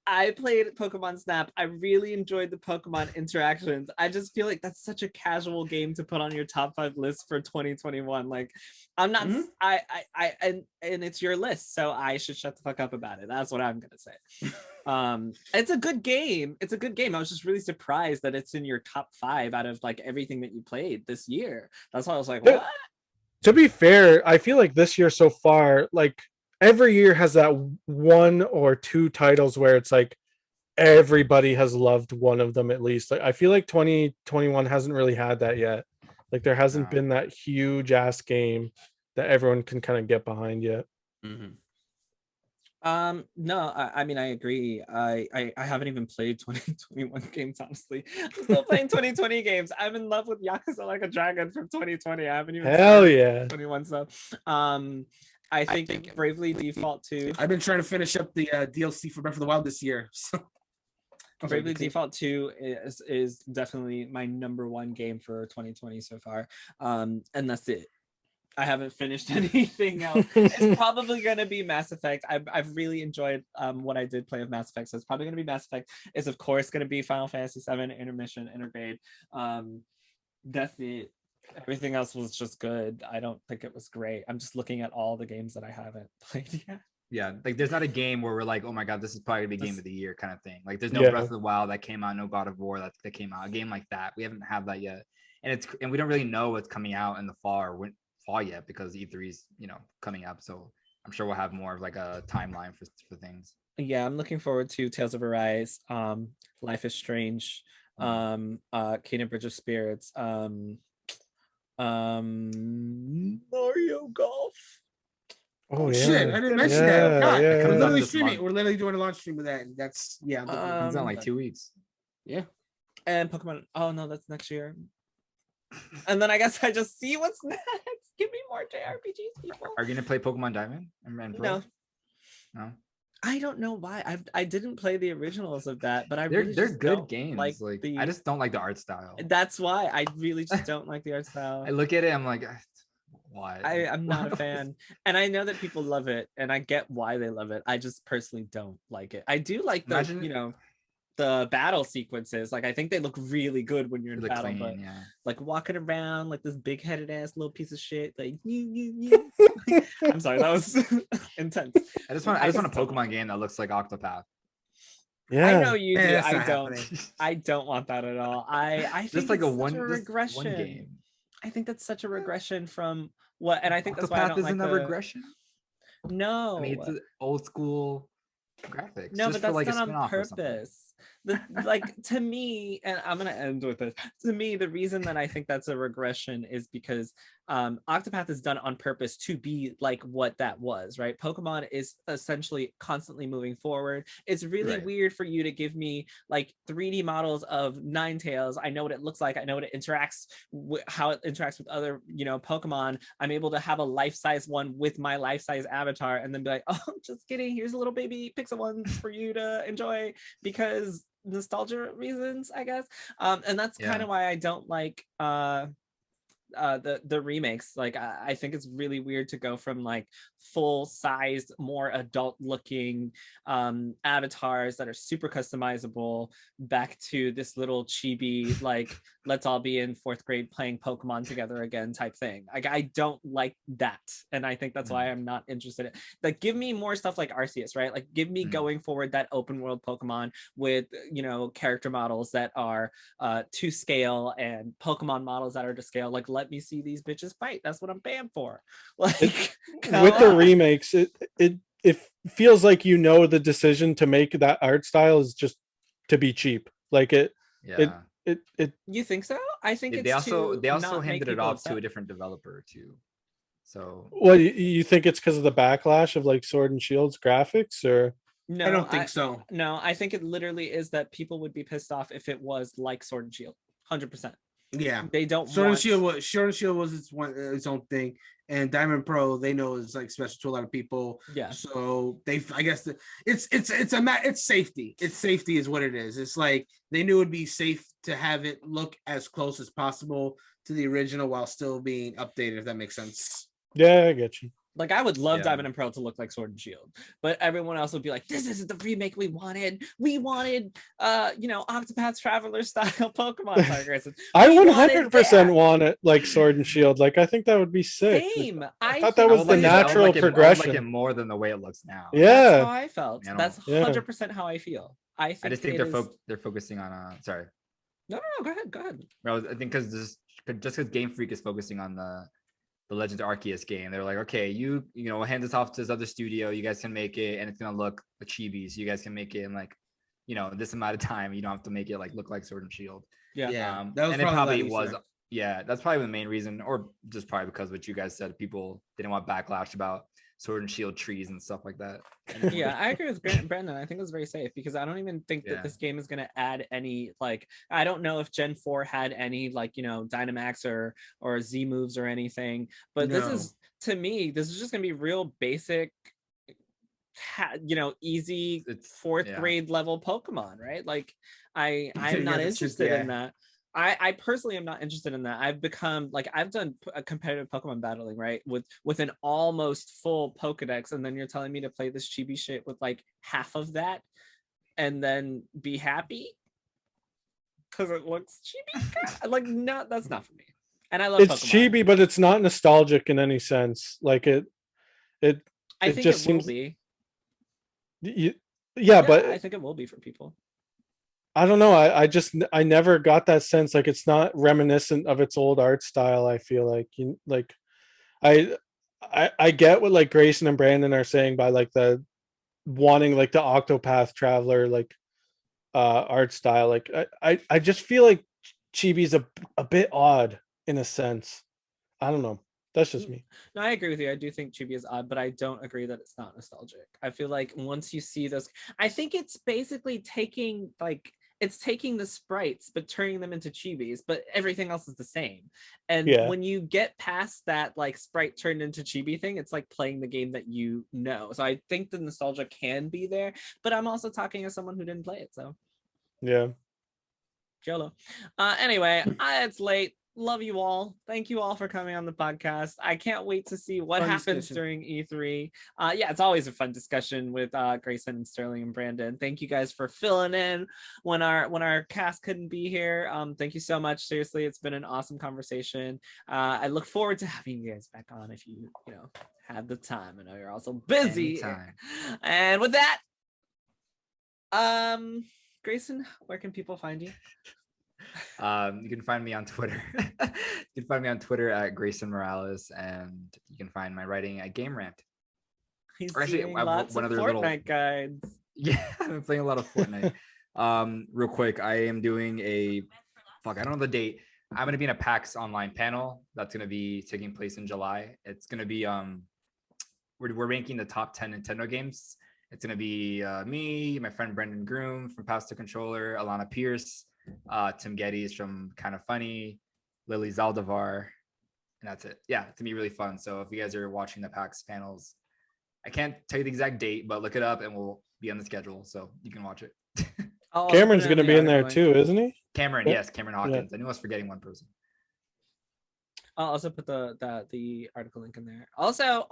I played Pokemon Snap. I really enjoyed the Pokemon interactions. I just feel like that's such a casual game to put on your top 5 list for 2021. Like, I'm not. And it's your list, so I should shut the fuck up about it. That's what I'm gonna say. It's a good game. It's a good game. I was just really surprised that it's in your top 5 out of like everything that you played this year. That's why I was like, what? To be fair, I feel like this year so far, like every year has that 1 or 2 titles where it's like everybody has loved one of them at least. Like I feel like 2021 hasn't really had that yet. Like there hasn't been that huge ass game that everyone can kind of get behind yet. No, I mean I agree. I haven't even played 2021 games, honestly. I'm still playing 2020 games. I'm in love with Yakuza Like a Dragon from 2020. I haven't even Hell yeah 21 stuff. I think Bravely Default 2. I've been trying to finish up the DLC for Breath of the Wild this year. So Bravely Default 2 is definitely my number 1 game for 2020 so far. And that's it. I haven't finished anything else. It's probably going to be Mass Effect. I've really enjoyed what I did play of Mass Effect, so it's probably going to be Mass Effect. It's of course going to be Final Fantasy 7 Intermission Intergrade. That's it. Everything else was just good. I don't think it was great. I'm just looking at all the games that I haven't played yet. Yeah, like there's not a game where we're like, oh my god, this is probably the game of the year kind of thing. Like there's no Yeah. Breath of the Wild that came out, no God of War that came out. A game like that, we haven't had that yet, and we don't really know what's coming out in the fall yet because E3's coming up. So I'm sure we'll have more of like a timeline for things. Yeah, I'm looking forward to Tales of Arise, Life is Strange, Kingdom Bridge of Spirits, Mario Golf. Oh, yeah. Shit, I didn't mention Yeah, that. God, yeah, we're yeah. literally This streaming. month. We're literally doing a launch stream of that. And that's I'm looking forward to It's not like that. 2 weeks. Yeah. And Pokemon. Oh no, that's next year. And then I guess I just see what's next. Give me more JRPGs, people. Are you gonna play Pokemon Diamond and Pearl? No. I don't know why. I didn't play the originals of that, but They're really they're just good don't games. Like I just don't like the art style. That's why I really just don't like the art style. I look at it, I'm like, why? I'm not a fan, and I know that people love it, and I get why they love it. I just personally don't like it. I do like the battle sequences. Like I think they look really good when you're in battle, clean, but yeah. like walking around like this big-headed ass little piece of shit, like I'm sorry, that was intense. I just want a Pokemon game that looks like Octopath. Yeah. I know you do. that's I not don't. happening. I don't want that at all. I think Just like it's a one regression. one game. I think that's such a regression from what, and I think that's why I Octopath don't isn't like a regression. No, I mean, it's an old school graphics. no, just but for that's like a not on spin-off or something. purpose. Like to me, and I'm gonna end with this. To me, the reason that I think that's a regression is because Octopath is done on purpose to be like what that was, right? Pokemon is essentially constantly moving forward. It's really Right. weird for you to give me like 3D models of Ninetales. I know what it looks like. I know what it interacts with, how it interacts with other, Pokemon. I'm able to have a life-size one with my life-size avatar, and then be like, oh, just kidding. Here's a little baby pixel ones for you to enjoy because nostalgia reasons, I guess. And that's kind of why I don't like the remakes. Like I think it's really weird to go from like full-sized, more adult-looking avatars that are super customizable back to this little chibi, like let's all be in 4th grade playing Pokemon together again type thing. Like I don't like that, and I think that's why I'm not interested in. Like, give me more stuff like Arceus, right? Like, give me going forward that open world Pokemon with character models that are to scale and Pokemon models that are to scale. Like, let me see these bitches fight. That's what I'm paying for. Like, with the remakes, it feels like the decision to make that art style is just to be cheap. Like it. You think so? I think they also handed it off to a different developer too. So what, you think it's because of the backlash of like Sword and Shield's graphics, or? No, I don't think so. No, I think it literally is that people would be pissed off if it was like Sword and Shield. 100%. Yeah, they don't. Sword and Shield was its own thing, and Diamond Pro they know is like special to a lot of people. Yeah. So I guess it's safety. It's safety is what it is. It's like they knew it'd be safe to have it look as close as possible to the original while still being updated. If that makes sense. Yeah, I get you. Like, I would love Diamond and Pearl to look like Sword and Shield, but everyone else would be like, this isn't the remake we wanted. We wanted, Octopath Traveler style Pokemon. Sorry, Greysun. I 100% want it like Sword and Shield. Like, I think that would be sick. Same. I thought that was the natural progression. I like it more than the way it looks now. Yeah. That's how I felt. That's 100% how I feel. I just think they're focusing on, sorry. No, go ahead. I think just because Game Freak is focusing on the Legends of Arceus game, they're like, okay, you hand this off to this other studio, you guys can make it and it's gonna look a chibi, so you guys can make it in like this amount of time. You don't have to make it like look like Sword and Shield. Yeah. That was, and it probably was. Yeah, that's probably the main reason, or just probably because what you guys said, people didn't want backlash about Sword and Shield trees and stuff like that. Yeah, I agree with Brandon. I think it's very safe because I don't even think that this game is going to add any, like, I don't know if Gen 4 had any, like, Dynamax or Z moves or anything, but this is, to me, this is just going to be real basic, easy 4th grade level Pokemon, right? Like, I'm not interested in that. I personally am not interested in that. I've become like, I've done a competitive Pokemon battling, right, with an almost full Pokedex, and then you're telling me to play this chibi shit with like half of that and then be happy because it looks chibi. Like, no, that's not for me. And I love it's Pokemon. chibi, but it's not nostalgic in any sense. Like it I think just it will seems be. Yeah, but I think it will be for people. I don't know. I never got that sense. Like it's not reminiscent of its old art style. I feel like I get what like Grayson and Brandon are saying by like the wanting like the Octopath Traveler like art style. Like I just feel like Chibi's a bit odd in a sense. I don't know. That's just me. No, I agree with you. I do think Chibi is odd, but I don't agree that it's not nostalgic. I feel like once you see those, I think it's basically taking the sprites but turning them into chibis, but everything else is the same. And when you get past that like sprite turned into chibi thing, it's like playing the game that you know. So I think the nostalgia can be there, but I'm also talking as someone who didn't play it. So yeah. YOLO. Anyway, it's late. Love you all. Thank you all for coming on the podcast. I can't wait to see what happens during E3. Yeah, it's always a fun discussion with Grayson and Sterling and Brandon. Thank you guys for filling in when our cast couldn't be here. Thank you so much. Seriously, it's been an awesome conversation. I look forward to having you guys back on if you have the time. I know you're also busy. Anytime. And with that, Grayson, where can people find you? You can find me on Twitter. You can find me on Twitter at Greysun Morales, and you can find my writing at Gamerant. He's doing lots of Fortnite guides. Yeah, I've been playing a lot of Fortnite. Real quick, I am doing I don't know the date. I'm gonna be in a PAX online panel that's gonna be taking place in July. It's gonna be we're ranking the top 10 Nintendo games. It's gonna be me, my friend Brendan Groom from Pass to Controller, Alana Pierce, Tim Geddes from Kind of Funny, Lily Zaldivar, and that's it. Yeah, it's gonna be really fun. So if you guys are watching the PAX panels, I can't tell you the exact date, but look it up and we'll be on the schedule so you can watch it. Cameron's gonna be in there too, isn't he? Cameron, yes, Cameron Hawkins. Yeah. I knew I was forgetting one person. I'll also put the article link in there. Also,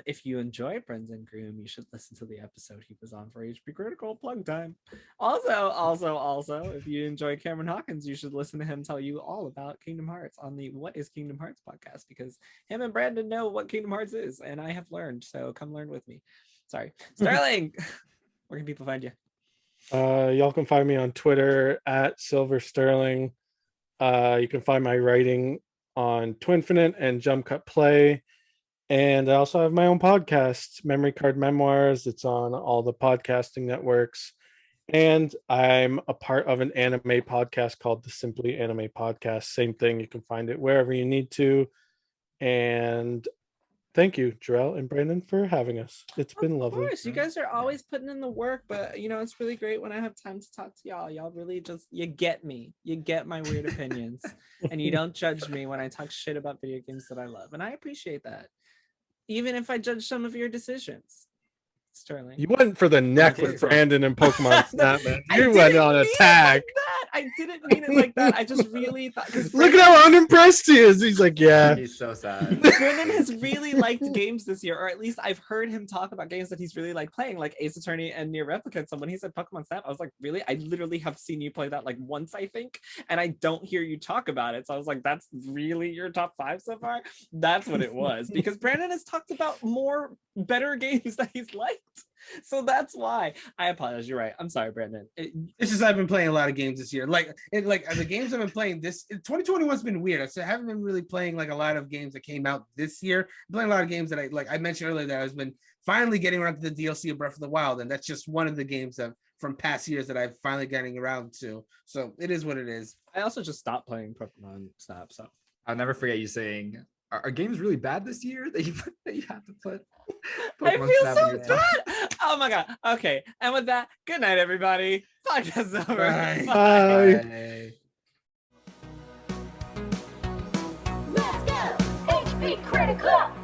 if you enjoy Brendan Groom, you should listen to the episode he was on for HP Critical plug time. Also, if you enjoy Cameron Hawkins, you should listen to him tell you all about Kingdom Hearts on the What is Kingdom Hearts podcast, because him and Brandon know what Kingdom Hearts is, and I have learned. So come learn with me. Sorry, Sterling. Where can people find you? Y'all can find me on Twitter at Silver Sterling. You can find my writing on Twinfinite and Jump Cut Play. And I also have my own podcast, Memory Card Memoirs. It's on all the podcasting networks. And I'm a part of an anime podcast called the Simply Anime Podcast. Same thing. You can find it wherever you need to. And thank you, Jarrell and Brandon, for having us. It's been lovely. Of course, you guys are always putting in the work, but it's really great when I have time to talk to y'all. Y'all really you get me. You get my weird opinions, and you don't judge me when I talk shit about video games that I love, and I appreciate that. Even if I judge some of your decisions. Sterling. You went for the neck with Brandon and Pokemon Snap, man. You went on attack. I didn't mean it like that. I just really thought. Look at how unimpressed he is. He's like, yeah. He's so sad. Brendan has really liked games this year, or at least I've heard him talk about games that he's really like playing, like Ace Attorney and Nier Replicant. So when he said Pokemon Snap, I was like, really? I literally have seen you play that like once, I think, and I don't hear you talk about it. So I was like, that's really your top 5 so far? That's what it was. Because Brandon has talked about more better games that he's liked. So that's why. I apologize. You're right. I'm sorry, Brandon. It's just I've been playing a lot of games this year. Like the games I've been playing 2021's been weird. I haven't been really playing like a lot of games that came out this year. I'm playing a lot of games that I mentioned earlier that I've been finally getting around to the DLC of Breath of the Wild, and that's just one of the games that from past years that I've finally getting around to. So it is what it is. I also just stopped playing Pokemon Snap. So I'll never forget you saying, "Are games really bad this year that you have to put?" I feel so bad. Oh my god. Okay. And with that, good night, everybody. Podcast over. Bye. Bye. Let's go! HP Critical!